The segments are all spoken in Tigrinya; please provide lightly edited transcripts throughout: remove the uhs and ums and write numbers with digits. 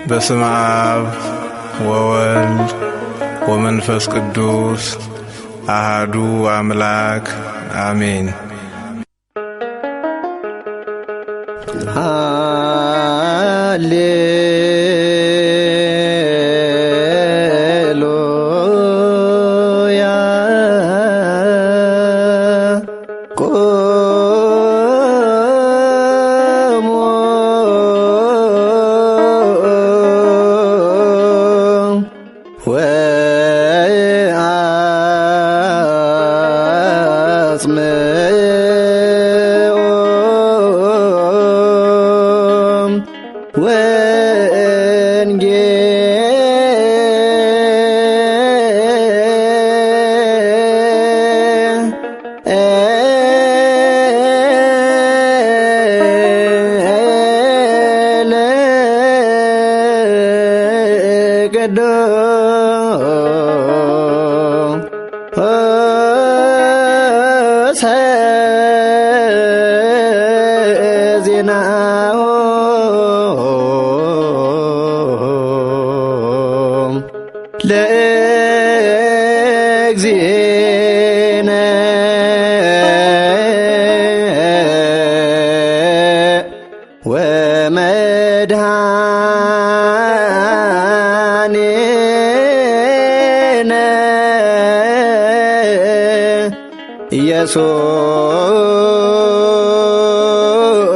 በስመ አብ ወወልድ ወመንፈስ ቅዱስ አሐዱ አምላክ አሜን።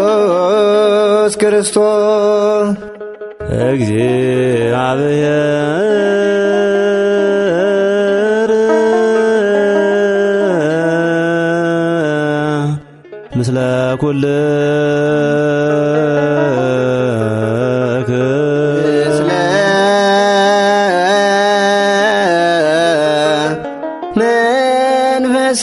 ኢየሱስ ክርስቶስ እግዚአብሔር ምስለ ኩልክሙ መንፈስ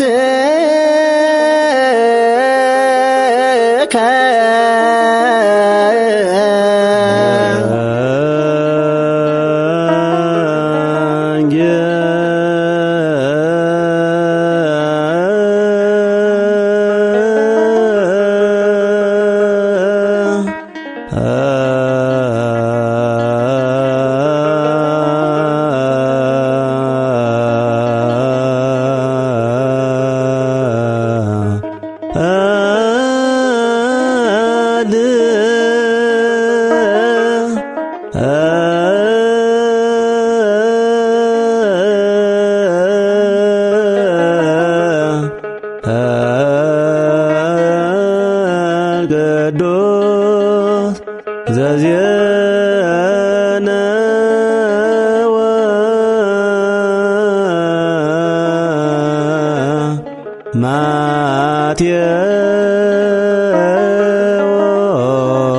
ቅዱስ ዘዜነ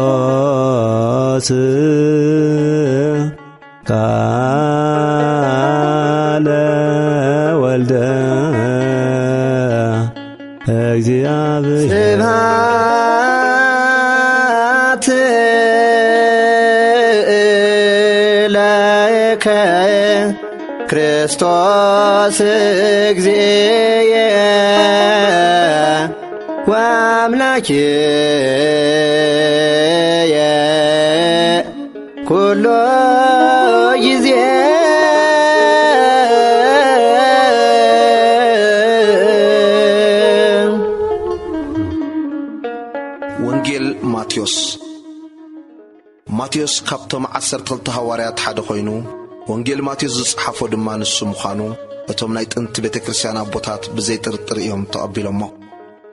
ማቴዎስ ቃለ ወልደ እግዚአብሔር ስብሐት ለከ ክርስቶስ እግዚእየ ወአምላክየ ኩሎ ጊዜ ወንጌል ማቴዎስ ካብቶም 12 ሐዋርያት ሓደ ኮይኑ ወንጌል ማቴዎስ ዝጽሓፎ ድማ ንሱ ምዃኑ እቶም ናይ ጥንቲ ቤተ ክርስቲያን አቦታት ብዘይጥርጥር እዮም ተቐቢሎሞ።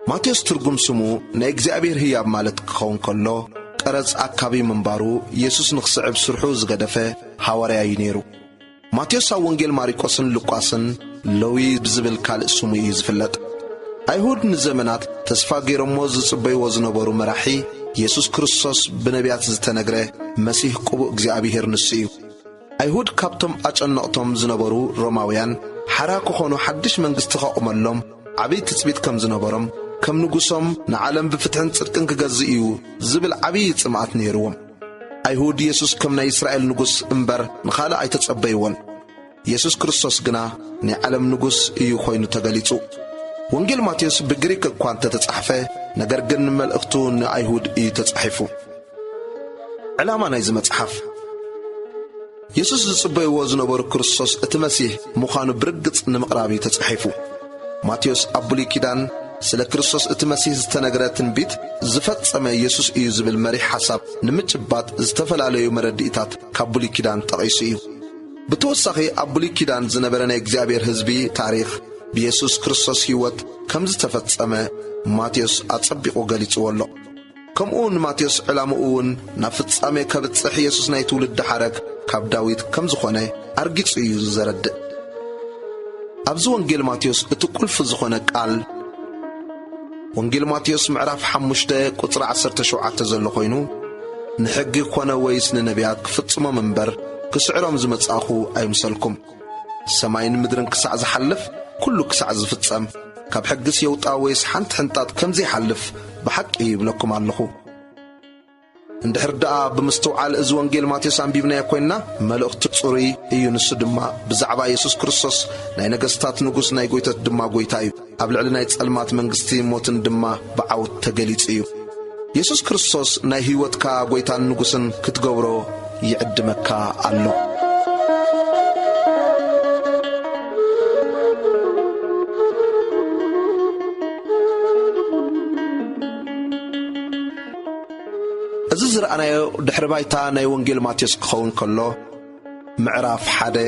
ማቴዎስ ትርጉም ስሙ ናይ እግዚአብሔር ህያብ ማለት ክኸውን ከሎ ቀረጽ አካቢ ምንባሩ ኢየሱስ ንኽስዕብ ስርሑ ዝገደፈ ሐዋርያ እዩ ነይሩ። ማቴዎስ ኣብ ወንጌል ማሪቆስን ሉቃስን ለዊ ብዝብል ካልእ ስሙ እዩ ዝፍለጥ። አይሁድ ንዘመናት ተስፋ ገይሮሞ ዝጽበይዎ ዝነበሩ መራሒ ኢየሱስ ክርስቶስ ብነቢያት ዝተነግረ መሲሕ ቅቡእ እግዚአብሔር ንሱ እዩ። አይሁድ ካብቶም አጨነቕቶም ዝነበሩ ሮማውያን ሓራ ክኾኑ ሓድሽ መንግሥቲ ኸቑመሎም ዓብይ ትጽቢት ከም ዝነበሮም ከም ንጉሶም ንዓለም ብፍትሕን ጽድቅን ክገዝእ እዩ ዝብል ዓብይ ጽምዓት ነይርዎም። አይሁድ ኢየሱስ ከም ናይ እስራኤል ንጉስ እምበር ንኻልእ ኣይተጸበይዎን። ኢየሱስ ክርስቶስ ግና ናይ ዓለም ንጉስ እዩ ኮይኑ ተገሊጹ። ወንጌል ማቴዎስ በግሪክ እኳ ተጻሕፈ ነገር ግን መልእኽቱ ንአይሁድ እዩ ተጻሒፉ። ዕላማ ናይዚ መጽሓፍ يسوس ዝጽበይዎ ዝነበሩ ክርስቶስ እቲ መሲሕ ምዃኑ ብርግጽ ንምቕራብ ተጻሒፉ ማቴዎስ ኣብ ብሉይ ኪዳን ስለ ክርስቶስ እቲ መሲሕ ዝተነገረ ትንቢት ዝፈጸመ ኢየሱስ እዩ ዝብል መሪሕ ሓሳብ ንምጭባጥ ዝተፈላለዩ መረድኢታት ካብ ብሉይ ኪዳን ጠቒሱ እዩ ብተወሳኺ ኣብ ብሉይ ኪዳን ዝነበረ ናይ እግዚኣብሔር ህዝቢ ታሪኽ ብኢየሱስ ክርስቶስ ህይወት ከም ዝተፈጸመ ማቴዎስ ኣጸቢቑ ገሊጹዎ ኣሎ ከምኡውን ማቴዎስ ዕላምኡ እውን ናብ ፍጻሜ ከብጽሕ ኢየሱስ ናይ ትውልዲ ሓረግ ካብ ዳዊት ከም ዝኾነ ኣርጊጹ እዩ ዝዘረድእ ኣብዚ ወንጌል ማቴዎስ እቲ ቁልፊ ዝኾነ ቃል ወንጌል ማቴዎስ ምዕራፍ 5 ቁጽሪ 17 ዘሎ ኮይኑ ንሕጊ ኮነ ወይስ ንነቢያት ክፍጽሞም እምበር ክስዕሮም ዝመጻኹ ኣይምሰልኩም ሰማይን ምድርን ክሳዕ ዝሓልፍ ኩሉ ክሳዕ ዝፍጸም ካብ ሕግስ የውጣ ወይስ ሓንቲ ሕንጣት ከምዚ ይሓልፍ ብሓቂ ይብለኩም ኣለኹ እንድሕር ደኣ ብምስተውዓል እዚ ወንጌል ማቴዎስ አንቢብና ኮይንና መልእኽቲ ጽሩይ እዩ ንሱ ድማ ብዛዕባ ኢየሱስ ክርስቶስ ናይ ነገሥታት ንጉሥ ናይ ጎይታት ድማ ጎይታ እዩ ኣብ ልዕሊ ናይ ጸልማት መንግስቲ ሞትን ድማ ብዓወት ተገሊጹ እዩ ኢየሱስ ክርስቶስ ናይ ህይወትካ ጎይታን ንጉሥን ክትገብሮ ይዕድመካ ኣሎ እዚ ዝረኣናዮ ድሕሪ ባይታ ናይ ወንጌል ማቴዎስ ክኸውን ከሎ ምዕራፍ 1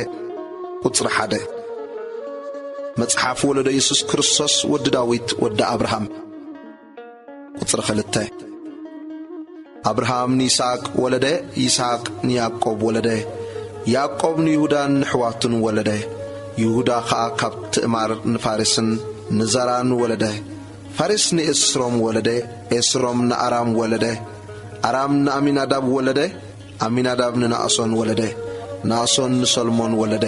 ቁጽሪ 1 መጽሓፍ ወለዶ ኢየሱስ ክርስቶስ ወዲ ዳዊት ወዲ አብርሃም ቁጽሪ 2 አብርሃም ንይስሐቅ ወለደ ይስሐቅ ንያዕቆብ ወለደ ያዕቆብ ንይሁዳ ንሕዋቱን ወለደ ይሁዳ ኸዓ ካብ ትዕማር ንፋሬስን ንዘራን ወለደ ፋሬስ ንኤስሮም ወለደ ኤስሮም ንአራም ወለደ አራም ንአሚናዳብ ወለደ አሚናዳብ ንናአሶን ወለደ ናአሶን ንሰልሞን ወለደ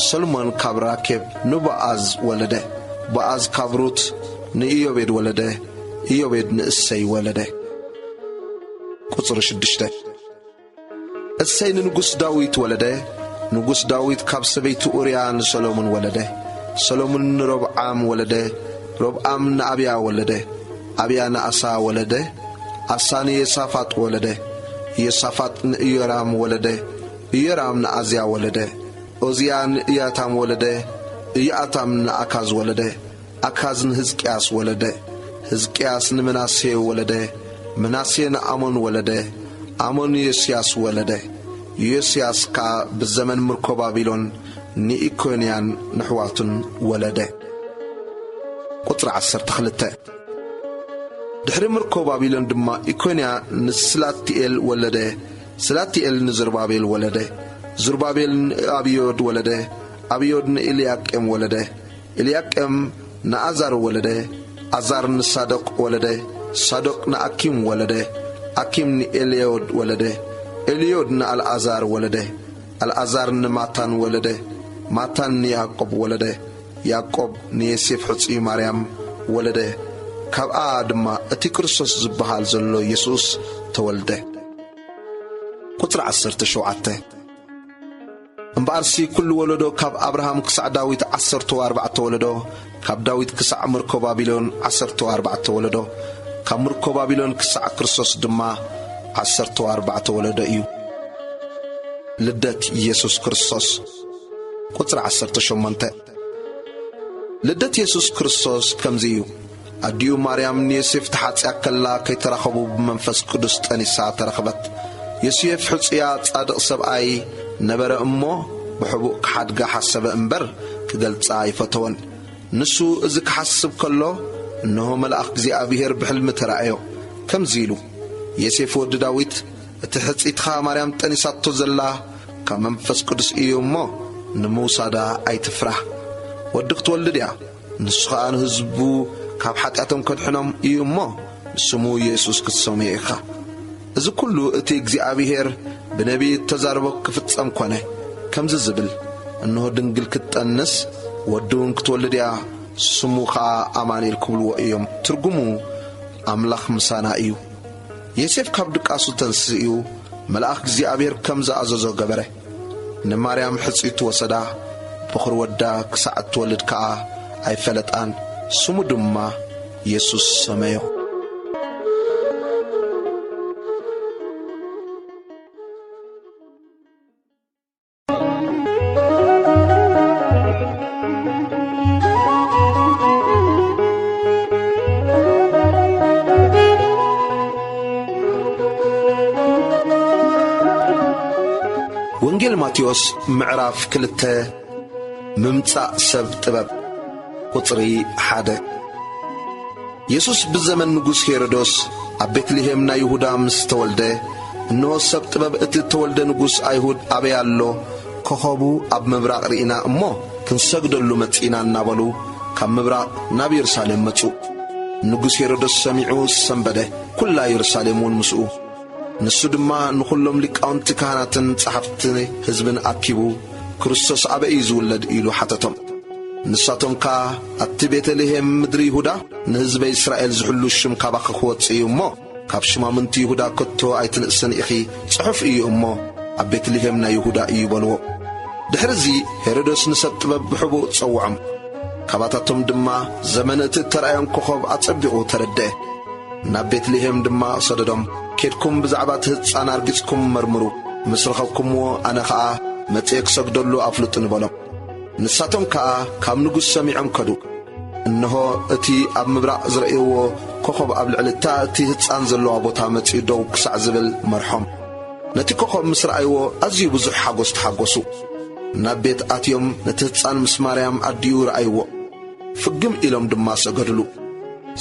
ሰልሞን ካብ ራኬብ ንቦአዝ ወለደ ቦአዝ ካብ ሩት ንኢዮቤድ ወለደ ኢዮቤድ ንእሰይ ወለደ ቁጽሪ 6 እሰይ ንንጉሥ ዳዊት ወለደ ንጉሥ ዳዊት ካብ ሰበይቱ ኡርያ ንሰሎሞን ወለደ ሰሎሞን ንሮብዓም ወለደ ሮብዓም ንአብያ ወለደ አብያ ንአሳ ወለደ አሳ ንየሳፋጥ ወለደ የሳፋጥ ንኢዮራም ወለደ ኢዮራም ንአዝያ ወለደ ኦዝያ ንኢያታም ወለደ ኢያታም ንአካዝ ወለደ አካዝ ንሕዝቅያስ ወለደ ሕዝቅያስ ንምናሴ ወለደ ምናሴ ንአሞን ወለደ አሞን ዮስያስ ወለደ ዮስያስ ካ በዘመን ምርኮ ባቢሎን ንኢኮንያን ንሕዋቱን ወለደ ቁጥሪ 12 ድሕሪ ምርኮ ባቢሎን ድማ ኢኮንያ ንስላቲኤል ወለደ ስላቲኤል ንዝርባቤል ወለደ ዝርባቤል ንአብዮድ ወለደ አብዮድ ንኤልያቄም ወለደ ኤልያቄም ንአዛር ወለደ አዛር ንሳዶቅ ወለደ ሳዶቅ ንአኪም ወለደ አኪም ንኤልዮድ ወለደ ኤልዮድ ንአልዓዛር ወለደ አልዓዛር ንማታን ወለደ ማታን ንያዕቆብ ወለደ ያዕቆብ ንዮሴፍ ሕፂ ማርያም ወለደ ካብኣ ድማ እቲ ክርስቶስ ዝበሃል ዘሎ ኢየሱስ ተወልደ ቁጥሪ 17 እምበኣርሲ ኩሉ ወለዶ ካብ አብርሃም ክሳዕ ዳዊት 14 ወለዶ ካብ ዳዊት ክሳዕ ምርኮ ባቢሎን 14 ወለዶ ካብ ምርኮ ባቢሎን ክሳዕ ክርስቶስ ድማ 14 ወለዶ እዩ ልደት ኢየሱስ ክርስቶስ ቁጥሪ 18 ልደት ኢየሱስ ክርስቶስ ከምዚ እዩ አዲዩ ማርያም ንዮሴፍ ተሓጽያ ከላ ከይተራኸቡ ብመንፈስ ቅዱስ ጠኒሳ ተረኸበት ዮሴፍ ሕጽያ ጻድቕ ሰብኣይ ነበረ እሞ ብሕቡእ ክሓድጋ ሓሰበ እምበር ክገልጻ ይፈተወን ንሱ እዚ ክሓስብ ከሎ እነሆ መልአኽ እግዚኣብሔር ብሕልሚ ተራእዮ ከምዚ ኢሉ ዮሴፍ ወዲ ዳዊት እቲ ሕጺትኻ ማርያም ጠኒሳቶ ዘላ ካብ መንፈስ ቅዱስ እዩ እሞ ንምውሳዳ ኣይትፍራህ ወዲ ክትወልድ እያ ንሱ ኸኣ ንህዝቡ ካብ ሓጢኣቶም ከድሕኖም እዩ እሞ ስሙ ኢየሱስ ክትሰምዮ ኢኻ እዚ ኩሉ እቲ እግዚኣብሔር ብነቢይ ተዛርቦ ክፍጸም ኮነ ከምዚ ዝብል እነሆ ድንግል ክትጠንስ ወድውን ክትወልድ እያ ስሙ ኸኣ አማኑኤል ክብልዎ እዮም ትርጉሙ ኣምላኽ ምሳና እዩ ዮሴፍ ካብ ድቃሱ ተንስኡ መልአኽ እግዚኣብሔር ከም ዝኣዘዞ ገበረ ንማርያም ሕጺቱ ወሰዳ በኽሪ ወዳ ክሳዕ ትወልድ ከኣ ኣይፈለጣን ስሙ ድማ ኢየሱስ ሰመዮ ወንጌል ማቴዎስ ምዕራፍ 2 ምምጻእ ሰብ ጥበብ ቁጥሪ 1 ኢየሱስ ብዘመን ንጉሥ ሄሮዶስ ኣብ ቤትልሔም ናይ ይሁዳ ምስ ተወልደ እነሆ ሰብ ጥበብ እቲ ተወልደ ንጉሥ ኣይሁድ ኣበይ ኣሎ ኮኸቡ ኣብ ምብራቕ ርኢና እሞ ክንሰግደሉ መጺና እናበሉ ካብ ምብራቕ ናብ ኢየሩሳሌም መጹ። ንጉሥ ሄሮዶስ ሰሚዑ ሰንበደ ኩላ ኢየሩሳሌም እውን ምስኡ። ንሱ ድማ ንኹሎም ሊቃውንቲ ካህናትን ጸሓፍትን ሕዝብን ኣኪቡ ክርስቶስ ኣበይ ዝውለድ ኢሉ ሓተቶም። ንሳቶም ከዓ ኣብቲ ቤተልሔም ምድሪ ይሁዳ ንሕዝበ እስራኤል ዝሕሉ ሽም ካባኸ ክወፅእ እዩ እሞ ካብ ሽማምንቲ ይሁዳ ከቶ ኣይትንእስን ኢኺ ጽሑፍ እዩ እሞ ኣብ ቤትልሔም ናይ ይሁዳ እዩ በልዎ። ድሕሪዚ ሄሮዶስ ንሰብ ጥበብ ብሕቡእ ጸውዖም። ካባታቶም ድማ ዘመን እቲ ተራእዮም ኮኸብ ኣጸቢቑ ተረድአ። ናብ ቤትልሔም ድማ ሰደዶም ኬድኩም ብዛዕባ እቲ ሕፃን ኣርጊጽኩም መርምሩ፣ ምስ ረኸብኩምዎ ኣነ ኸዓ መጺአ ክሰግደሉ ኣፍልጡ ንበሎም። ንሳቶም ከዓ ካብ ንጉሥ ሰሚዖም ከዱ። እነሆ እቲ ኣብ ምብራቕ ዝረእይዎ ኮኸብ ኣብ ልዕሊ እቲ ሕፃን ዘለዋ ቦታ መጺኡ ደው ክሳዕ ዝብል መርሖም። ነቲ ኮኸብ ምስ ረኣይዎ ኣዝዩ ብዙሕ ሓጐስ ተሓጐሱ። ናብ ቤት ኣትዮም ነቲ ሕፃን ምስ ማርያም ኣዲኡ ረኣይዎ። ፍግም ኢሎም ድማ ሰገድሉ።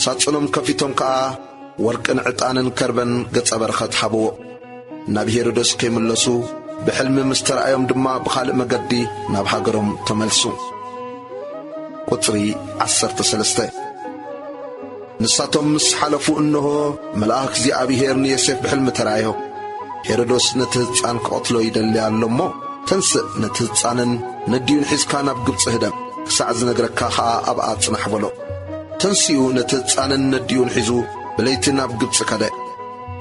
ሳጽኖም ከፊቶም ከዓ ወርቅን ዕጣንን ከርበን ገጸ በረኸት ሃብዎ። ናብ ሄሮዶስ ከይምለሱ ብሕልሚ ምስ ተረኣዮም ድማ ብኻልእ መገዲ ናብ ሃገሮም ተመልሱ። ቁጽሪ 13 ንሳቶም ምስ ሓለፉ እነሆ መልኣክ እግዚኣብሔር ንዮሴፍ ብሕልሚ ተራእዮ። ሄሮዶስ ነቲ ሕፃን ክቐትሎ ይደሊ ኣሎ እሞ ተንስእ ነቲ ሕፃንን ነዲዩን ሒዝካ ናብ ግብፂ ህደም፣ ክሳዕ ዝነግረካ ኸዓ ኣብኣ ጽናሕ በሎ። ተንሲኡ ነቲ ሕፃንን ነዲዩን ሒዙ ብለይቲ ናብ ግብፂ ከደ።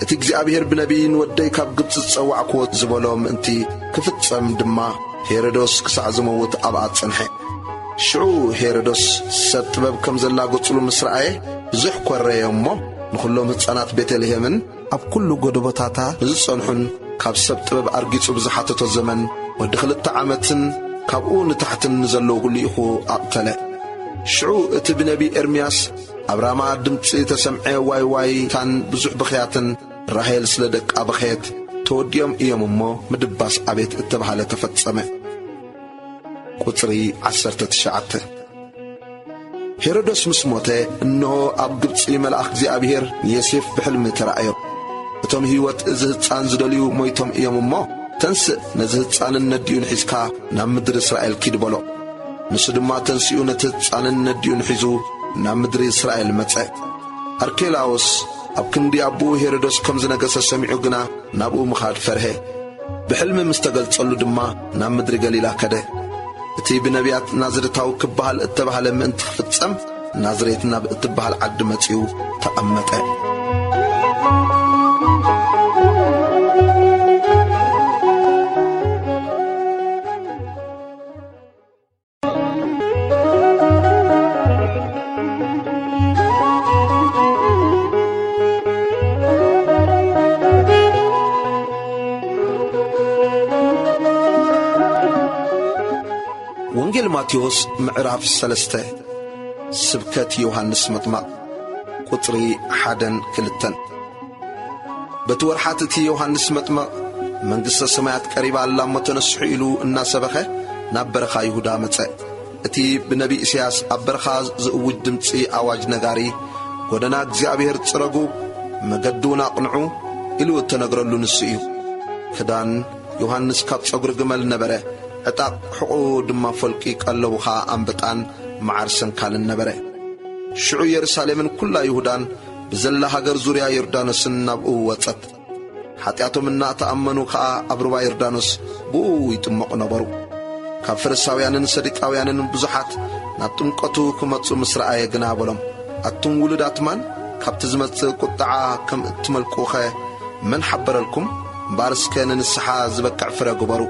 እቲ እግዚኣብሔር ብነቢይ ንወደይ ካብ ግብፂ ዝጸዋዕክዎ ዝበሎ ምእንቲ ክፍጸም ድማ ሄሮዶስ ክሳዕ ዝመውት ኣብኣ ጸንሐ። ሽዑ ሄሮዶስ ሰብ ጥበብ ከም ዘላጐጽሉ ምስ ረአየ ብዙሕ ኰረየ እሞ ንኹሎም ሕፃናት ቤተልሔምን ኣብ ኩሉ ጐደቦታታ ንዝጸንሑን ካብ ሰብ ጥበብ ኣርጊጹ ብዝሓተቶ ዘመን ወዲ 2 ዓመትን ካብኡ ንታሕትን ንዘለዉ ሁሉ ኢኹ ኣቕተለ። ሽዑ እቲ ብነቢ ኤርምያስ ኣብ ራማ ድምፂ ተሰምዐ ዋይ ዋይታን ብዙሕ ብኽያትን ራሔል ስለ ደቃ በኸየት ተወዲኦም እዮም እሞ ምድባስ ኣቤት እተባሃለ ተፈጸመ። ቁጽሪ 19 ሄሮዶስ ምስ ሞተ እነሆ ኣብ ግብፂ መልኣኽ እግዚኣብሔር ንዮሴፍ ብሕልሚ ተራእዮ። እቶም ህይወት እዚ ሕፃን ዝደልዩ ሞይቶም እዮም እሞ ተንስእ ነዚ ሕፃንን ነዲዩን ሒዝካ ናብ ምድሪ እስራኤል ኪድ በሎ። ንሱ ድማ ተንሲኡ ነቲ ሕፃንን ነዲዩን ሒዙ ናብ ምድሪ እስራኤል መጸ። ኣርኬላዎስ ኣብ ክንዲ ኣቦኡ ሄሮዶስ ከም ዝነገሰ ሰሚዑ ግና ናብኡ ምኻድ ፈርሄ። ብሕልሚ ምስ ተገልጸሉ ድማ ናብ ምድሪ ገሊላ ከደ። እቲ ብነቢያት ናዝሬታዊ ክበሃል እተባሃለ ምእንቲ ክፍጸም ናዝሬት ናብ እትበሃል ዓዲ መጺኡ ተቐመጠ። ወንጌል ማቴዎስ ምዕራፍ 3 ስብከት ዮሐንስ መጥማቕ ቁጽሪ 1-2 በቲ ወርሓት እቲ ዮሐንስ መጥማቕ መንግሥተ ሰማያት ቀሪባ ኣላ እሞ ተነስሑ ኢሉ እናሰበኸ ናብ በረኻ ይሁዳ መጸ። እቲ ብነቢ ኢሳይያስ ኣብ በረኻ ዝእውጅ ድምፂ ኣዋጅ ነጋሪ ጐደና እግዚኣብሔር ጽረጉ መገዱን ኣቕንዑ ኢሉ እተነግረሉ ንሱ እዩ። ክዳን ዮሐንስ ካብ ጸጕሪ ግመል ነበረ፣ ዕጣቕ ሕቑ ድማ ፈልቂ ቀለቡኻ ኣንበጣን መዓር ሰንካልን ነበረ። ሽዑ ኢየሩሳሌምን ኩላ ይሁዳን ብዘላ ሃገር ዙርያ ዮርዳኖስን ናብኡ ወጸት። ኃጢአቶም እናተኣመኑ ከዓ ኣብ ሩባ ዮርዳኖስ ብኡ ይጥመቑ ነበሩ። ካብ ፈሪሳውያንን ሰዱቃውያንን ብዙሓት ናብ ጥምቀቱ ክመጹ ምስ ረአየ ግና በሎም፣ ኣቱም ውሉዳት ማን ካብቲ ዝመጽእ ቁጥዓ ከም እትመልኩኸ መን ሓበረልኩም? እምበኣርስከ ንንስሓ ዝበቅዕ ፍረ ግበሩ።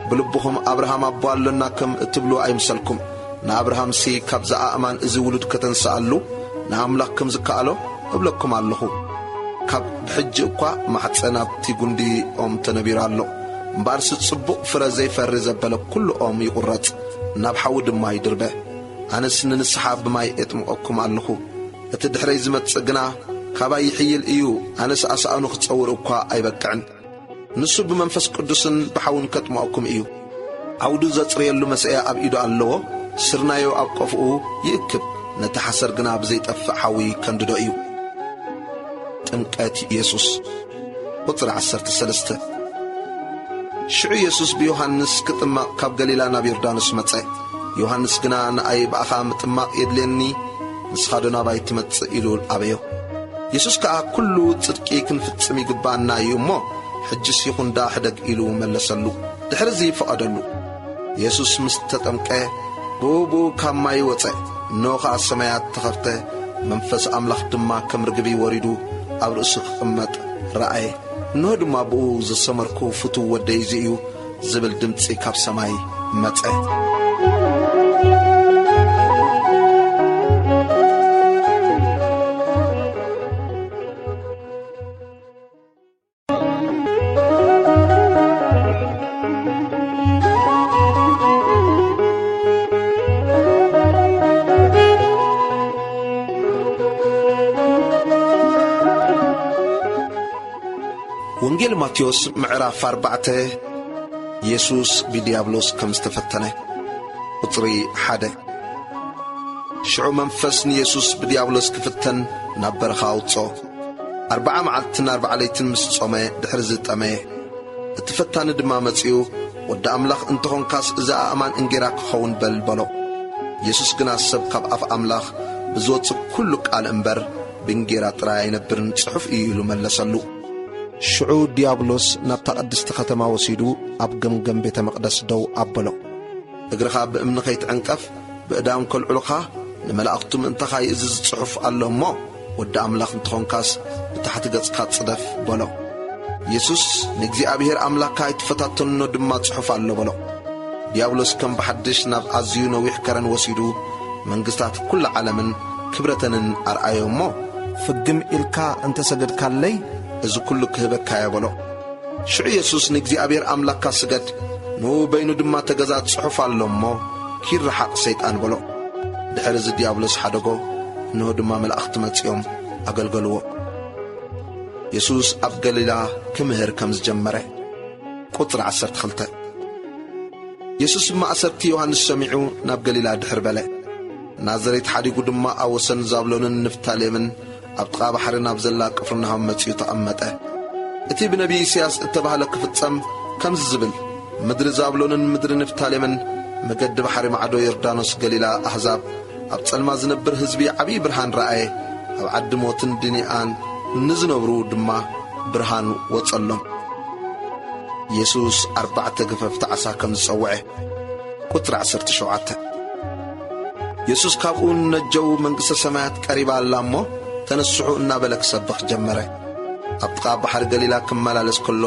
ብልብኹም አብርሃም አቦ አለና ከም እትብሉ አይምሰልኩም ንአብርሃምሲ ካብ ዘአማን እዚ ውሉድ ከተንሳአሉ ንአምላክ ከም ዝከአሎ እብለኩም ኣለኹ ካብ ብሕጅ እኳ ማሕፀናብቲ ጉንዲ ኦም ተነቢሩ ኣሎ እምበኣርሲ ጽቡቕ ፍረ ዘይፈሪ ዘበለ ኩሉ ኦም ይቁረጽ ናብ ሓዊ ድማ ይድርበ ኣነስ ንንስሓ ብማይ እጥምቐኩም ኣለኹ እቲ ድሕረይ ዝመጽእ ግና ካባይ ይሕይል እዩ ኣነስ ኣስኣኑ ክጸውር እኳ ኣይበቅዕን ንሱ ብመንፈስ ቅዱስን ብሓውን ከጥምዖኩም እዩ ዓውዱ ዘጽርየሉ መስእያ ኣብ ኢዱ ኣለዎ ስርናዮ ኣብ ቆፍኡ ይእክብ ነቲ ሓሰር ግና ብዘይጠፍእ ሓዊ ከንድዶ እዩ ጥምቀት ኢየሱስ ቁጥሪ 13 ሽዑ ኢየሱስ ብዮሐንስ ክጥማቕ ካብ ገሊላ ናብ ዮርዳኖስ መጸ ዮሐንስ ግና ንኣይ በኣኻ ምጥማቕ የድልየኒ ንስኻ ዶ ናባይ ትመጽእ ኢሉ ኣበዮ ኢየሱስ ከዓ ኩሉ ጽድቂ ክንፍጽም ይግባአና እዩ እሞ ሕጅስ ይኹን ዳ ሕደግ ኢሉ መለሰሉ ድሕሪዚ ፈቐደሉ ኢየሱስ ምስ ተጠምቀ ብኡ ካብ ማይ ወፀ ኖኻ ሰማያት ተኸፍተ መንፈስ ኣምላኽ ድማ ከም ርግቢ ወሪዱ ኣብ ርእሱ ክቕመጥ ረአየ እንሆ ድማ ብኡ ዘሰመርኩ ፍቱው ወደይ እዚ እዩ ዝብል ድምፂ ካብ ሰማይ መጸ ወንጌል ማቴዎስ ምዕራፍ 4 ኢየሱስ ብዲያብሎስ ከም ዝተፈተነ ቁጥሪ 1 ሽዑ መንፈስ ንኢየሱስ ብዲያብሎስ ክፍተን ናብ በረኻ ኣውፅኦ 40 መዓልትን 40 ለይትን ምስ ጾመ ድሕሪ ዝጠመየ እቲ ፈታኒ ድማ መጺኡ ወዲ ኣምላኽ እንተኾንካስ እዛ ኣእማን እንጌራ ክኸውን በል በሎ ኢየሱስ ግና ሰብ ካብ ኣፍ ኣምላኽ ብዝወፅእ ኩሉ ቃል እምበር ብእንጌራ ጥራይ ኣይነብርን ጽሑፍ እዩ ኢሉ መለሰሉ ሽዑ ዲያብሎስ ናብታ ቅድስቲ ከተማ ወሲዱ ኣብ ገምገም ቤተ መቕደስ ደው ኣበሎ እግርኻ ብእምኒ ከይትዕንቀፍ ብእዳም ከልዑልኻ ንመላእኽቱ ምእንተኻ ይእዝዝ ጽሑፍ ኣሎ እሞ ወዲ ኣምላኽ እንተኾንካስ ብታሕቲ ገጽካ ጽደፍ በሎ ኢየሱስ ንእግዚኣብሔር ኣምላኽካ ኣይትፈታተኖ ድማ ጽሑፍ ኣሎ በሎ ዲያብሎስ ከም ብሓድሽ ናብ ኣዝዩ ነዊሕ ከረን ወሲዱ መንግሥታት ኩሉ ዓለምን ክብረተንን ኣርአዮ እሞ ፍግም ኢልካ እንተሰገድካለይ እዚ ኩሉ ክህበካ የበሎ ሽዑ ኢየሱስ ንእግዚኣብሔር ኣምላኽካ ስገድ ንኡ በይኑ ድማ ተገዛ ጽሑፍ ኣሎ እሞ ኪርሓቕ ሰይጣን በሎ ድሕሪ እዚ ዲያብሎስ ሓደጎ እንሆ ድማ መላእኽቲ መጺኦም ኣገልገልዎ ኢየሱስ ኣብ ገሊላ ክምህር ከም ዝጀመረ ቁጥሪ 12 ኢየሱስ ማእሰርቲ ዮሐንስ ሰሚዑ ናብ ገሊላ ድሕር በለ ናዝሬት ሓዲጉ ድማ ኣብ ወሰን ዛብሎንን ንፍታሌምን ኣብ ጥቓ ባሕሪ ናብ ዘላ ቅፍርናሆም መጺኡ ተቐመጠ እቲ ብነቢይ ኢሳይያስ እተባህለ ክፍጸም ከምዚ ዝብል ምድሪ ዛብሎንን ምድሪ ንፍታሌምን መገዲ ባሕሪ ማዕዶ ዮርዳኖስ ገሊላ ኣሕዛብ ኣብ ጸልማ ዝነብር ህዝቢ ዓብዪ ብርሃን ረአየ ኣብ ዓዲ ሞትን ድኒኣን ንዝነብሩ ድማ ብርሃን ወጸሎም ኢየሱስ 4 ገፈፍቲ ዓሣ ከም ዝጸውዐ ቁጥሪ 17 ኢየሱስ ካብኡ ነጀው መንግሥተ ሰማያት ቀሪባ ኣላ እሞ ተነስሑ እናበለ ክሰብኽ ጀመረ ኣብ ጥቓ ባሕሪ ገሊላ ክመላለስ ከሎ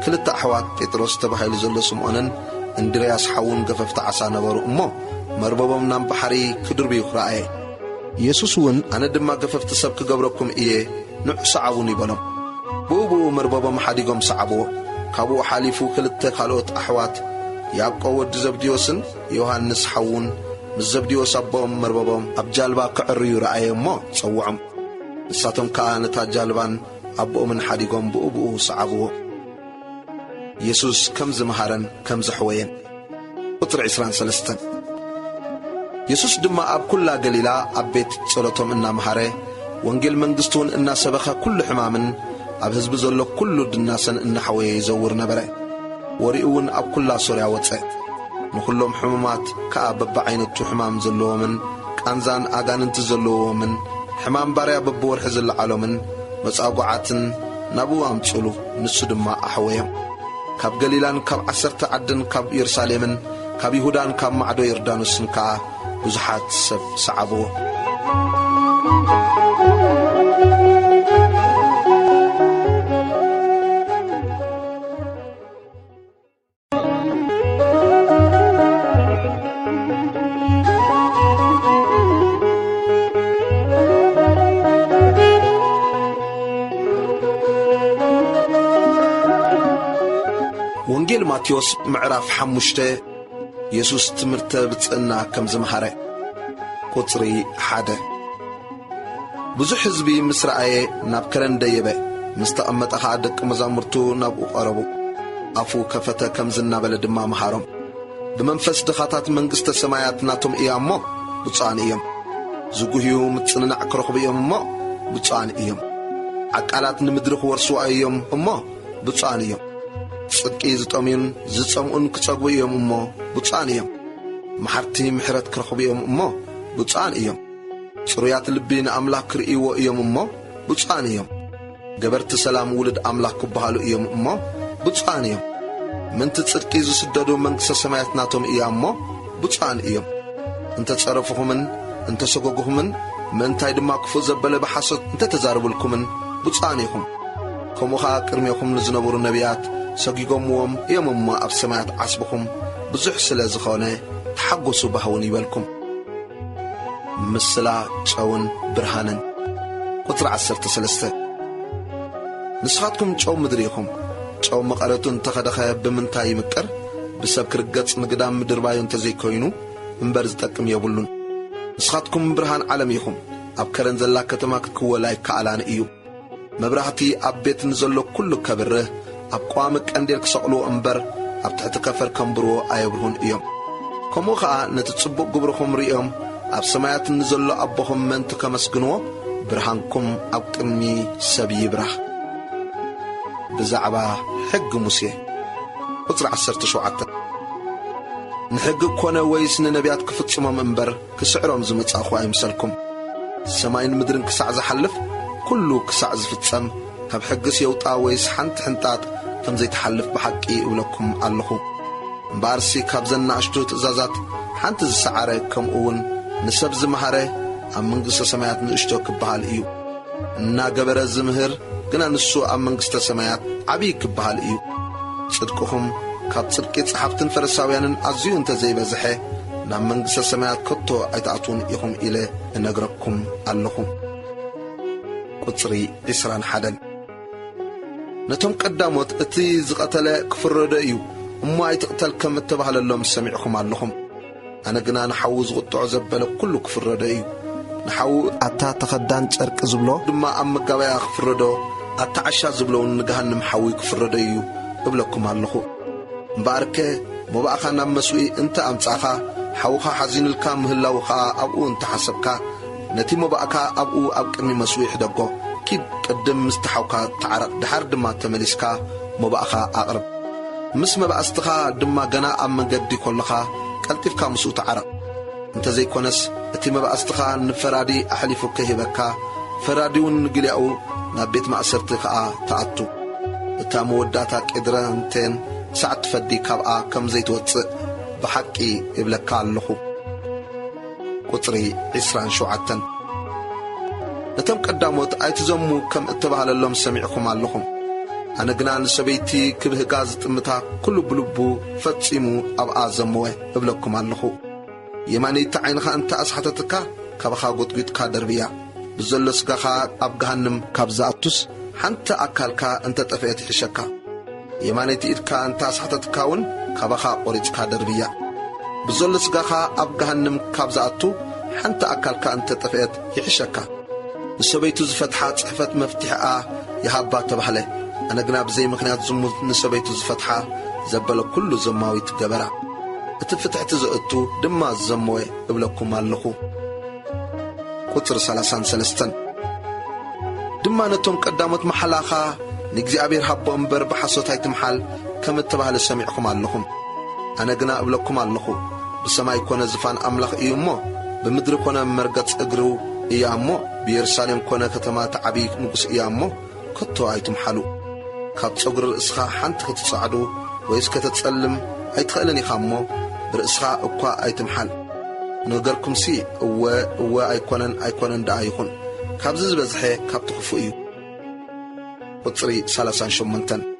ክልተ ኣሕዋት ጴጥሮስ ተባሂሉ ዘሎ ስምዖንን እንድርያስ ሓውን ገፈፍቲ ዓሣ ነበሩ እሞ መርበቦም ናብ ባሕሪ ክድርብዩ ረአየ ኢየሱስ እውን ኣነ ድማ ገፈፍቲ ሰብ ክገብረኩም እየ ንዑ ሰዓቡን ይበሎም ብኡ መርበቦም ሓዲጎም ሰዓብዎ ካብኡ ሓሊፉ ክልተ ካልኦት ኣሕዋት ያዕቆብ ወዲ ዘብድዮስን ዮሐንስ ሓውን ምስ ዘብድዮስ ኣቦኦም መርበቦም ኣብ ጃልባ ክዕርዩ ረአየ እሞ ጸውዖም ንሳቶም ከዓ ነታ ጃልባን ኣቦኦምን ሓዲጎም ብኡ ሰዓብዎ ኢየሱስ ከም ዝመሃረን ከም ዘሕወየን ቁጥሪ 23 ኢየሱስ ድማ ኣብ ኩላ ገሊላ ኣብ ቤት ጸሎቶም እናመሃረ ወንጌል መንግሥቱን እናሰበኸ ኩሉ ሕማምን ኣብ ህዝቢ ዘሎ ኩሉ ድናሰን እናሐወየ ይዘውር ነበረ ወሪኡውን ኣብ ኩላ ሶርያ ወፀ ንኩሎም ሕሙማት ከዓ በብዓይነቱ ሕማም ዘለዎምን ቃንዛን ኣጋንንቲ ዘለዎምን ሕማም ባርያ በብወርሒ ዝለዓሎምን መጻጓዓትን ናብኡ ኣምጽሉ ንሱ ድማ ኣሕወዮም ካብ ገሊላን ካብ 10 ዓድን ካብ ኢየሩሳሌምን ካብ ይሁዳን ካብ ማዕዶ ዮርዳኖስን ከዓ ብዙሓት ሰብ ሰዓብዎ ወንጌል ማቴዎስ ምዕራፍ 5 ኢየሱስ ትምህርተ ብጽዕና ከም ዝመሃረ ቁጥሪ 1 ብዙሕ ህዝቢ ምስ ረአየ ናብ ከረን ደየበ ምስ ተቐመጠ ከዓ ደቂ መዛሙርቱ ናብኡ ቀረቡ أفو كفتا كمزنا بلدما مهارم بمنفس دخاتات منقسط السمايات ناتم إيامو بطعان إيام زقوهيو متصننا عكرخ بإيام ما بطعان إيام عقالات نمدرخ ورسوا أيام ما بطعان إيام صدقي زتأمين زتأمون كتاقوا إيام ما بطعان إيام محرتي محرات كرخ بإيام ما بطعان إيام شريات اللبين أملاك رئيو إيام ما بطعان إيام قبرت سلام ولد أملاك بهالو إيام ما بطعان إيام من تصدقي زسددو منقسط السمايات ناتم إيام ما بطعان إيام انت تصرفهم انت سقوقهم من تايد ما كفو زبل بحسد انت تزارب لكم بطانيكم كموخا كرميكم لزنبور النبيات سقيقومهم يوم ما أبسمات عصبكم بزح سلا زخانة تحقسوا بهون يبالكم مسلا تشاون برهانا قطر 13 نسخاتكم تشاو مدريكم تشاو مقالتون تخدخ بمنتاي مكر بسبب كرقص مقدام مدربايون تزيكوينو منبرز تقم يبلون نسخاتكم برهان عالميكم أب كرن زلا كتما كولاي كعلان إيو مبرهتي أب بيت نزلو كل كبره أب قوامك أندير كسقلو أمبر أب تحت كفر كمبرو أيبرهن إيوم كموخا نتتصبق قبركم رئيوم أب سمايات نزلو أبهم من تكمسكنو برهانكم أب كرمي سبي برح بزعبا حق موسيه قطر 17 نحق كونه ويسن نبيات كفتشما منبر كسعرهم زمصا خو يمسلكم سماين مدرن كسع زحلف كله كسع زفتسم كاب حقس يوطا ويس حنت حنطات كم زي تحلف بحقي يقولكم الله بارسي كاب زنا اشتو تزازات حنت زسعره كم اون نسب زمهره ام منقسط سمايات نشتو كبحال ايو نا غبره زمهر كنا نسو ام منقسط سمايات عبي كبحال ايو صدقهم كاب صدقي صحابتن فرساويانن ازيو انت زي بزحه نام منقسط سمايات كتو ايتعطون يهم الى نغركم اللهم قصري اسران حدن نتم قداموت اتي زقتله كفرد ايو اما يتقتل كم تبهل لهم سمعكم اللهم انا غنا نحوز قطع زبل كل كفرد ايو نحو اتا تخدان صرق زبلو دما ام غبايا كفردو اتا عشا زبلو نغهنم حوي كفرد ايو قبلكم اللهم باركه مباخنا مسوي انت امصاخا حوخا حزين الكام هلاوخا ابو انت حسبكا نتي مباكا ابو ابقمي مسوي حدغو كيد قدم مستحوكا تعرق دحر دما تملسكا مباخا اقرب مس مباستخا دما غنا ام منغدي كلخا قلطفكا مسو تعرق انت زي كونس اتي مباستخا نفرادي احلفك هبكا فراديون نغلياو نابيت ماسرتكا تاعتو اتا موداتا قدرانتين ساعت فدي كابا كم زي توص بحقي يبلكا اللخو قطري عسران شوعتن نتم قداموت ايتزمو كم اتبهال لهم سمعكم اللهم انا غنا نسبيتي كبه غازت متا كل بلبو فصيمو ابا زموه يبلكم اللخو يماني تعينخا انت اسحتتك كبخا غطغيت كادربيا بزلسغا اب جهنم كابزاتوس حنت اكلكا انت طفيت حشكا يماني تيدكا انت اسحتتكاون كبخا قريت كادربيا بزلسغا اب جهنم كابزاتو حنت اكلكا انت طفيت يحشكا نسبيتو زفتحه صحفت مفتاحا يحبا تبحله انا غنا بزي مخنيات زموت نسبيتو زفتحه زبل كل زماوي تجبرا اتفتحت زقتو دما زموي ابلكم اللخو قطر 33 دما نتم قدامت محلاخا نغزابير حبو انبر بحسوتاي تمحل كم تبحل سمعكم اللهم انا غنا ابلكم اللخو بسماي كون زفان املاخ ايمو بمدر كون مرغص اغرو ايامو بيرسالم كون كتما تعبيك نقص ايامو كتو ايتم حلو كاب صغر اسخا حنت كتصعدو ويس كتتصلم ايتخلني خامو براسخا اكوا ايتم حل نغركم سي و ايكونن دا يكون كابز زبزحه كاب تخفو ايو قطري 38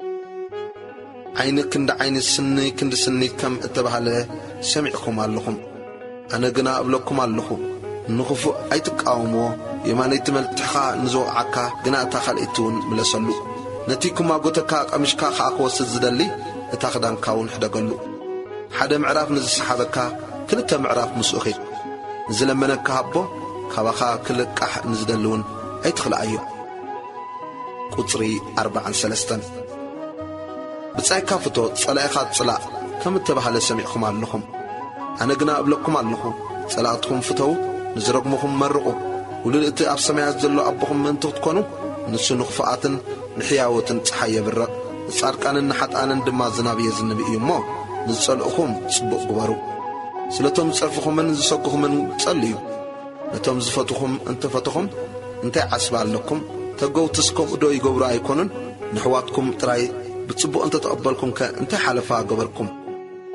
عينك عند عين السني كند سني كم اتبهله سمعكم اللهم انا غنا ابلكم اللهم نخفو ايتقاومو يماني تملتخا نزوعكا غنا تخلئتون ملسلو نتيكم اغوتكا قمشكا خاخوس زدلي اتاخدان كاون حدغلو حدا معراف نزسحبكا كلتا معراف مسوخي زلمنك هبو كبخا كلقح نزدلون ايتخل ايو قطري 43 بصايكا فتو صلايخا صلاء كم تبحال سمعكم اللهم أنا قنا أبلكم اللهم صلاتكم فتو نزرقمكم مرقوا وللأتي أب سمايات زلو أبكم من تتكونوا نسو نخفاءاتن نحياوتن تحيا بالرق صار كان النحات آنا دما زنابي النبي يومو نسألكم تصبق قبارو سلتهم صرفكم من زسقكم من تصليوا نتهم زفتكم انت فتكم انت عسبال لكم تقو تسكم دو يقبروا أيكونن نحواتكم تراي بتصبق انت تقبلكم كانت حلفا قبركم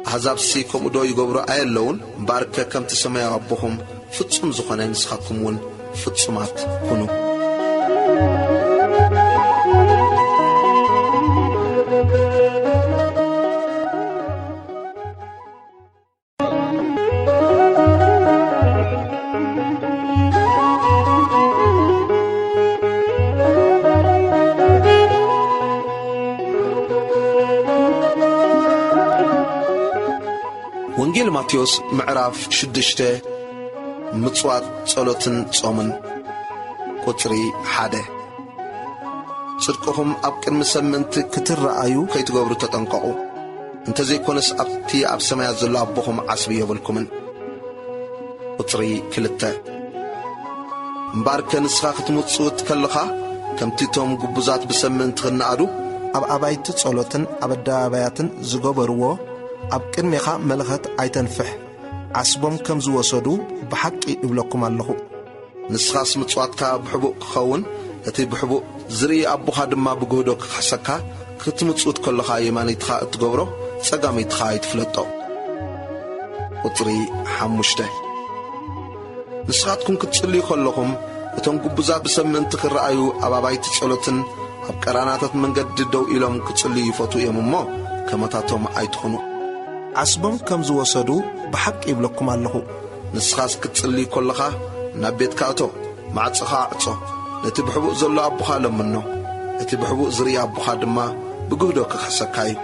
أحزاب سيكم دو يقبروا أي اللون مباركة كم تسمى ربهم فتصم زخنا نسخكم ون فتصمات كنوا وانجيل ماتيوس معراف شدشته مصوات صلوتن صومن قطري حاده صدقهم أبكر مسمنت كتر رأيو كي تقبروا تتنقعوا انت زي كونس أبتي أب سمايات زلو أبوهم عصبية بالكمن قطري كلتا مبارك نسخاخت متصوت كاللخا كم تيتهم قبوزات بسمنت غنعدو أب أبايت صلوتن أب الداباياتن زقبروا أبكر ميخا ملغت أيتنفح عصبهم كم زوصدو بحق يبلكم الله نسخاس متصواتك بحبوك خون يتي بحبوك زري أبوها دما بقودوك خسكا كتمتصوت كلها يماني تخا تقبرو سقامي تخا يتفلطو قطري حموشته نسخاتكم كتصلي كلهم وتم قبوزات بسمنت كرأيو أباباي تصلوتن أبقراناتات من قد دو إلهم كتصلي يفوتو يممو كما تاتهم أيتخونو عصبهم كم زوصدو بحق يبلكم الله نسخاس كتصلي كلها نبيت كاتو مع تصخا عطو نتبحبو زلو أبوخا لمنو نتبحبو زري أبوخا دما بقودوك خسكاي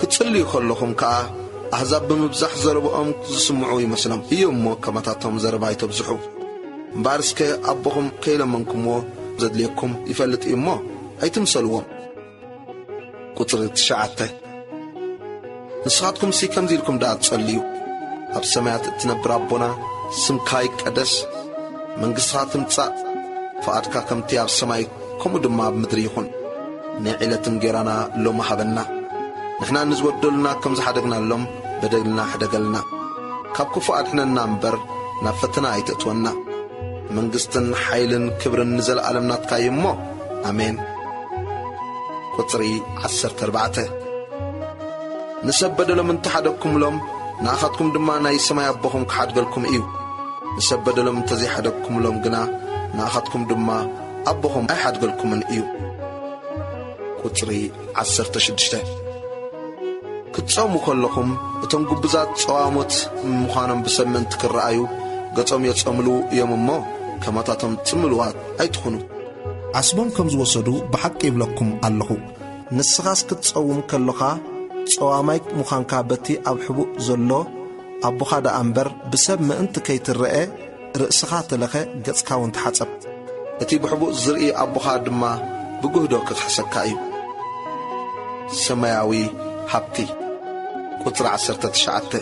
كتصلي كلهم كا أحزاب بمبزح زربهم زسمعو يمسلم يومو كما تاتهم زرباي تبزحو مبارسك أبوهم كي لمنكمو زدليكم يفلت إمو أي تمسلوهم قطر تشعته نسخاتكم سي كم زيلكم دا تصليو أب سمايات تنبر ربنا سمكاي قدس من قصات متصا فأدكا كم تياب سماي كم دما بمدريخون نعيلة مجيرانا لو محبنا نحنا نزودلنا كم زحدقنا اللوم بدلنا حدقلنا كابكو فأدحنا نامبر نفتنا ايتتونا من قصتن حيلن كبر نزل عالمنا تكايمو آمين قطري 14 نسبد لهم تحدكم لهم ناخذكم دما ناي سماي أبوهم كحدقلكم إيو نسبد لهم تزي حدكم لهم قنا ناخذكم دما أبوهم أي حدقلكم من إيو قطري 16 كتصوموا كلكم وتم قبزات صوامت مخانم بسمن تكرأيو قطعم يتصملوا يوممو كما تاتم تملوات أي تخونوا عصبهم كم زوصدوا بحق يبلكم الله نسخاس كتصوم كلخا صواميك مخانكا بتي أبحبو زلو أبو خادا أمبر بسب ما أنت كي ترأي رأسخات لخي قصكا وانت حسب اتي بحبو زرئي أبو خاد ما بقهدوك تحسكايو سماوي حبتي قطر 19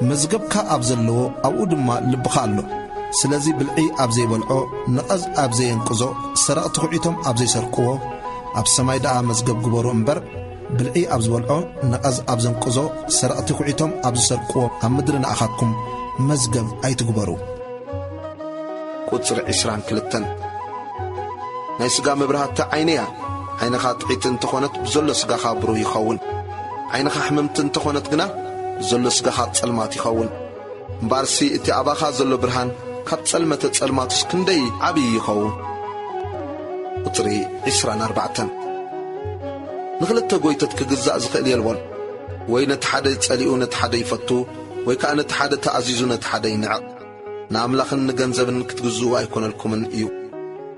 مزقبكا أبزلو أو دما لبخالو سلازي بالعي أبزي بلعو نقز أبزي ينقزو سرقت خعيتم أبزي سرقوه أب سماي دا مزقب قبرو امبر بالعي أبز بلعو نقز أبزي ينقزو سرقت خعيتم أبزي سرقوه أمدرنا أخاكم مزقب أي تقبرو قطر 22 نايسقا مبرهات عينيها عينخا تعيتن تخونت بزلو سقاخا برو يخون عينخا حممتن تخونت قنا بزلو سقاخا تسلمات يخون مبارسي اتي أباخا زلو برهان كاب تسلمت تسلمات سكندي عبي يخون قطري 24 نغلت قويتت كقزاء زخيل يلون وين تحدي تسأليو نتحدي يفتو ويكا نتحدي تأزيزو نتحدي نعق نعملخن نغنزبن كتغزوا يكون لكم إيو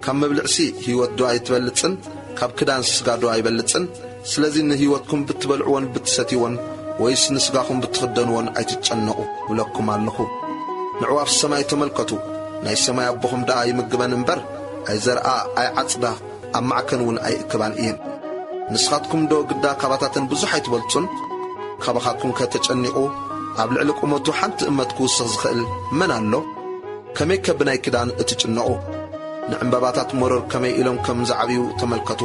كم مبلعسي هيوت دعاء يتبلتسن كاب كدان سسقا دعاء يبلتسن سلازي هيوتكم بتبلعون بتستيون ويس نسقاكم بتخدنون أي تتشنقوا ولكم علقوا نعواف السماء تملكتوا ناي السماء أبوهم دعاء يمقبان انبر أي زرعاء أي عطدا أم معكنون أي إكبان إين ንስኻትኩም ዶ ግዳ ካባታትን ብዙሕ ኣይትበልጹን? ካባኻትኩም ከተጨኒቑ ኣብ ልዕሊ ቁመቱ ሓንቲ እመት ክውስኽ ዝኽእል መን ኣሎ? ከመይ ከብናይ ክዳን እትጭነቑ? ንዕምበባታት መሮር ከመይ ኢሎም ከም ዝዓብዩ ተመልከቱ።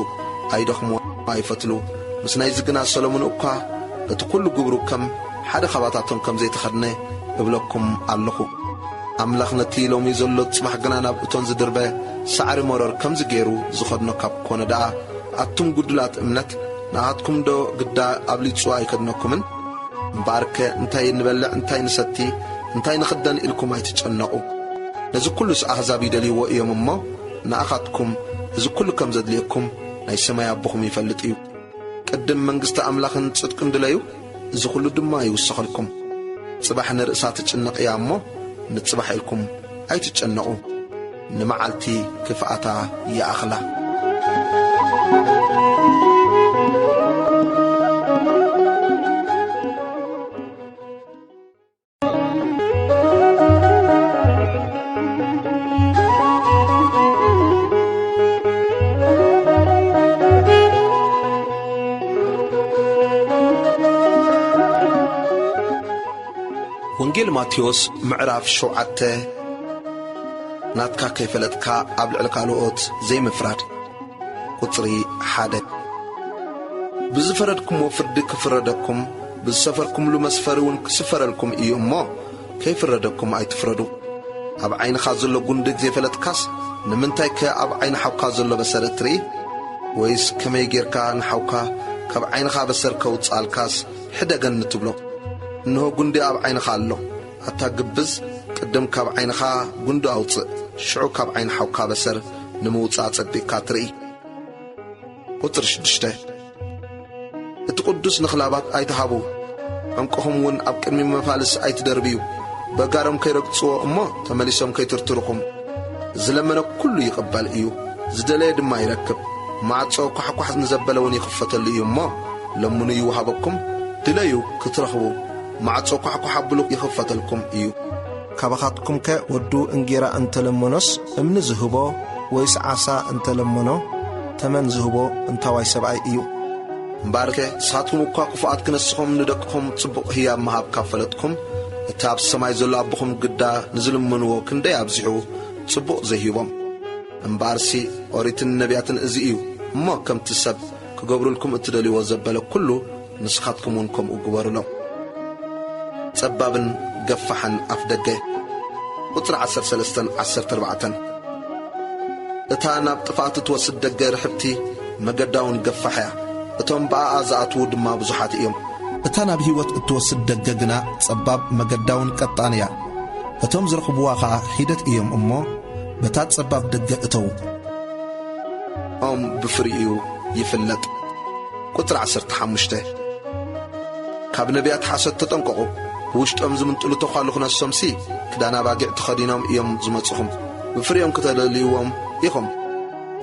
ኣይደኽሙ ኣይፈትሉ። ምስ ናይ ዝግና ሰሎሞን እኳ እቲ ኩሉ ግብሩ ከም ሓደ ካባታቶም ከም ዘይተኸድነ እብለኩም ኣለኹ። ኣምላኽ ነቲ ሎሚ ዘሎ ጽባሕ ግና ናብ እቶን ዝድርበ ሳዕሪ መሮር ከምዚ ገይሩ ዝኸድኖ ካብ ኮነ ደኣ ኣቱም ጉድላት እምነት ንኣትኩም ዶ ግዳ ኣብሊጹ ኣይከድነኩምን? እምበኣርከ እንታይ ንበልዕ እንታይ ንሰቲ እንታይ ንኽደን ኢልኩም ኣይትጨነቑ። ነዚ ኩሉስ ኣሕዛብ ይደልይዎ እዮም እሞ ንኣኻትኩም እዚ ኩሉ ከም ዘድልየኩም ናይ ሰማይ ኣቦኹም ይፈልጥ እዩ። ቅድም መንግሥቲ ኣምላኽን ጽድቅን ድለዩ እዚ ኩሉ ድማ ይውሰኸልኩም። ጽባሕ ንርእሳ ትጭነቕ እያ እሞ ንጽባሕ ኢልኩም ኣይትጨነቑ። ንመዓልቲ ክፍኣታ ይኣኽላ። ወንጌል ማቴዎስ ምዕራፍ 7 ናትካ ከይፈለጥካ ኣብ ልዕሊ ካልኦት ዘይምፍራድ ቁጽሪ 1 ብዝፈረድኩምዎ ፍርዲ ክፍረደኩም ብዝሰፈርኩምሉ መስፈሪ እውን ክስፈረልኩም እዩ እሞ ከይፍረደኩም ኣይትፍረዱ። ኣብ ዓይንኻ ዘሎ ጉንዲ ዘይፈለጥካስ ንምንታይ ከ ኣብ ዓይኒ ሓውካ ዘሎ በሰር እትርኢ? ወይስ ከመይ ጌርካ ንሓውካ ካብ ዓይንኻ በሰር ከውፅኣልካስ ሕደገን ትብሎ? እንሆ ጉንዲ ኣብ ዓይንኻ ኣሎ። ኣታ ግብዝ ቅድም ካብ ዓይንኻ ጉንዲ ኣውፅእ፣ ሽዑ ካብ ዓይን ሓውካ በሰር ንምውፃእ ጸቢቕካ ትርኢ። ቁጽሪ 6 እቲ ቅዱስ ንኽላባት ኣይትሃቡ፣ ዕንቆኹም እውን ኣብ ቅድሚ መፋልስ ኣይትደርብዩ። በጋሮም ከይረግጽዎ እሞ ተመሊሶም ከይትርትርኹም። ዝለመነ ኩሉ ይቕበል እዩ፣ ዝደለየ ድማ ይረክብ። ማዕጾ ኳሕኳሕ ንዘበለ እውን ይኽፈተሉ እዩ እሞ ለምኑ ይውሃበኩም፣ ድለዩ ክትረኽቡ፣ ማዕጾ ኳሕኳሕ ኣብሉ ይኽፈተልኩም እዩ። ካባኻትኩም ከ ወዱ እንጌራ እንተለመኖስ እምኒ ዝህቦ ወይስ ዓሳ እንተለመኖ ተመን ዝህቦ እንታዋይ ሰብኣይ እዩ? እምበኣርከ ንስኻትኩም እኳ ክፉኣት ክነስኾም ንደቅኹም ጽቡቕ ህያብ መሃብ ካብ ፈለጥኩም እቲ ኣብ ሰማይ ዘሎ ኣቦኹም ግዳ ንዝልምንዎ ክንደይ ኣብዚሑ ጽቡቕ ዘይሂቦም። እምበኣርሲ ኦሪትን ነቢያትን እዚ እዩ እሞ ከምቲ ሰብ ክገብሩልኩም እትደልይዎ ዘበለ ኩሉ ንስኻትኩም እውን ከምኡ ግበሩሎም። ጸባብን ገፋሕን ኣፍ ደገ ቁጽሪ 13-14 እታ ናብ ጥፋእቲ ትወስድ ደገ ርሕብቲ መገዳውን ገፋሕ እያ፣ እቶም በኣኣ ዝኣትዉ ድማ ብዙሓት እዮም። እታ ናብ ህይወት እትወስድ ደገ ግና ጸባብ መገዳውን ቀጣን እያ፣ እቶም ዝረኽብዋ ኸዓ ሒደት እዮም እሞ በታ ጸባብ ደገ እተዉ። ኦም ብፍርኡ ይፍለጥ። ቁጽሪ 15 ካብ ነቢያት ሓሰት ተጠንቀቑ፣ ብውሽጦም ዝምንጥሉ ተዃሉ ኽነሶምሲ ክዳና ባጊዕ ተኸዲኖም እዮም ዝመጽኹም። ብፍርኦም ከተለልይዎም ኢኹም።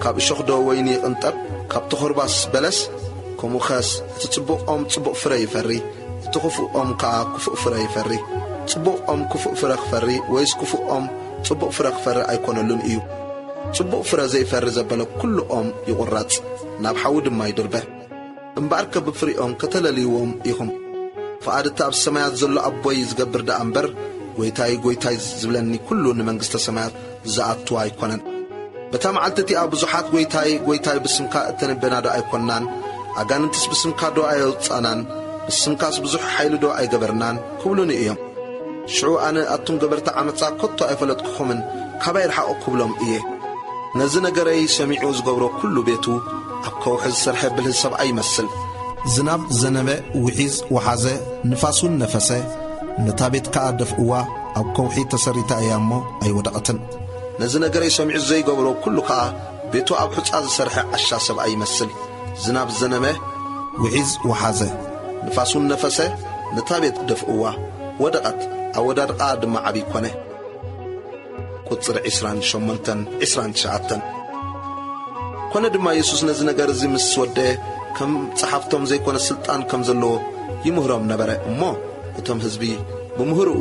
ካብ እሾኽ ዶ ወይኒ ይቕንጠብ? ካብ ተኸርባስ በለስ? ከምኡ ኸስ እቲ ጽቡቕ ኦም ጽቡቕ ፍረ ይፈሪ፣ እቲ ክፉእ ኦም ከዓ ክፉእ ፍረ ይፈሪ። ጽቡቕ ኦም ክፉእ ፍረ ክፈሪ ወይስ ክፉእ ኦም ጽቡቕ ፍረ ክፈሪ ኣይኮነሉን እዩ። ጽቡቕ ፍረ ዘይፈሪ ዘበለ ኩሉ ኦም ይቝረጽ፣ ናብ ሓዊ ድማ ይድርበ። እምበኣርከ ብፍርኦም ከተለልይዎም ኢኹም። ፈኣድቲ ኣብ ሰማያት ዘሎ ኣቦይ ዝገብር ደኣ እምበር ጐይታይ ጐይታይ ዝብለኒ ኩሉ ንመንግሥተ ሰማያት ዝኣትዋ ኣይኮነን። በታ መዓልቲ እቲኣ ብዙሓት ጐይታይ ጐይታይ ብስምካ እተንበና ዶ ኣይኰንናን? ኣጋንንትስ ብስምካ ዶ ኣየውፃናን? ብስምካስ ብዙሕ ሓይሊ ዶ ኣይገበርናን? ክብሉኒ እዮም። ሽዑ ኣነ ኣቱም ገበርቲ ዓመፃ ከቶ ኣይፈለጥክኹምን ካባይ ረሓቑ ክብሎም እየ። ነዚ ነገረይ ሰሚዑ ዝገብሮ ኩሉ ቤቱ ኣብ ከውሒ ዝሰርሐ ብልህ ሰብኣይ ይመስል። ዝናብ ዘነበ ውሒዝ ወሓዘ፣ ንፋሱን ነፈሰ፣ ነታ ቤት ከዓ ደፍእዋ፣ ኣብ ከውሒ ተሰሪታ እያ እሞ ኣይወደቐትን። ነዚ ነገረይ ሰሚዑ ዘይገብሮ ኩሉ ከዓ ቤቱ ኣብ ሕፃ ዝሰርሐ ዓሻ ሰብኣይ ይመስል። ዝናብ ዘነበ ውሒዝ ወሓዘ፣ ንፋሱን ነፈሰ፣ ነታ ቤት ደፍእዋ፣ ወደቐት፣ ኣወዳድቓ ድማ ዓብይ ኮነ። ቁጽሪ 28-29 ኮነ ድማ ኢየሱስ ነዚ ነገር እዚ ምስ ወደአ ከም ጸሓፍቶም ዘይኮነ ሥልጣን ከም ዘለዎ ይምህሮም ነበረ እሞ እቶም ሕዝቢ ብምህርኡ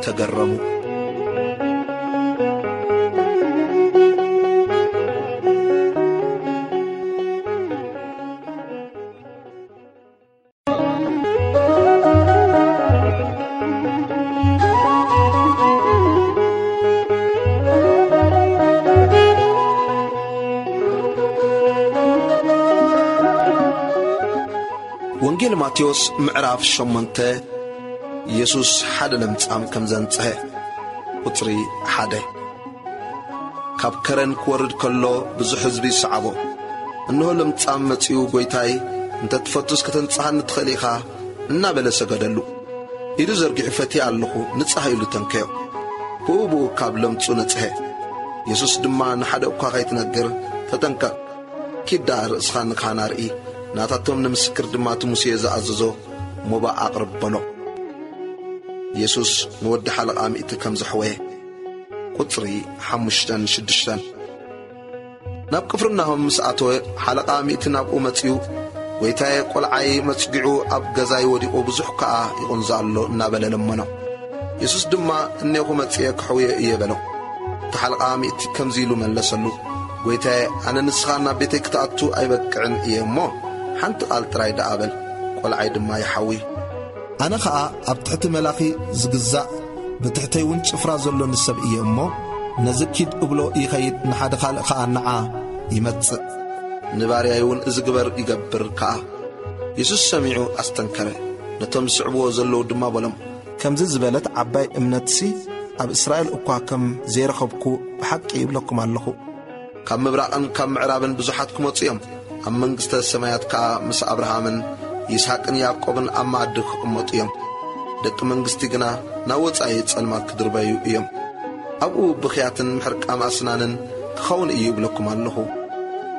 ተገረሙ። ወንጌል ማቴዎስ ምዕራፍ 8 ኢየሱስ ሓደ ለምጻም ከም ዘንጽሐ ቁጥሪ 1 ካብ ከረን ክወርድ ከሎ ብዙሕ ህዝቢ ይስዓቦ እንሆ ለምጻም መጺኡ ጐይታይ እንተ ትፈቱስ ከተንጽሐኒ ትኽእል ኢኻ እናበለ ሰገደሉ ኢዱ ዘርጊሑ ፈቲየ ኣለኹ ንጽሐ ኢሉ ተንከዮ ብኡቡ ካብ ለምጹ ነጽሐ ኢየሱስ ድማ ንሓደ እኳ ኸይትነግር ተጠንቀቕ ኪዳ ርእስኻ ንካህና ርኢ ናታቶም ንምስክር ድማ ሙሴ ዝኣዘዞ ሞባ ኣቕርብ በሎ ኢየሱስ ንወዲ ሓለቓ ሚእቲ ከም ዘሕወየ ቁጽሪ 5-6 ናብ ቅፍርናሆም ምስ ኣተወ ሓለቓ ሚእቲ ናብኡ መጺኡ ጐይታየ ቈልዓይ መጽጊዑ ኣብ ገዛይ ወዲቑ ብዙሕ ከኣ ይቑንዞ ኣሎ እናበለ ለመኖ ኢየሱስ ድማ እኔኹ መጺአ ክሕውየ እየ በሎ እቲ ሓለቓ ሚእቲ ከምዚ ኢሉ መለሰሉ ጐይታየ ኣነ ንስኻ ናብ ቤተይ ክትኣቱ ኣይበቅዕን እየ እሞ ሓንቲ ቓል ጥራይ ደኣበል ቈልዓይ ድማ ይሓዊ ኣነ ኸዓ ኣብ ትሕቲ መላኺ ዝግዛእ ብትሕተይ እውን ጭፍራ ዘሎ ንሰብ እየ እሞ ነዚ ኪድ እብሎ ይኸይድ ንሓደ ኻልእ ኸዓ ንዓ ይመጽእ ንባርያይ እውን እዚ ግበር ይገብር ከኣ ኢየሱስ ሰሚዑ ኣስተንከረ ነቶም ዝስዕብዎ ዘለዉ ድማ በሎም ከምዚ ዝበለት ዓባይ እምነትሲ ኣብ እስራኤል እኳ ከም ዘይረኸብኩ ብሓቂ ይብለኩም ኣለኹ ካብ ምብራቕን ካብ ምዕራብን ብዙሓት ክመጹ እዮም ኣብ መንግሥተ ሰማያት ከኣ ምስ ኣብርሃምን ይስሐቅን ያዕቆብን ኣብ ማዕዲ ክቕመጡ እዮም ደቂ መንግሥቲ ግና ናብ ወጻኢ ጸልማት ክድርበዩ እዮም ኣብኡ ብኽያትን ምሕርቃም ኣስናንን ክኸውን እዩ ይብለኩም ኣለኹ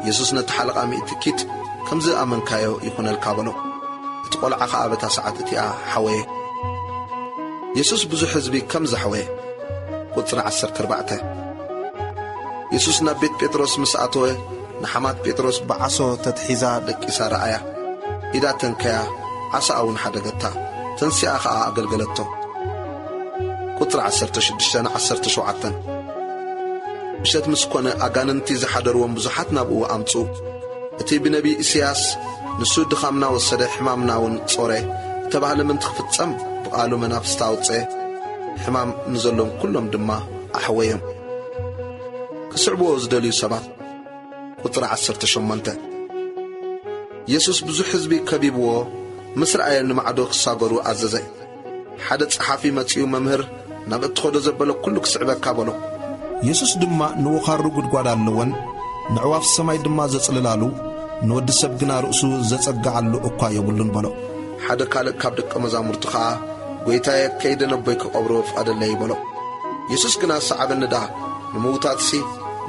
ኢየሱስ ነቲ ሓለቓ ሚእቲ ኪድ ከምዚ ኣመንካዮ ይኹነልካ በሎ እቲ ቈልዓ ኸዓ በታ ሰዓት እቲኣ ሓወየ ኢየሱስ ብዙሕ ሕዝቢ ከም ዘሐወየ ቁጽሪ 14 ኢየሱስ ናብ ቤት ጴጥሮስ ምስ ኣተወ ንሓማት ጴጥሮስ ብዓሶ ተትሒዛ ደቂሳ ረኣያ ኢዳ ተንከያ ዓሳኣ እውን ሓደገታ ተንሲኣ ኸዓ ኣገልገለቶ ቁጥሪ 16-17 ምሸት ምስ ኮነ ኣጋንንቲ ዝሓደርዎም ብዙሓት ናብኡ ኣምፁ እቲ ብነቢ ኢሳይያስ ንሱ ድኻምና ወሰደ ሕማምና እውን ጾረ ተባህለ ምንቲ ክፍጸም ብቓሉ መናፍስቲ ኣውፅአ ሕማም ንዘሎም ኩሎም ድማ ኣሕወዮም ክስዕብዎ ዝደልዩ ሰባት ቁጥሪ 18 ኢየሱስ ብዙሕ ሕዝቢ ከቢብዎ ምስ ረኣየ ንማዕዶ ክሳገሩ ኣዘዘ ሓደ ጸሓፊ መጺኡ መምህር ናብ እትኸዶ ዘበለ ኩሉ ክስዕበካ በሎ ኢየሱስ ድማ ንወኻሩ ጉድጓድ ኣለወን ንዕዋፍ ሰማይ ድማ ዘጽልላሉ ንወዲ ሰብ ግና ርእሱ ዘጸግዓሉ እኳ የብሉን በሎ ሓደ ካልእ ካብ ደቀ መዛሙርቱ ኸዓ ጐይታየ ከይደ ነቦይ ክቐብሮ ፍቓደለይ በሎ ኢየሱስ ግና ሰዓበኒ ዳ ንምውታትሲ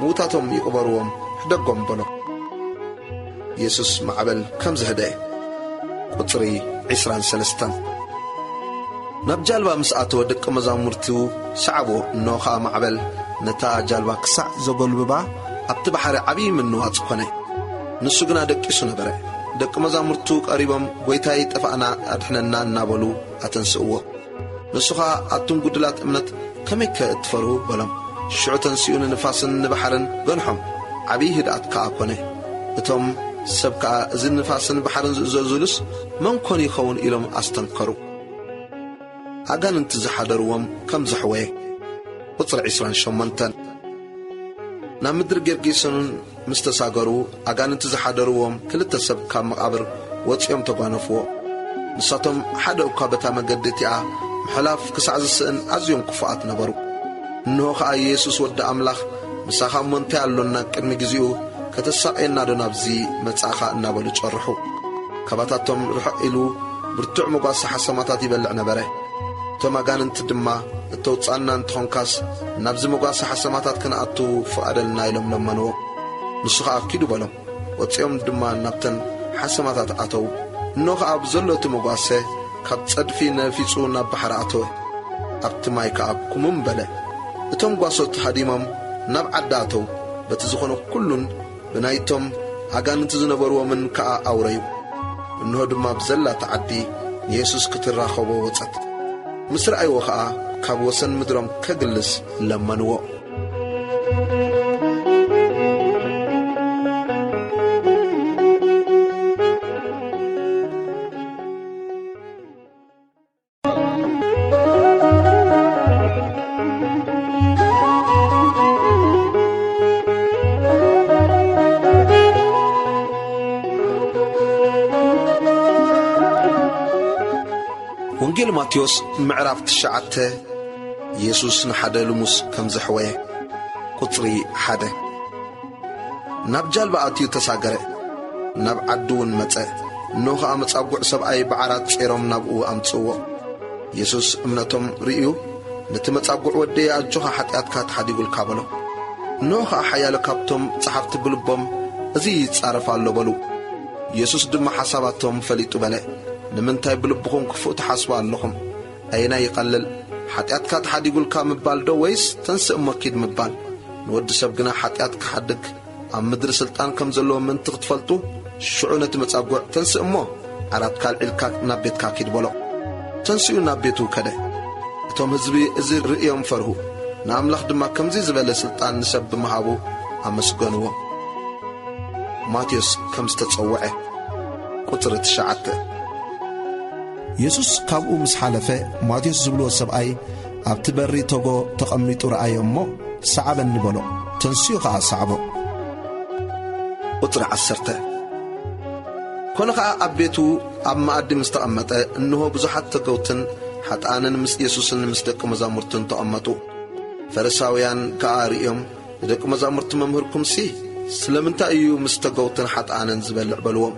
ምውታቶም ይቕበርዎም ሕደጎም በሎ ኢየሱስ ማዕበል ከም ዘህደየ ቁጽሪ 23 ናብ ጃልባ ምስ ኣተወ ደቀ መዛሙርቱ ሰዓቦ እኖኻ ማዕበል ነታ ጃልባ ክሳዕ ዘጐልብባ ኣብቲ ባሕሪ ዓብዪ ምንዋጽ ኮነ ንሱ ግና ደቂሱ ነበረ ደቀ መዛሙርቱ ቀሪቦም ጐይታይ ጠፋእና ኣድሕነና እናበሉ ኣተንስእዎ ንሱኻ ኣቱም ጉድላት እምነት ከመይከ እትፈርሁ በሎም ሽዑ ተንሲኡ ንንፋስን ንባሕርን ገንሖም ዓብዪ ህድኣት ከኣ ኮነ እቶም ሰብ ከኣ እዚ ንፋስን ባሕርን ዝእዘዙሉስ መን ኮን ይኸውን ኢሎም ኣስተንከሩ ኣጋንንቲ ዝሓደርዎም ከም ዘሕወየ ቁጽሪ 28 ናብ ምድሪ ጌርጌሶን ምስ ተሳገሩ ኣጋንንቲ ዝሓደርዎም ክልተ ሰብ ካብ መቓብር ወፂኦም ተጓነፍዎ ንሳቶም ሓደ እኳ በታ መገዲ እቲኣ ምሕላፍ ክሳዕ ዝስእን ኣዝዮም ክፉኣት ነበሩ እንሆ ኸዓ ኢየሱስ ወዲ ኣምላኽ ምሳኻ እሞ እንታይ ኣሎና ቅድሚ ጊዜኡ ከተሳቐየና ዶ ናብዚ መጻእኻ እናበሉ ጨርሑ ካባታቶም ርሑቕ ኢሉ ብርቱዕ መጓሳ ሓሰማታት ይበልዕ ነበረ እቶም ኣጋንንቲ ድማ እተውፃና እንተኾንካስ ናብዚ መጓሳ ሓሰማታት ክንኣቱ ፍቓደልና ኢሎም ለመንዎ ንሱ ኸዓ ኪዱ በሎም ወፂኦም ድማ ናብተን ሓሰማታት ኣተው እኖ ኸዓ ብዘሎ እቲ መጓሰ ካብ ጸድፊ ነፊጹ ናብ ባሕሪ ኣተወ ኣብቲ ማይ ከኣ ኩምም በለ እቶም ጓሶት ሃዲሞም ናብ ዓዳ ኣተው በቲ ዝኾነ ኩሉን ብናይቶም ኣጋንንቲ ዝነበርዎምን ከኣ ኣውረዩ እንሆ ድማ ብዘላታ ዓዲ ንኢየሱስ ክትራኸቦ ወጸት ምስ ረኣይዎ ኸዓ ካብ ወሰን ምድሮም ከግልስ ለመንዎ ወንጌል ማቴዎስ ምዕራፍ 9 ኢየሱስ ንሓደ ልሙስ ከም ዘሕወየ ቁጽሪ 1 ናብ ጃልባ ኣትዩ ተሳገረ ናብ ዓዱውን መጸ እነሆ ኸዓ መጻጉዕ ሰብኣይ ብዓራት ጼሮም ናብኡ ኣምጽዎ ኢየሱስ እምነቶም ርእዩ ነቲ መጻጉዕ ወደየ ኣጆኻ ኃጢኣትካ ተሓዲጉልካ በሎ እነሆ ኸዓ ሓያሎ ካብቶም ጸሓፍቲ ብልቦም እዚ ይጻረፍ ኣሎ በሉ ኢየሱስ ድማ ሓሳባቶም ፈሊጡ በለ ንምንታይ ብልብኹም ክፉእ ተሓስቡ ኣለኹም ኣይና ይቐልል ኃጢኣትካ ተሓዲጉልካ ምባል ዶ ወይስ ተንስእ መኪድ ምባል ንወዲ ሰብ ግና ኃጢኣት ክሓድግ ኣብ ምድሪ ስልጣን ከም ዘለዎ ምንቲ ክትፈልጡ ሽዑ ነቲ መጻጉዕ ተንስእ እሞ ዓራት ካልዒልካ ናብ ቤትካ ኪድ በሎ ተንስኡ ናብ ቤቱ ከደ እቶም ህዝቢ እዚ ርእዮም ፈርሁ ንኣምላኽ ድማ ከምዚ ዝበለ ስልጣን ንሰብ ብምሃቡ ኣመስገንዎ ማቴዎስ ከም ዝተጸውዐ ቁጥሪ 9 ኢየሱስ ካብኡ ምስ ሓለፈ ማቴዎስ ዝብልዎ ሰብኣይ ኣብቲ በሪ ተጎ ተቐሚጡ ረኣዮ እሞ ሰዓበኒ በሎ ተንስኡ ኸዓ ሰዓቦ ቁጥሪ 10 ኮነ ኸዓ ኣብ ቤቱ ኣብ ማኣዲ ምስ ተቐመጠ እንሆ ብዙሓት ተገውትን ሓጥኣንን ምስ ኢየሱስን ምስ ደቂ መዛሙርትን ተቐመጡ ፈሪሳውያን ከኣ ርእዮም ንደቂ መዛሙርቲ መምህርኩምሲ ስለምንታይ እዩ ምስ ተገውትን ሓጥኣንን ዝበልዕ በልዎም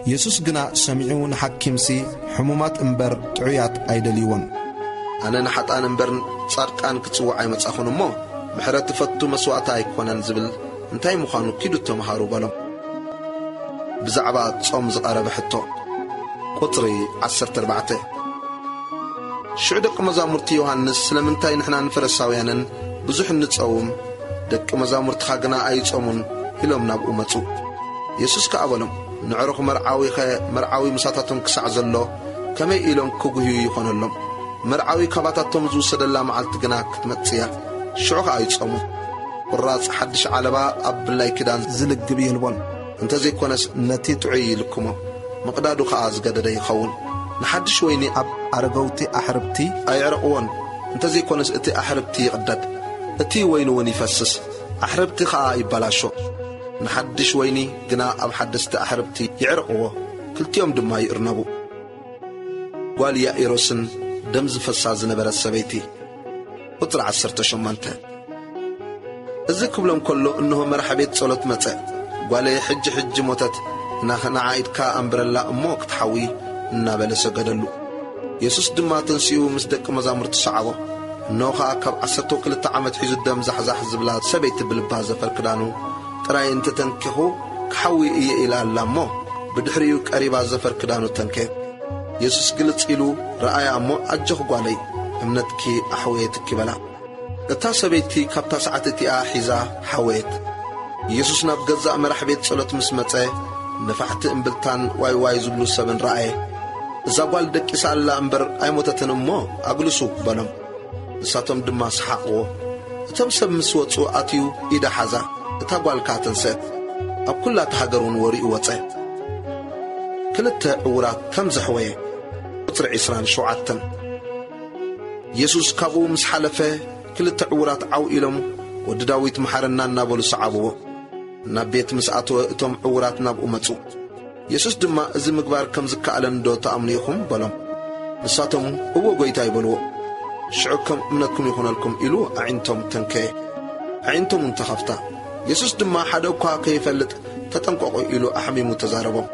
ኢየሱስ ግና ሰሚዑ ንሓኪምሲ ሕሙማት እምበር ጥዑያት ኣይደልይዎን ኣነ ንሓጥኣን እምበር ጻድቃን ክጽውዕ ኣይመጻኹን እሞ ምሕረት ፈቱ መስዋዕታ ኣይኮነን ዝብል እንታይ ምዃኑ ኪዱ ተምሃሩ በሎም ብዛዕባ ጾም ዝቐረበ ሕቶ ቁጥሪ 14 ሽዑ ደቂ መዛሙርቲ ዮሐንስ ስለምንታይ ንሕና ንፈሪሳውያንን ብዙሕ ንጸውም ደቂ መዛሙርትኻ ግና ኣይጾሙን ኢሎም ናብኡ መጹ ኢየሱስ ከኣ በሎም ንዕሩኽ መርዓዊ ምሳታቶም ክሳዕ ዘሎ ከመይ ኢሎም ክጉህዩ ይኾነሎም መርዓዊ ካባታቶም ዝውሰደላ መዓልቲ ግና ክትመጽያ ሽዑ ኸኣ ኣይጾሙ ቁራጽ ሓድሽ ዓለባ ኣብ ብላይ ክዳን ዝልግብ ይህልቦን እንተዘይኮነስ ነቲ ጥዑይ ይልክሞ ምቕዳዱ ኸኣ ዝገደደ ይኸውን ንሓድሽ ወይኒ ኣብ ኣረገውቲ ኣሕርብቲ ኣይዕረቕዎን እንተዘይኮነስ እቲ ኣሕርብቲ ይቕደድ እቲ ወይኒ እውን ይፈስስ ኣሕርብቲ ኸኣ ይበላሾ ንሓድሽ ወይኒ ግና ኣብ ሓደስቲ ኣሕርብቲ ይዕርቕዎ ክልቲኦም ድማ ይእርነቡ ጓል ያኢሮስን ደም ዝፈሳ ዝነበረት ሰበይቲ ቁጥሪ 18 እዚ ክብሎም ከሎ እንሆ መራሕቤት ጸሎት መጸ ጓለይ ሕጂ ሞተት ንዓኢድካ ኣንብረላ እሞ ክትሓዊ እናበለ ሰገደሉ ኢየሱስ ድማ ተንስኡ ምስ ደቂ መዛሙርቲ ሰዓቦ እንሆ ኸዓ ካብ 12 ዓመት ሒዙ ደም ዛሕዛሕ ዝብላ ሰበይቲ ብልባ ዘፈር ክዳኑ ጥራይ እንተተንኪኹ ክሓዊ እየ ኢላ ኣላ እሞ ብድሕሪኡ ቀሪባ ዘፈር ክዳኑ ተንከ ኢየሱስ ግልጽ ኢሉ ረኣያ እሞ ኣጀኽ ጓለይ እምነትኪ ኣሕወየትኪ በላ እታ ሰበይቲ ካብታ ሰዓት እቲኣ ሒዛ ሓወየት ኢየሱስ ናብ ገዛእ መራሕ ቤት ጸሎት ምስ መጸ ነፋሕቲ እምብልታን ዋይ ዝብሉ ሰብን ረኣየ እዛ ጓል ደቂሳ ኣላ እምበር ኣይሞተትን እሞ ኣግልሱ በሎም ንሳቶም ድማ ሰሓቕዎ እቶም ሰብ ምስ ወጹ ኣትዩ ኢዳ ሓዛ እታ ጓልካ ተንሰት ኣብ ኩላታ ሃገር እውን ወሪኡ ወጸ ክልተ ዕውራት ከም ዘሕወየ ቁጥሪ 27 ኢየሱስ ካብኡ ምስ ሓለፈ ክልተ ዕውራት ዓው ኢሎም ወዲ ዳዊት መሓረና እናበሉ ሰዓብዎ ናብ ቤት ምስ ኣተወ እቶም ዕውራት ናብኡ መጹ ኢየሱስ ድማ እዚ ምግባር ከም ዝከኣለን ዶ ተኣምኑ ኢኹም በሎም ንሳቶም እዎ ጐይታ ይበልዎ ሽዑ ከም እምነትኩም ይኹነልኩም ኢሉ ኣዒንቶም ተንከየ ኣዒንቶም እንተኸፍታ ኢየሱስ ድማ ሓደ እኳ ከይፈልጥ ተጠንቀቑ ኢሉ ኣሕሚሙ ተዛረቦም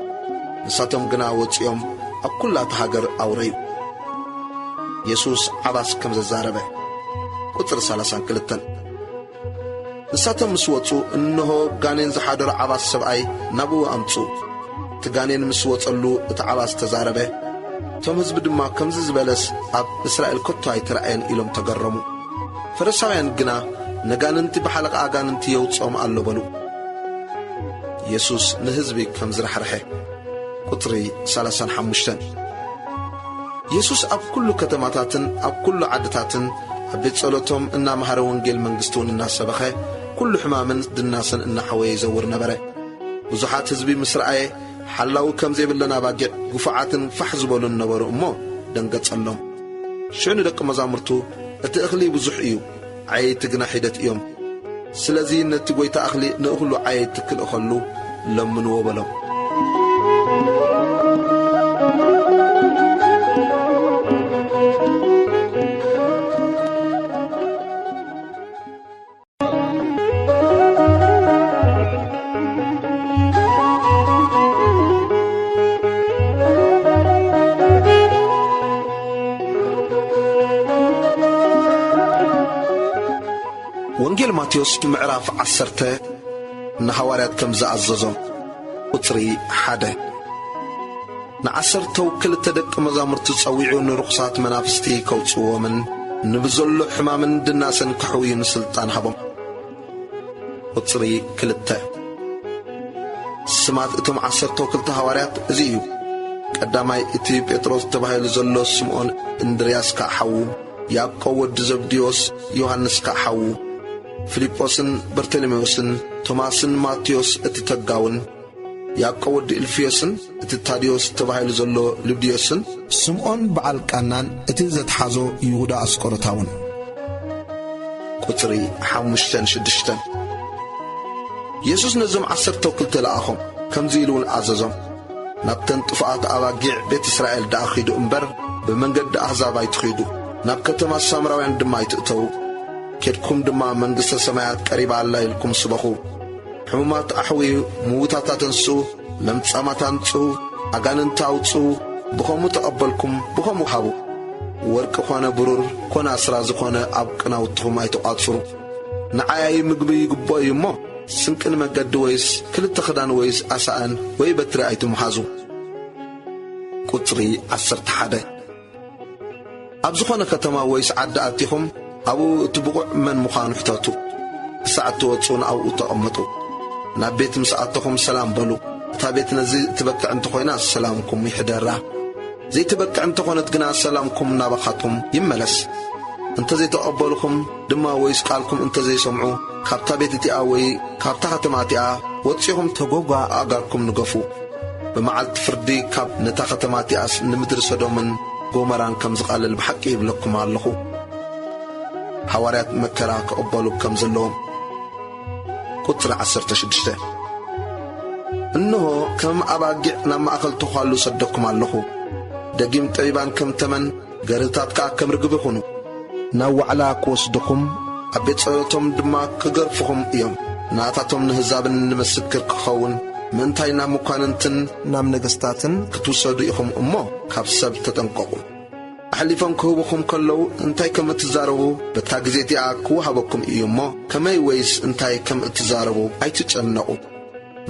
ንሳቶም ግና ወፂኦም ኣብ ኩላታ ሃገር ኣውረዩ ኢየሱስ ዓባስ ከም ዘዛረበ ቁጥሪ 32 ንሳቶም ምስ ወጹ እንሆ ጋኔን ዝሓደሮ ዓባስ ሰብኣይ ናብኡ ኣምጹ እቲ ጋኔን ምስ ወጸሉ እቲ ዓባስ ተዛረበ እቶም ህዝቢ ድማ ከምዚ ዝበለስ ኣብ እስራኤል ከቶ ኣይተረኣየን ኢሎም ተገረሙ ፈሪሳውያን ግና ነጋንንቲ ብሓለቃ ኣጋንንቲ የውጾም ኣሎ በሉ ኢየሱስ ንህዝቢ ከም ዝረሕርሐ ቁጥሪ 35 ኢየሱስ ኣብ ኩሉ ከተማታትን ኣብ ኩሉ ዓድታትን ኣብ ቤት ጸሎቶም እናመሃረ ወንጌል መንግሥቱን እናሰበኸ ኩሉ ሕማምን ድናስን እናሐወየ ይዘውር ነበረ ብዙሓት ህዝቢ ምስ ረኣየ ሓላዊ ከም ዘይብለና ባጊዕ ጉፋዓትን ፋሕ ዝበሉን ነበሩ እሞ ደንገጸሎም ሽዑ ንደቂ መዛሙርቱ እቲ እኽሊ ብዙሕ እዩ ዓየይቲ ግና ሒደት እዮም ስለዚ ነቲ ጐይታ እኽሊ ንእኽሉ ዓየይቲ ክልእኸሉ ለምንዎ በሎም ወንጌል ማቴዎስ ምዕራፍ 10 ንሐዋርያት ከም ዝኣዘዞም ቁጽሪ 1 ንዓሰርተ ክልተ ደቀ መዛሙርቱ ጸዊዑ ንርኩሳት መናፍስቲ ከውጽዎምን ንብዘሎ ሕማምን ድናሰን ክሕውዩን ስልጣን ሃቦም። ቁጽሪ 2 ስማት እቶም 12 ሐዋርያት እዚ እዩ። ቀዳማይ እቲ ጴጥሮስ ተባሂሉ ዘሎ ስምዖን እንድርያስ ካሓዉ፣ ያዕቆብ ወዲ ዘብዴዎስ፣ ዮሐንስ ካሓዉ፣ ፊልጶስን በርተሎሜዎስን፣ ቶማስን፣ ማቴዎስ እቲ ተጋውን፣ ያዕቆብ ወዲ እልፍዮስን እቲ ታዲዮስ ተባሂሉ ዘሎ ልብድዮስን፣ ስምዖን በዓል ቃናን እቲ ዘተሓዞ ይሁዳ አስቆሮታውን። ቁጽሪ 5-6 ኢየሱስ ነዞም 12 ለኣኾም ከምዚ ኢሉ እውን ኣዘዞም። ናብተን ጥፉኣት ኣባጊዕ ቤት እስራኤል ደኣ ኺዱ እምበር ብመንገዲ ኣሕዛብ ኣይትኺዱ። ናብ ከተማ ሳምራውያን ድማ ኣይትእተዉ። ኬድኩም ድማ መንግሥተ ሰማያት ቀሪባ ኣላ ኢልኩም ስበኹ። ሕሙማት ኣሕዊዩ፣ ምዉታታት አንስኡ፣ ለምጻማት አንጽኡ፣ ኣጋንንቲ ኣውጽኡ። ብኸምኡ ተቐበልኩም ብኸምኡ ሃቡ። ወርቂ ኾነ ብሩር ኮነ ኣስራ ዝኾነ ኣብ ቅናውትኹም ኣይተቋጽሩ። ንዓያይ ምግቢ ይግቦ እዩ እሞ ስንቅን መገዲ ወይስ ክልተ ኽዳን ወይስ ኣሳእን ወይ በትሪ ኣይትምሓዙ። ቁጽሪ 11 ኣብ ዝኾነ ከተማ ወይስ ዓዲ ኣቲኹም ኣብኡ እቲ ብቑዕ መን ምዃኑ ሕተቱ። ክሳዕ እትወጹን ኣብኡ ተቐመጡ። ናብ ቤት ምስ ኣተኹም ሰላም በሉ። እታ ቤት ነዚ እትበክዕ እንተ ኾይና ሰላምኩም ይሕደራ፣ ዘይትበክዕ እንተ ኾነት ግና ሰላምኩም እናባኻትኩም ይመለስ። እንተ ዘይተቐበልኩም ድማ ወይስ ቃልኩም እንተ ዘይሰምዑ ካብታ ቤት እቲኣ ወይ ካብታ ከተማ እቲኣ ወፂኹም ተጐጓ ኣጋርኩም ንገፉ። ብመዓልቲ ፍርዲ ካብ ነታ ከተማ እቲኣስ ንምድሪ ሰዶምን ጎመራን ከም ዝቓልል ብሓቂ ይብለኩም ኣለኹ። ሐዋርያት መከራ ክቕበሉ ከም ዘለዎም። ቁጽሪ 16 እንሆ ከም ኣባጊዕ ናብ ማእኸል ተዃሉ ሰደኩም ኣለኹ። ደጊም ጠቢባን ከም ተመን፣ ገርህታት ከዓ ከም ርግብ ይኹኑ። ናብ ዋዕላ ክወስድኹም ኣብ ቤት ጸሎቶም ድማ ክገርፍኹም እዮም። ናታቶም ንሕዛብን ንምስክር ክኸውን ምእንታይ ናብ መኳንንትን ናብ ነገሥታትን ክትውሰዱ ኢኹም እሞ ካብ ሰብ ተጠንቀቑ። ኣሕሊፎም ክህቡኹም ከለዉ እንታይ ከም እትዛረቡ በታ ጊዜ እቲኣ ክወሃበኩም እዩ እሞ ከመይ ወይስ እንታይ ከም እትዛረቡ ኣይትጨነቑ።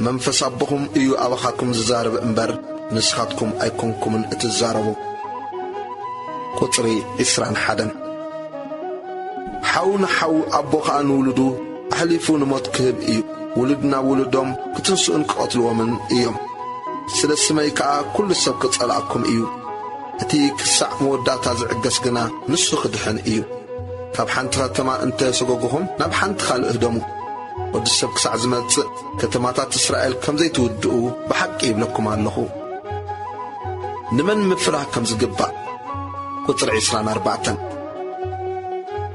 መንፈስ ኣቦኹም እዩ ኣባኻኩም ዝዛረብ እምበር ንስኻትኩም ኣይኮንኩምን እትዛረቡ። ቁጽሪ 21 ሓው ንሓው ኣቦ ኸዓ ንውሉዱ ኣሕሊፉ ንሞት ክህብ እዩ። ውሉድ ናብ ውሉዶም ክትንስኡን ክቐትልዎምን እዮም። ስለ ስመይ ከዓ ኩሉ ሰብ ክጸልኣኩም እዩ። እቲ ክሳዕ መወዳእታ ዝዕገስ ግና ንሱ ክድሕን እዩ። ካብ ሓንቲ ከተማ እንተ ሰጐግኹም ናብ ሓንቲ ካልእ እህደሙ። ወዲ ሰብ ክሳዕ ዝመጽእ ከተማታት እስራኤል ከም ዘይትውድኡ ብሓቂ ይብለኩም ኣለኹ። ንመን ምፍራህ ከም ዝግባእ። ቁጽሪ 24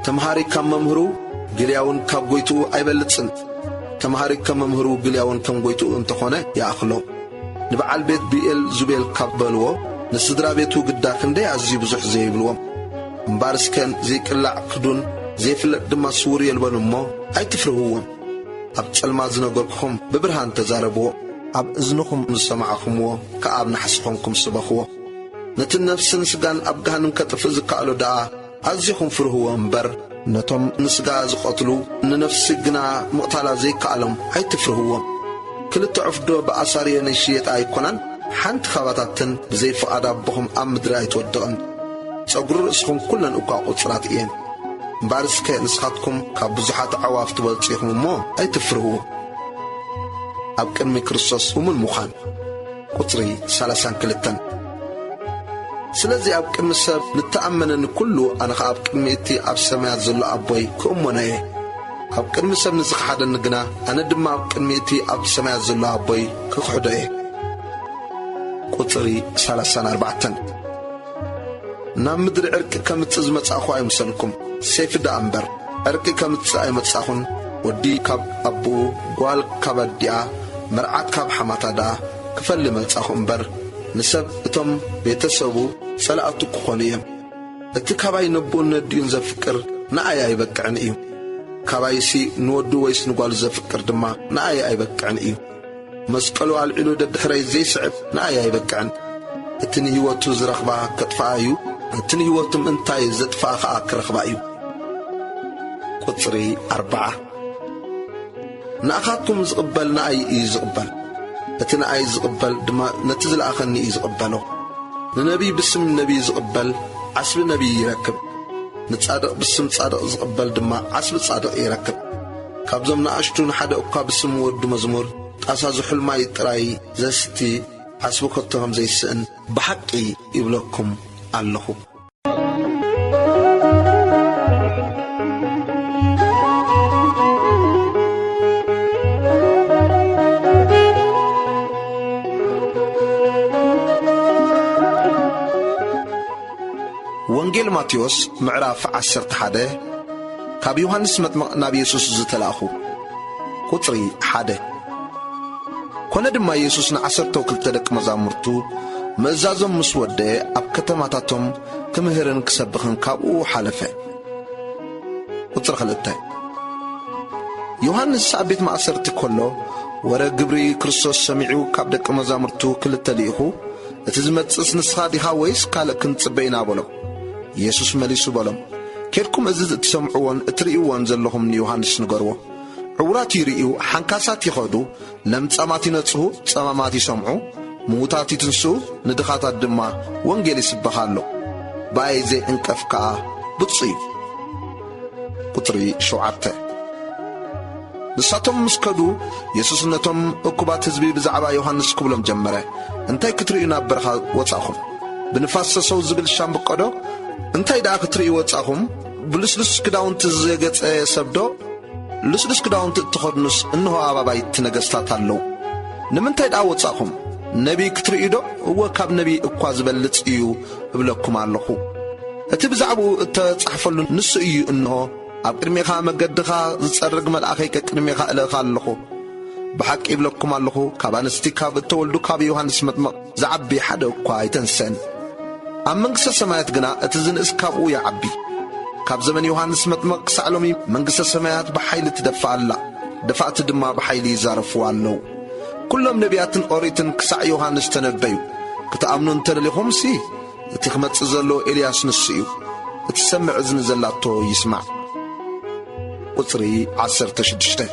ተምሃሪ ካብ መምህሩ ግልያውን ካብ ጐይትኡ ኣይበልጽን። ተምሃሪ ካብ መምህሩ ግልያውን ከም ጐይትኡ እንተኾነ ይኣኽሎ። ንበዓል ቤት ብኤል ዙቤል ካብ በልዎ ንስድራ ቤቱ ግዳ ክንደይ ኣዝዩ ብዙሕ ዘይብልዎም። እምባርስከን ዘይቅላዕ ክዱን ዘይፍለጥ ድማ ስውር የልበሉ እሞ ኣይትፍርህዎም። ኣብ ጸልማ ዝነገርክኹም ብብርሃን ተዛረብዎ። ኣብ እዝንኹም ዝሰማዕኹምዎ ከኣብ ናሕስኾንኩም ስበኽዎ። ነቲ ነፍስን ስጋን ኣብ ገሃንም ከጥፍእ ዝከኣሎ ደኣ ኣዝኹም ፍርህዎ እምበር ነቶም ንስጋ ዝቐትሉ ንነፍሲ ግና ምቕታላ ዘይከኣሎም ኣይትፍርህዎም። ክልተ ዕፍዶ ብኣሳርየ ነይሽየጣ ኣይኮናን። ሓንቲ ኻባታትን ብዘይፍቓድ ኣቦኹም ኣብ ምድሪ ኣይትወድቕን። ጸጕሪ ርእስኹም ኲለን እኳ ቝጽራት እየን። እምባርስከ ንስኻትኩም ካብ ብዙሓት ኣዕዋፍ ትበልጺኹም እሞ ኣይትፍርህዎ። ኣብ ቅድሚ ክርስቶስ እሙን ምዃን። ቁጽሪ 32 ስለዚ ኣብ ቅድሚ ሰብ ንተኣመነኒ ኲሉ ኣነ ኸ ኣብ ቅድሚ እቲ ኣብ ሰማያት ዘሎ ኣቦይ ክእሞነ እየ። ኣብ ቅድሚ ሰብ ንዝኸሓደኒ ግና ኣነ ድማ ኣብ ቅድሚ እቲ ኣብ ሰማያት ዘሎ ኣቦይ ክክሕዶ እየ። ቁጽሪ 34 ናብ ምድሪ ዕርቂ ከምጽእ ዝመጻእኹ ኣይምሰልኩም። ሰይፊ ደኣ እምበር ዕርቂ ከምጽእ ኣይመጻኹን። ወዲ ካብ ኣቦኡ፣ ጓል ካብ ኣዲኣ፣ መርዓት ካብ ሓማታ ደኣ ክፈሊ መጻኹ እምበር ንሰብ እቶም ቤተሰቡ ጸላእቱ ክኾኑ እዮም። እቲ ካባይ ነብኡን ነዲኡን ዘፍቅር ንኣየ ኣይበቅዕን እዩ። ካባይሲ ንወዱ ወይስ ንጓሉ ዘፍቅር ድማ ንኣየ ኣይበቅዕን እዩ። መስቀሉ ኣልዒሉ ደድሕረይ ዘይስዕብ ንኣየ ኣይበቅዕን። እቲ ንህይወቱ ዝረኽባ ከጥፍኣ እዩ። እቲ ንህይወቱም እንታይ ዘጥፍኣ ኸዓ ክረኽባ እዩ። ቁጽሪ 40 نأخذكم زقبل نأي زقبل أتنا أي زقبل دما نتزل أخني زقبله ننبي باسم النبي زقبل عسب النبي يركب نتصادق باسم تصادق زقبل دما عسب تصادق يركب كابزمنا أشتون حدا أبقى باسم ود مزمور أساس حلما يتراي زستي عسب كتهم زي السن بحقي يبلغكم الله وانجيل ماتيوس معراف 11 كاب يوحنس مطمق نبي يسوس زتلاخو قطري 1 كون دما يسوسنا 10 دق مزامرتو مزازم مسوده اب كتماتاتهم كمهرن كسبخن كابو حلفه قطر 2 يوحنس سابيت ما 10 كله ورا جبري كريستوس سمعو كاب دق مزامرتو كلته ليخو اتزمتص نسخاديها ويس كالكن صبينا بلو يسوس مليسو بلم كيركم ازز تسمعون اتريوان زلهم يوحنس نغرو عورات يريو حنكاسات يخدو لم صماتي نصو صمامات يسمعو موتات يتنسو ندخاتات دما وانجيل يسبخالو بايزي انقفكا بتصي قطري شوعته نساتهم مسكدو يسوس نتم اكبات حزبي بزعبا يوحنس كبلم جمره انتي كترينا برخا وصاخم بنفاسسو زبل شام بقدو انتي دا كتري وصاخم بلسلس كداونت زغص سبدو لسلس كداونت تخدنس انه اباباي تنغستات አለው نمنتي دا وصاخم نبي كتري دو هو كاب نبي اكوا زبلص እዩ ብለኩም ኣለኹ እቲ ብዛዕቡ ተጻሕፈሉ ንስ እዩ እንሆ ኣብ ቅድሜኻ መገድኻ ዝጸርግ መልአኸይ ቅድሜኻ እለኻ ኣለኹ بحق يبلغكم الله كابانستي كاب تولدو كاب يوحنس مطمق زعبي حدا እኳ አይተንሰን ኣብ መንግስተ ሰማያት ግና እቲ ዝንእስ ካብኡ ይዓቢ ካብ ዘመን ዮሐንስ መጥመቅ ሳዕሎሚ መንግስተ ሰማያት በኃይል ትደፋአላ ደፋእት ድማ በኃይል ይዛረፉ ኣለው ኩሎም ነቢያትን ኦሪትን ክሳዕ ዮሐንስ ተነበዩ ክትኣምኑ እንተደሊኹም ሲ እቲ ክመጽእ ዘሎ ኤልያስ ንስ እዩ እቲ ሰምዕ እዝኒ ዘላቶ ይስማዕ ቁጽሪ 16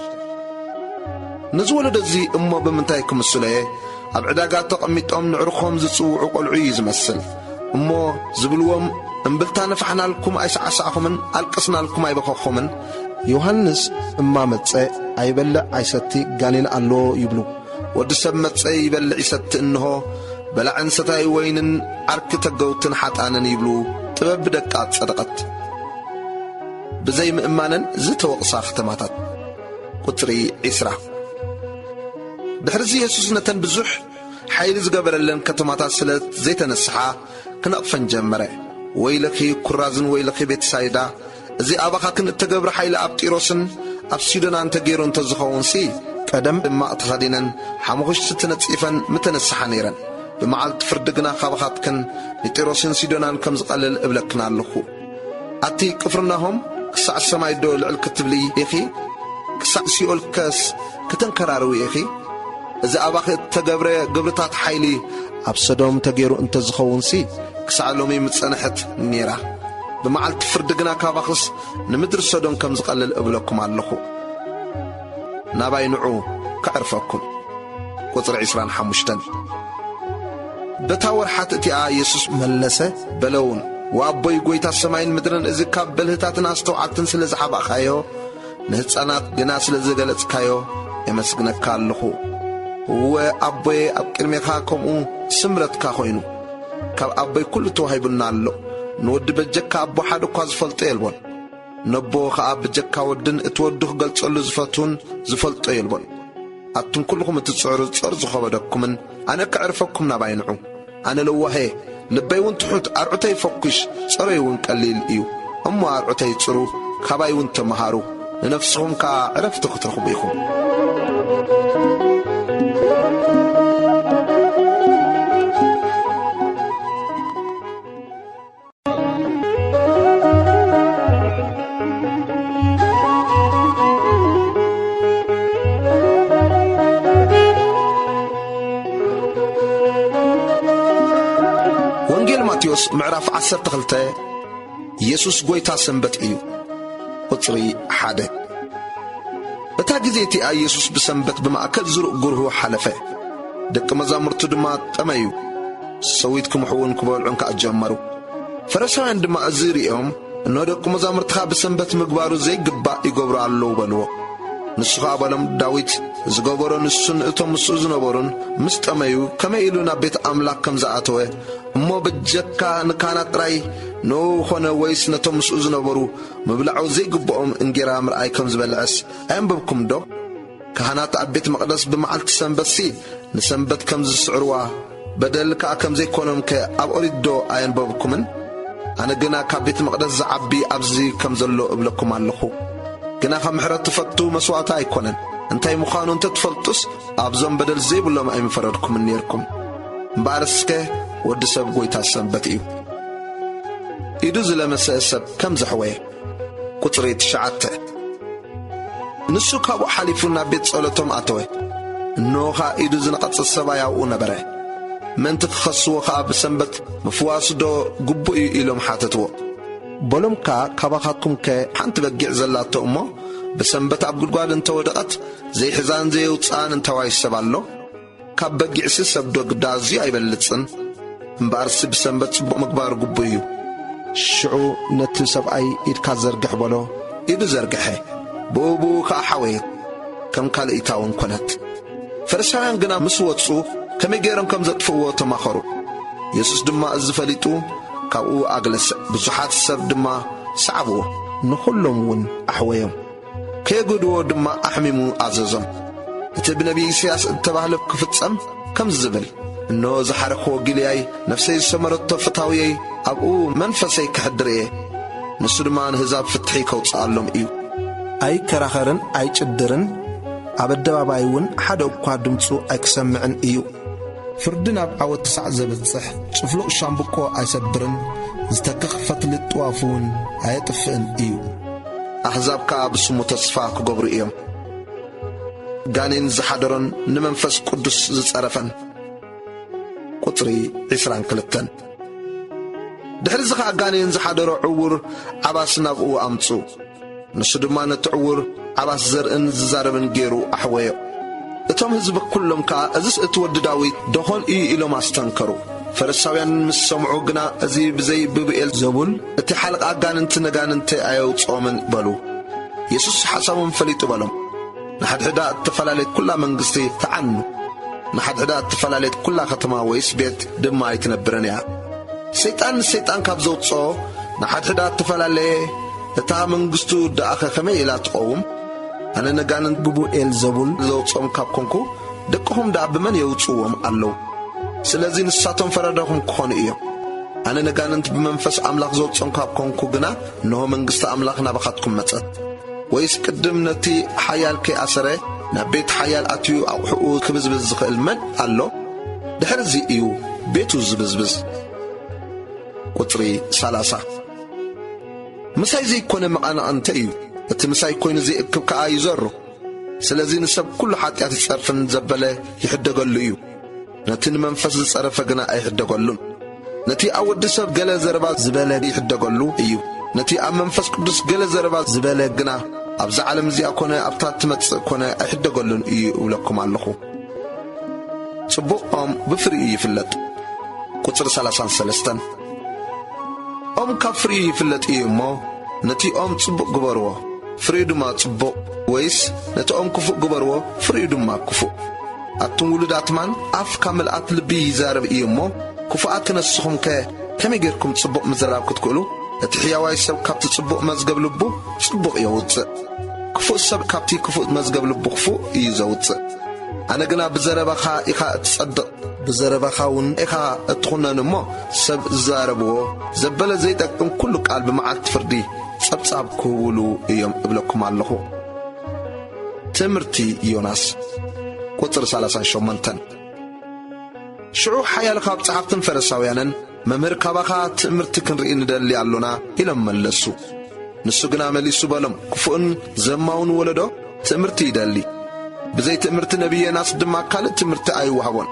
نزول دزي امو بمنتاي كمسليه اب عداغا تقميطوم نعرخوم زصوعو قلعو يزمسل امو زبلوم انبلتا نفحنا لكم ايسعسعكم القسنا لكم ايبخخومن يوحنس اما مصي ايبلع ايستي غانين الله يبلو ودسب مصي يبلع يست انه بلع انستاي وينن عرك تغوتن حطانن يبلو طبب دقات صدقت بزي مئمانن زتوقصا ختماتات قطري 10 دحرزي يسوس نتن بزح حيل زغبرلن كتماتات سلت زيت نسحا كنقفن جمره ويلخي كرازن ويلخي بيت سايدا زي اباخا كن تغبر حيل ابطيروسن ابسيدن انت غيرون تزخون سي قدم ما تخدينن حمخش ستنصيفن متنسحا نيرن بمعلت فردغنا خبخات كن يطيروسن سيدونان كم زقلل ابلكنا لخو اتي قفرناهم كسع السماي دول الكتبلي يخي كسع سيول كاس كتنكرارو يخي إذا أباخ تجبر قبرتات حيلي أبصدهم تجيرو أنت زخون سي كسعلومي متصنحت نيرة بمعلت فردقنا كابخص نمدر صدهم كم زقلل أبلكم علىكم نباي نعو كعرفكم قطر 25 بتاور حتى يسوس ملسه بلون وأبوي قويتا السماين مدرن إذا كاب بلهتاتنا استوعبتن سلزحب أخايو نهتصانات جناس لزقلت كايو يمسكنك كاللخو هو أبوي أبكرميخا كمو سمرتكا خوينو كاب أبوي كل توهيبنا اللو نود بجكا أبو حدو كواز فلطيلبون نبوخا أبجكا ودن اتودوخ قلت أولو زفتون زفلطيلبون أتن كلكم تتصعروا زخوا بدكمن أنا كعرفكم نباينعو أنا لو هي لبايون تحوت أرعتي فوكش صريون قليل إيو أما أرعتي تصرو كبايون تمهارو لنفسهم كعرفتو خطرخو بيخو ماتيوس معرف 12 يسوس قويتا سنبت إيو قطري 1 እታ ግዜቲ ኢየሱስ ብሰንበት ብማእከል ዝሩእ ጉርሁ ሓለፈ ደቂ መዛሙርቱ ድማ ጠመዩ ሰዊት ክምሕውን ክበልዑን ከጀመሩ ፈሪሳውያን ድማ እዚ ሪኦም እነሆ ደቂ መዛሙርትኻ ብሰንበት ምግባሩ ዘይግባእ ይገብሩ ኣለዉ በልዎ ንሱ ኸዓ በሎም ዳዊት ዝገበሮ ንሱን እቶም ምስኡ ዝነበሩን ምስ ጠመዩ ከመይ ኢሉ ናብ ቤት ኣምላኽ ከም ዝኣተወ እሞ ብጀካ ንካህናት ጥራይ ንኾነ ወይስ ነቶም ምስኡ ዝነበሩ ምብላዑ ዘይግብኦም እንጌራ ምርኣይ ከም ዝበልዐስ ኣየንበብኩም ዶ ካህናት ኣብ ቤት መቕደስ ብመዓልቲ ሰንበትሲ ንሰንበት ከም ዝስዕርዋ በደል ከዓ ከም ዘይኮኖም ኣብ ኦሪት ዶ ኣየንበብኩምን ኣነ ግና ካብ ቤት መቕደስ ዝዓቢ ኣብዚ ከም ዘሎ እብለኩም ኣለኹ ግና ካብ ምሕረት ትፈቱ መስዋዕታ ኣይኮነን እንታይ ምዃኑ እንተትፈልጡስ ኣብዞም በደል ዘይብሎም ኣይምፈረድኩምን ነርኩም እምበኣርስከ ወዲ ሰብ ጐይታ ሰንበት እዩ ኢዱ ዝለመሰ ሰብ ከም ዘሕወየ ቁጽሪ 9 ንሱ ካብኡ ሓሊፉ ናብ ቤት ጸሎቶም ኣተወ እነሆ ኢዱ ዝነቐጸ ሰብኣይ ኣብኡ ነበረ ምንቲ ክኸስዎ ከዓ ብሰንበት ምፍዋሱ ዶ ግቡእ እዩ ኢሎም ሓተትዎ በሎም ከዓ ካባኻትኩም ሓንቲ በጊዕ ዘላቶ እሞ ብሰንበት ኣብ ጉድጓድ እንተወደቐት ዘይሕዛን ዘየውፃን እንተዋይ ሰብ ኣሎ ካብ በጊዕሲ ሰብ ዶ ግዳዝዩ ኣይበልፅን እምበኣርሲ ብሰንበት ጽቡቕ ምግባር ግቡእ እዩ ሽዑ ነቲ ሰብኣይ ኢድካ ዘርግሕ በሎ ኢዱ ዘርግሐ ብእቡ ከዓ ሓወየት ከም ካልእታ እውን ኮነት ፈሪሳውያን ግና ምስ ወፁ ከመይ ገይሮም ከም ዘጥፍእዎ ተማኸሩ ኢየሱስ ድማ እዚ ፈሊጡ ካብኡ ኣግለሰ ብዙሓት ሰብ ድማ ሰዓብዎ ንኹሎም እውን ኣሕወዮም ከየግድዎ ድማ ኣሕሚሙ ኣዘዞም እቲ ብነቢ ኢሳያስ እተባህለ ክፍጸም ከም ዝብል እነሆ ዝሓረኽዎ ጊልያይ ነፍሰይ ዝሰመረቶ ፍታውየይ ኣብኡ መንፈሰይ ክሕድር እየ ንሱ ድማ ንህዛብ ፍትሒ ከውፅኣሎም እዩ ኣይከራኸርን ኣይጭድርን ኣብ ኣደባባይ እውን ሓደ እኳ ድምፁ ኣይክሰምዕን እዩ ፍርዲ ናብ ዓወት ትሳዕ ዘብጽሕ ጽፍሉቕ ሻምብቆ ኣይሰብርን ዝተክኽ ፈትሊ ጥዋፍ እውን ኣየጥፍእን እዩ ኣሕዛብ ከዓ ብስሙ ተስፋ ክገብሩ እዮም ጋኔን ዝሓደሮን ንመንፈስ ቅዱስ ዝጸረፈን ቁጽሪ 22 ድሕሪ እዚ ከዓ ጋኔን ዝሓደሮ ዕውር ዓባስ ናብኡ ኣምፁ ንሱ ድማ ነቲ ዕውር ዓባስ ዘርእን ዝዛረብን ገይሩ ኣሕወዮ እቶም ህዝቢ ኩሎም ከዓ እዚስ እቲ ወዲ ዳዊት ደኾን እዩ ኢሎም ኣስተንከሩ ፈሪሳውያን ምስ ሰምዑ ግና እዚ ብዘይ ብብኤል ዘቡል እቲ ሓለቃ ኣጋንንቲ ነጋንንቲ ኣየውፅኦምን በሉ ኢየሱስ ሓሳቦም ፈሊጡ በሎም ንሓድሕዳ እተፈላለየት ኩላ መንግስቲ ተዓኑ ንሓድሕዳ እተፈላለየት ኩላ ከተማ ወይስ ቤት ድማ ኣይትነብረን እያ ሰይጣን ንሰይጣን ካብ ዘውፅኦ ንሓድሕዳ እተፈላለየ እታ መንግስቱ ደኣኸ ከመይ ኢላ ትቐውም ኣነ ነጋንንት ብብኤል ዘቡል ዘውፅኦም ካብ ኮንኩ ደቅኹም ዳ ብመን የውፅዎም ኣለዉ ስለዚ ንሳቶም ፈረዳኹም ክኾኑ እዮም ኣነ ነጋንንት ብመንፈስ ኣምላኽ ዘውፅኦም ካብ ኮንኩ ግና እንሆ መንግስቲ ኣምላኽ ናባኻትኩም መጸት ወይስ ቅድም ነቲ ሓያል ከይኣሰረ ናብ ቤት ሓያል ኣትዩ ኣቑሑኡ ክብዝብዝ ዝኽእል መን ኣሎ ድሕሪ እዚ እዩ ቤቱ ዝብዝብዝ ቁጽሪ 30 ምሳይ ዘይኮነ መቓናቕንተ እዩ እቲ ምሳይ ኮይኑ ዘይእክብ ከዓ ይዘሩ ስለዚ ንሰብ ኩሉ ሓጢኣት ይጸርፍን ዘበለ ይሕደገሉ እዩ ነቲ ንመንፈስ ዝጸረፈ ግና ኣይሕደገሉን ነቲ ኣብ ወዲ ሰብ ገለ ዘረባ ዝበለ ይሕደገሉ እዩ ነቲ ኣብ መንፈስ ቅዱስ ገለ ዘረባ ዝበለ ግና ኣብዚ ዓለም እዚኣ ኮነ ኣብታ ትመጽእ ኮነ ኣይሕደገሉን እዩ እብለኩም ኣለኹ ጽቡቕ ኦም ብፍርኡ ይፍለጥ ቁጽሪ 33 ኦም ካብ ፍርኡ ይፍለጥ እዩ እሞ ነቲ ኦም ጽቡቕ ግበርዎ ፍርኡ ድማ ጽቡቕ ወይስ ነቲ ኦም ክፉእ ግበርዎ ፍርኡ ድማ ክፉእ ኣቱም ውሉዳት ማን ኣፍ ካብ ምልኣት ልቢ ይዛረብ እዩ እሞ ክፉኣት ክነስኹም ከመይ ጌርኩም ጽቡቕ ምዝራብ ክትክእሉ እቲ ሕያዋይ ሰብ ካብቲ ጽቡቕ መዝገብ ልቡ ጽቡቕ የውፅእ ክፉእ ሰብ ካብቲ ክፉእ መዝገብ ልቡ ክፉእ እዩ ዘውፅእ ኣነ ግና ብዘረባኻ ኢኻ እትጸድቕ ብዘረባኻ እውን ኢኻ እትኹነን እሞ ሰብ ዝዛረብዎ ዘበለ ዘይጠቅም ኩሉ ቃል ብመዓልቲ ፍርዲ ጸብጻብ ክህብሉ እዮም እብለኩም ኣለኹ ትምህርቲ ዮናስ ቁጽሪ 38 ሽዑ ሓያል ካብ ጸሓፍትን ፈሪሳውያንን መምህር ካባኻ ትምህርቲ ክንርኢ ንደሊ ኣሎና ኢሎም መለሱ ንሱ ግና መሊሱ በሎም ክፉእን ዘማውን ወለዶ ትምህርቲ ይደሊ ብዘይ ትምህርቲ ነቢይ ዮናስ ድማ ካልእ ትምህርቲ ኣይወሃቦን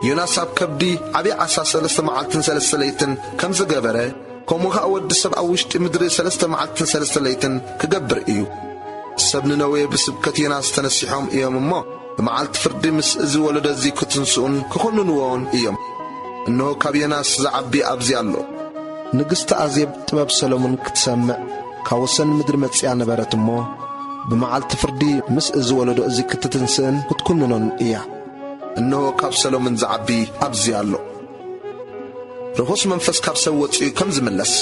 ዮናስ ኣብ ከብዲ ዓብይ ዓሳ 3 መዓልትን 3 ለይትን ከም ዝገበረ ከምኡ ከዓ ወዲ ሰብ ኣብ ውሽጢ ምድሪ 3 መዓልትን 3 ለይትን ክገብር እዩ ሰብ ንነዌ ብስብከት ዮናስ ተነሲሖም እዮም እሞ ብመዓልቲ ፍርዲ ምስ እዚ ወለዶ እዚ ክትንስኡን ክኾንንዎን እዮም። እነሆ ካብ ዮናስ ዝዓቢ ኣብዚ ኣሎ። ንግሥቲ ኣዜብ ጥበብ ሰሎሞን ክትሰምዕ ካብ ወሰን ምድሪ መጽያ ነበረት እሞ ብመዓልቲ ፍርዲ ምስ እዚ ወለዶ እዚ ክትትንስእን ክትኩንኖን እያ። እነሆ ካብ ሰሎሞን ዝዓቢ ኣብዚ ኣሎ። ርኩስ መንፈስ ካብ ሰብ ወፂኡ ከም ዝምለስ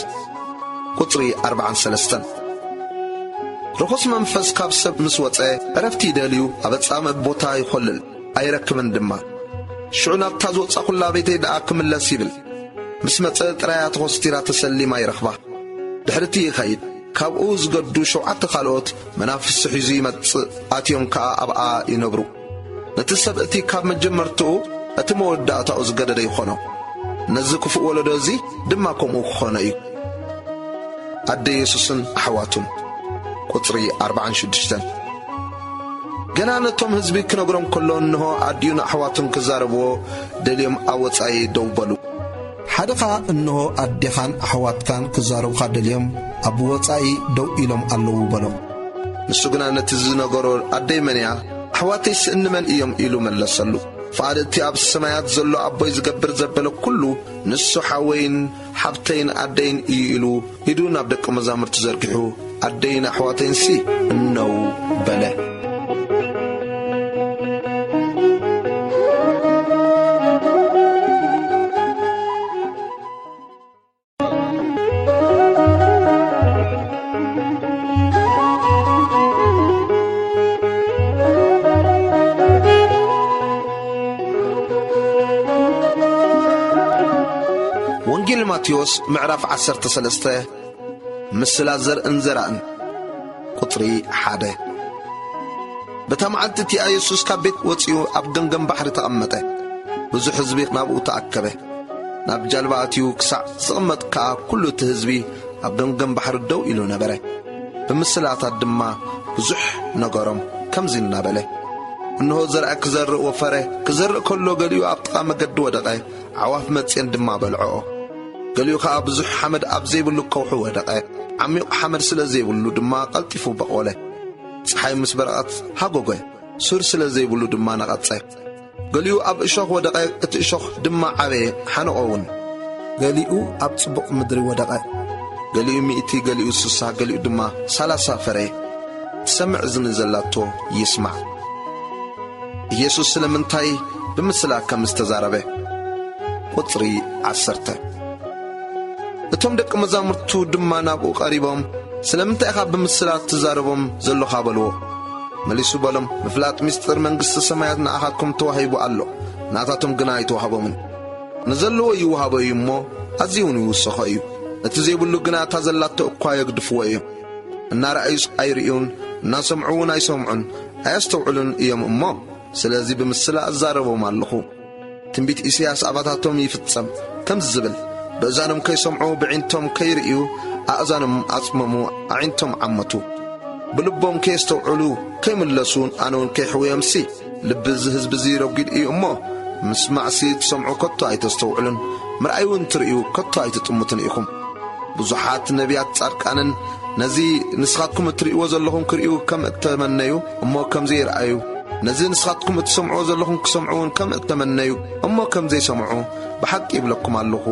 ቁጽሪ 43 ርኩስ መንፈስ ካብ ሰብ ምስ ወፀ ዕረፍቲ ይደልዩ ኣብ ጻም ቦታ ይኾልል ኣይረክብን ድማ ሽዑ ናብታ ዝወፃ ኩላ ቤተይ ደኣ ክምለስ ይብል። ምስ መፀ ጥራያ ተኾስቲራ ተሰሊማ ይረኽባ ድሕርቲ ይኸይድ። ካብኡ ዝገዱ 7 ካልኦት መናፍስ ሒዙ ይመጽእ ኣትዮም ከዓ ኣብኣ ይነብሩ። ነቲ ሰብ እቲ ካብ መጀመርትኡ እቲ መወዳእታኡ ዝገደደ ይኾኖ። ነዚ ክፉእ ወለዶ እዚ ድማ ከምኡ ክኾነ እዩ። ኣደ ኢየሱስን ኣሕዋቱን ቁጽሪ 46 ገና ነቶም ህዝቢ ክነግሮም ከሎ እንሆ ኣዲዩን ኣሕዋቱን ክዛረብዎ ደልዮም ኣብ ወጻኢ ደው በሉ። ሓደኻ እንሆ ኣዴኻን ኣሕዋትካን ክዛረቡኻ ደልዮም ኣብ ወጻኢ ደው ኢሎም ኣለዉ በሎም። ንሱ ግና ነቲ ዝነገሮ ኣደይ መን እያ ኣሕዋተይስ እንመን እዮም ኢሉ መለሰሉ። ፈኣድ እቲ ኣብ ሰማያት ዘሎ ኣቦይ ዝገብር ዘበለ ኩሉ ንሱ ሓወይን ሓብተይን ኣደይን እዩ ኢሉ ሂዱ ናብ ደቀ መዛሙርቱ ዘርጊሑ ኣደይን ኣሕዋተይንሲ እነው በለ። ወንጌል ማቴዎስ ምዕራፍ 13 ምስላ ዘርእን ዘራእን ቁጥሪ 1 በታ መዓልቲ እቲ ኢየሱስ ካብ ቤት ወፂኡ ኣብ ገምገም ባሕሪ ተቐመጠ። ብዙሕ ህዝቢ ናብኡ ተኣከበ። ናብ ጃልባ ኣትዩ ክሳዕ ዝቕመጥ ከዓ ኩሉ እቲ ህዝቢ ኣብ ገምገም ባሕሪ ደው ኢሉ ነበረ። ብምስላታት ድማ ብዙሕ ነገሮም ከምዚ እናበለ እንሆ ዘርአ ክዘርእ ወፈረ። ክዘርእ ከሎ ገሊኡ ኣብ ጥቓ መገዲ ወደቐ። ዓዋፍ መፅን ድማ በልዖኦ። ገሊኡ ከዓ ብዙሕ ሓመድ ኣብ ዘይብሉ ከውሑ ወደቐ። ዓሚቕ ሓመድ ስለ ዘይብሉ ድማ ቀልጢፉ በቖለ። ፀሓይ ምስ በረቐት ሃጎገ። ሱር ስለ ዘይብሉ ድማ ነቐጸ። ገሊኡ ኣብ እሾኽ ወደቐ። እቲ እሾኽ ድማ ዓበየ ሓነቖውን። ገሊኡ ኣብ ጽቡቕ ምድሪ ወደቐ። ገሊኡ 100 ገሊኡ 60 ገሊኡ ድማ 30 ፈረየ። ትሰምዕ እዝኒ ዘላቶ ይስማዕ። ኢየሱስ ስለምንታይ ብምስላ ከም ዝተዛረበ ቁጽሪ 10 እቶም ደቀ መዛሙርቱ ድማ ናብኡ ቀሪቦም ስለምንታይ ኢኻ ብምስላት ትዛረቦም ዘለኻ በልዎ። መሊሱ በሎም ምፍላጥ ምስጢር መንግሥቲ ሰማያት ንኣኻትኩም ተዋሂቡ ኣሎ፣ ናታቶም ግና ኣይተዋህቦምን። ንዘለዎ ይውሃቦ እዩ እሞ ኣዝዩን ይውስኾ እዩ። እቲ ዘይብሉ ግና እታ ዘላቶ እኳ የግድፍዎ እዮም። እናረኣዩስ ኣይርእዩን፣ እናሰምዑውን ኣይሰምዑን፣ ኣያስተውዕሉን እዮም እሞ ስለዚ ብምስላ እዛረቦም ኣለኹ። ትንቢት ኢሳይያስ ኣባታቶም ይፍጸም ከም ዝብል በእዛኖም ከይሰምዑ ብዒንቶም ከይርእዩ ኣእዛኖም ኣጽመሙ ኣዒንቶም ዓመቱ ብልቦም ከየስተውዕሉ ከይምለሱን ኣነውን ከይሕውዮምሲ ልቢ እዚ ህዝቢ እዚ ረጒድ እዩ እሞ ምስማዕሲ ትሰምዑ ከቶ ኣይተስተውዕሉን ምርኣይውን ትርእዩ ከቶ ኣይትጥሙትን ኢኹም። ብዙሓት ነቢያት ጻድቃንን ነዚ ንስኻትኩም እትርእይዎ ዘለኹም ክርእዩ ከም እተመነዩ እሞ ከምዘይረኣዩ ነዚ ንስኻትኩም እትሰምዑዎ ዘለኹም ክሰምዑውን ከም እተመነዩ እሞ ከምዘይሰምዑ ብሓቂ ይብለኩም ኣለኹ።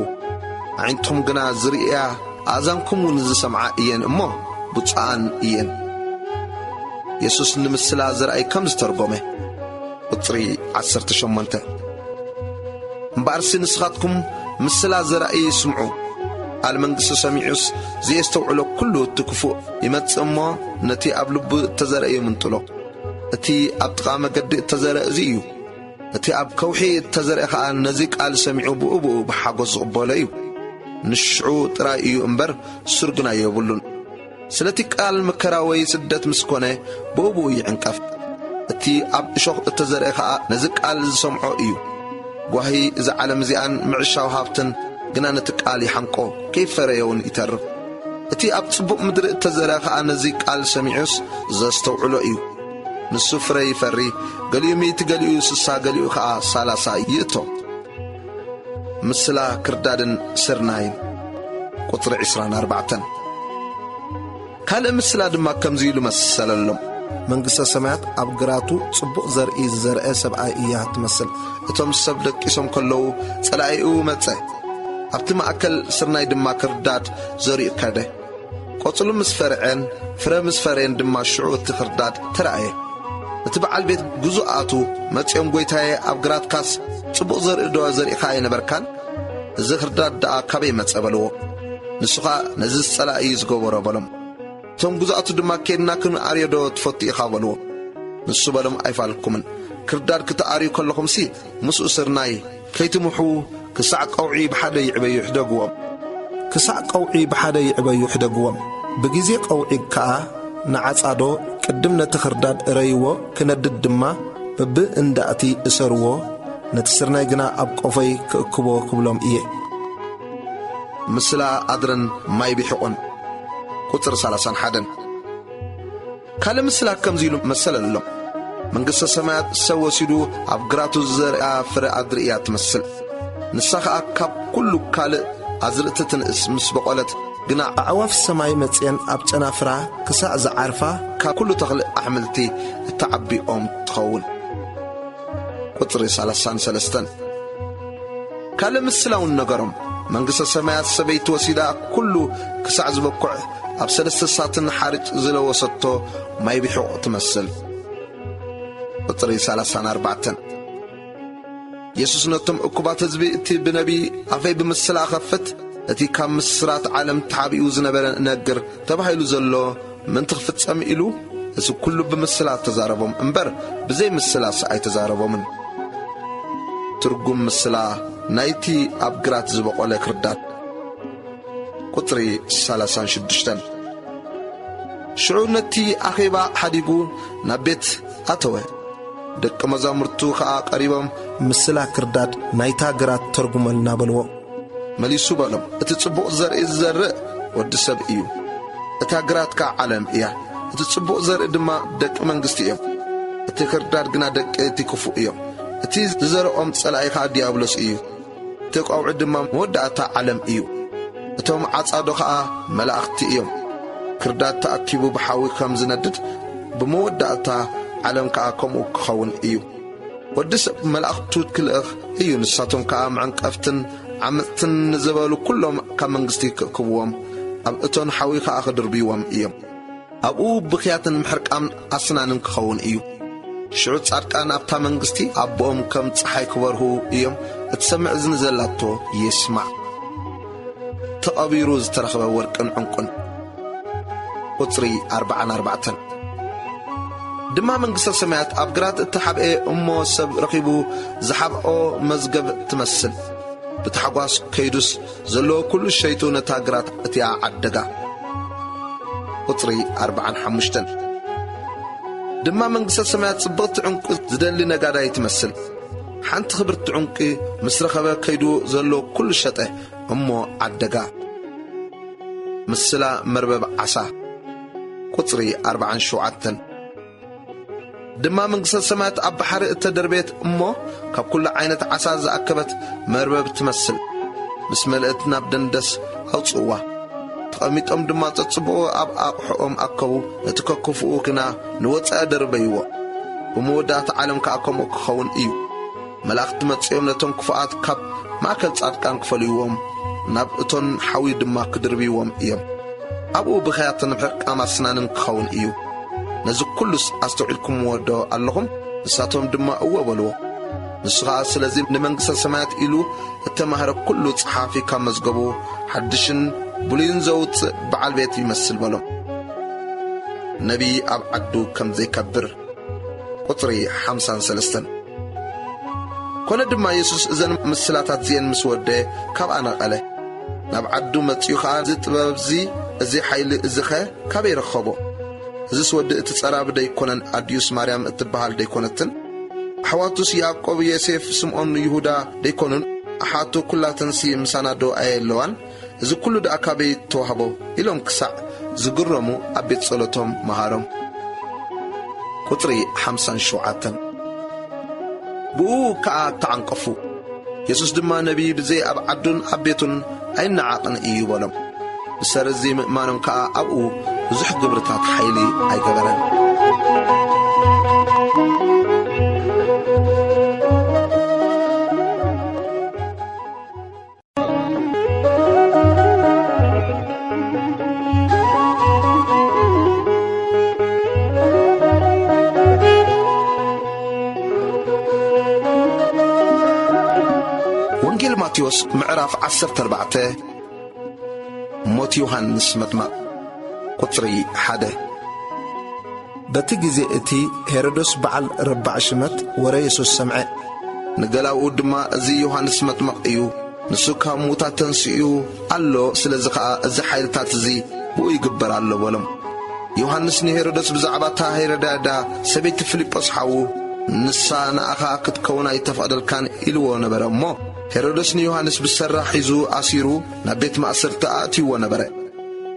ኣዒንትኩም ግና ዝርእያ ኣእዛንኩምውን ዝሰምዓ እየን እሞ ብፁዓን እየን። ኢየሱስ ንምስላ ዝረአይ ከም ዝተርጎመ ቁጽሪ 18 እምበኣርሲ ንስኻትኩም ምስላ ዝረአይ ይስምዑ። ኣል መንግሥቲ ሰሚዑስ ዘየስተውዕሎ ኩሉ እቲ ክፉእ ይመጽእ እሞ ነቲ ኣብ ልቡ እተዘረአ ይምንጥሎ። እቲ ኣብ ጥቓ መገዲ እተዘረአ እዚ እዩ። እቲ ኣብ ከውሒ እተዘረአ ከዓ ነዚ ቃል ሰሚዑ ብኡብኡ ብሓጎስ ዝቕበሎ እዩ። ንሽዑ ጥራይ እዩ እምበር ሱር ግና የብሉን። ስለቲ ቃል መከራ ወይ ስደት ምስ ኮነ ብኡብኡ ይዕንቀፍ። እቲ ኣብ እሾኽ እተዘረአ ከዓ ነዚ ቃል ዝሰምዖ እዩ። ጓሂ እዚ ዓለም እዚኣን ምዕሻው ሃብትን ግና ነቲ ቃል ይሓንቆ ከይፈረየውን ይተርፍ። እቲ ኣብ ጽቡቕ ምድሪ እተዘረአ ከዓ ነዚ ቃል ሰሚዑስ ዘስተውዕሎ እዩ። ንሱ ፍረ ይፈሪ። ገሊኡ 100 ገሊኡ 60 ገሊኡ ከዓ 30 ይእቶ። ምስላ ክርዳድን ስርናይን ቁጽሪ 24 ካልእ ምስላ ድማ ከምዚ ኢሉ መሰለሎም። መንግሥተ ሰማያት ኣብ ግራቱ ጽቡቕ ዘርኢ ዝዘርአ ሰብኣይ እያ ትመስል። እቶም ሰብ ደቂሶም ከለዉ ጸላኢኡ መጸ። ኣብቲ ማእከል ስርናይ ድማ ክርዳድ ዘሪኡ ከደ። ቆጽሉ ምስ ፈርዐን ፍረ ምስ ፈርየን ድማ ሽዑ እቲ ክርዳድ ተረኣየ። እቲ በዓል ቤት ግዙኣቱ መጺኦም ጐይታየ ኣብ ግራትካስ ጽቡቕ ዘርኢ ዶ ዘሪእኻ ኣይነበርካን? እዚ ክርዳድ ደኣ ካበይ መጸ በልዎ። ንሱኻ ነዚ ጸላኢ ዝገበሮ በሎም። እቶም ግዙኣቱ ድማ ኬድና ክንኣርዮ ዶ ትፈቱ ኢኻ በልዎ። ንሱ በሎም ኣይፋልኩምን። ክርዳድ ክትኣርዩ ከለኹምሲ ምስኡ ስርናይ ከይትምሑ ክሳዕ ቀውዒ ብሓደ ይዕበዩ ሕደግዎም። ክሳዕ ቀውዒ ብሓደ ይዕበዩ ሕደግዎም። ብጊዜ ቀውዒ ከዓ ንዓጻዶ ቅድም ነቲ ክርዳድ እረይዎ ክነድድ ድማ በብእንዳእቲ እሰርዎ ነቲ ስርናይ ግና ኣብ ቆፈይ ክእክቦ ክብሎም እየ። ምስላ ኣድረን ማይ ቢሕቑን ቁጥር 31 ካለ ምስላ ከምዚ ኢሉ መሰለሎም። መንግሥተ ሰማያት ሰብ ወሲዱ ኣብ ግራቱ ዘርአ ፍረ ኣድሪ እያ ትመስል። ንሳ ኸዓ ካብ ኩሉ ካልእ ኣዝርእቲ ትንእስ ምስ በቖለት ግና ኣዕዋፍ ሰማይ መጽአን ኣብ ጨናፍራ ክሳዕ ዝዓርፋ ካብ ኩሉ ተኽሊ ኣሕምልቲ እተዓቢኦም ትኸውን። ቁጥሪ 33 ካለ ምስላውን ነገሮም መንግሥተ ሰማያት ሰበይቲ ወሲዳ ኩሉ ክሳዕ ዝበኩዕ ኣብ 3 ሳትን ሓርጭ ዝለወሰቶ ማይ ቢሕቕ ትመስል። ቁጥሪ 34 ኢየሱስ ነቶም እኩባት ህዝቢ እቲ ብነቢ ኣፈይ ብምስላ ኸፍት እቲ ካብ ምስራት ዓለም ተሓቢኡ ዝነበረ ነገር ተባሂሉ ዘሎ ምንቲ ክፍጸም ኢሉ እዚ ኩሉ ብምስላ ተዛረቦም እምበር ብዘይ ምስላስ ኣይተዛረቦምን። ትርጉም ምስላ ናይቲ ኣብ ግራት ዝበቖለ ክርዳድ። ቁጥሪ 36 ሽዑ ነቲ ኣኼባ ሓዲጉ ናብ ቤት ኣተወ። ደቀ መዛሙርቱ ከዓ ቀሪቦም ምስላ ክርዳድ ናይታ ግራት ተርጉመልና በልዎ። መሊሱ በሎም እቲ ጽቡቕ ዘርኢ ዝዘርእ ወዲ ሰብ እዩ። እታ ግራት ከዓ ዓለም እያ። እቲ ጽቡቕ ዘርኢ ድማ ደቂ መንግሥቲ እዮም። እቲ ክርዳድ ግና ደቂ እቲ ክፉእ እዮም። እቲ ዝዘርኦም ጸላኢ ከዓ ዲያብሎስ እዩ። እቲ ቋውዒ ድማ መወዳእታ ዓለም እዩ። እቶም ዓጻዶ ከዓ መላእኽቲ እዮም። ክርዳድ ተኣኪቡ ብሓዊ ከም ዝነድድ ብመወዳእታ ዓለም ከዓ ከምኡ ክኸውን እዩ። ወዲ ሰብ መላእኽቱ ክልእኽ እዩ። ንሳቶም ከዓ መዕንቀፍትን ዓመፅትን ዝበሉ ኩሎም ካብ መንግሥቲ ክእክብዎም ኣብ እቶን ሓዊ ከዓ ክድርብይዎም እዮም። ኣብኡ ብኽያትን ምሕርቃም ኣስናንን ክኸውን እዩ። ሽዑ ጻድቃን ኣብታ መንግሥቲ ኣቦኦም ከም ፀሓይ ክበርሁ እዮም። እትሰምዕ እዝኒ ዘላቶ ይስማዕ። ተቐቢሩ ዝተረኽበ ወርቅን ዕንቁን። ቁጽሪ 44 ድማ መንግሥተ ሰማያት ኣብ ግራት እተሓብአ እሞ ሰብ ረኺቡ ዝሓብኦ መዝገብ ትመስል። ብታሕጓስ ከይዱስ ዘለዎ ኩሉ ሸይቱ ነታ ግራት እትያ ዓደጋ። ቁጽሪ 45 ድማ መንግሥተ ሰማያት ጽብቕቲ ዕንቂ ዝደሊ ነጋዳይ ትመስል። ሓንቲ ኽብርቲ ዕንቂ ምስ ረኸበ ከይዱ ዘሎ ኩሉ ሸጠ እሞ ዓደጋ። ምስላ መርበብ ዓሳ። ቁጽሪ 47 ድማ መንግሥተ ሰማያት ኣብ ባሕሪ እተደርቤት እሞ ካብ ኩሉ ዓይነት ዓሳ ዝኣከበት መርበብ ትመስል። ምስ መልእት ናብ ደንደስ ኣውፅዋ። ተቐሚጦም ድማ ጸጽብኦ ኣብ ኣቑሑኦም ኣከቡ። እቲ ከክፍኡ ግና ንወፃኢ ደርበይዎ። ብመወዳእታ ዓለም ከዓ ከምኡ ክኸውን እዩ። መላእኽቲ መጺኦም ነቶም ክፉኣት ካብ ማእከል ጻድቃን ክፈልይዎም ናብ እቶን ሓዊ ድማ ክድርብይዎም እዮም። ኣብኡ ብኽያትን ምሕርቃም ኣስናንን ክኸውን እዩ። ነዚ ኩሉስ ኣስተውዒልኩምዎ ዶ ኣለኹም? ንሳቶም ድማ እወ በልዎ። ንሱ ኸዓ ስለዚ ንመንግሥተ ሰማያት ኢሉ እተማህረ ኩሉ ጸሓፊ ካብ መዝገቡ ሓድሽን ብሉይን ዘውፅእ በዓል ቤት ይመስል በሎም። ነቢይ ኣብ ዓዱ ከም ዘይከብር። ቁጽሪ 53 ኮነ ድማ ኢየሱስ እዘን ምስላታት እዚአን ምስ ወደ ካብኣ ነቐለ። ናብ ዓዱ መጺኡ ኸዓ እዚ ጥበብዚ እዚ ሓይሊ እዚ ኸ ካበይ ረኸቦ? እዚስ ወዲ እቲ ጸራብ ደይኮነን ኣድዩስ ማርያም እትበሃል ደይኮነትን? ኣሕዋቱስ ያዕቆብ፣ ዮሴፍ፣ ስምዖን፣ ይሁዳ ደይኮኑን? ኣሓቱ ኩላተንሲ ምሳናዶ ኣየለዋን? እዚ ኩሉ ደኣ ካበይ ተዋህቦ ኢሎም ክሳዕ ዝግረሙ ኣብ ቤት ጸሎቶም መሃሮም። ቁጽሪ 57 ብኡ ከዓ ተዓንቀፉ። ኢየሱስ ድማ ነቢይ ብዘይ ኣብ ዓዱን ኣብ ቤቱን ኣይነዓቕን እዩ በሎም። ብሰረዚ ምእማኖም ከዓ ኣብኡ ብዙሕ ግብርታት ሓይሊ ኣይገበረን። ወንጌል ማቴዎስ ምዕራፍ 14 ሞት ዮሐንስ መጥምቅ ቁጥሪ 1 በቲ ጊዜ እቲ ሄሮዶስ በዓል ረባዕ ሽመት ወረ የሱስ ሰምዐ። ንገላውኡ ድማ እዚ ዮሐንስ መጥምቅ እዩ፣ ንሱ ካብ ሙታት ተንስኡ ኣሎ፣ ስለዚ ኸዓ እዚ ሓይልታት እዚ ብኡ ይግበር ኣሎ በሎም። ዮሐንስ ንሄሮዶስ ብዛዕባ እታ ሄሮድያዳ ሰበይቲ ፊልጶስ ሓዉ ንሳ ንኣኻ ክትከውና ይተፈቕደልካን ኢልዎ ነበረ እሞ ሄሮዶስ ንዮሐንስ ብሰራሕ ሒዙ ኣሲሩ ናብ ቤት ማእሰርቲ ኣእትይዎ ነበረ።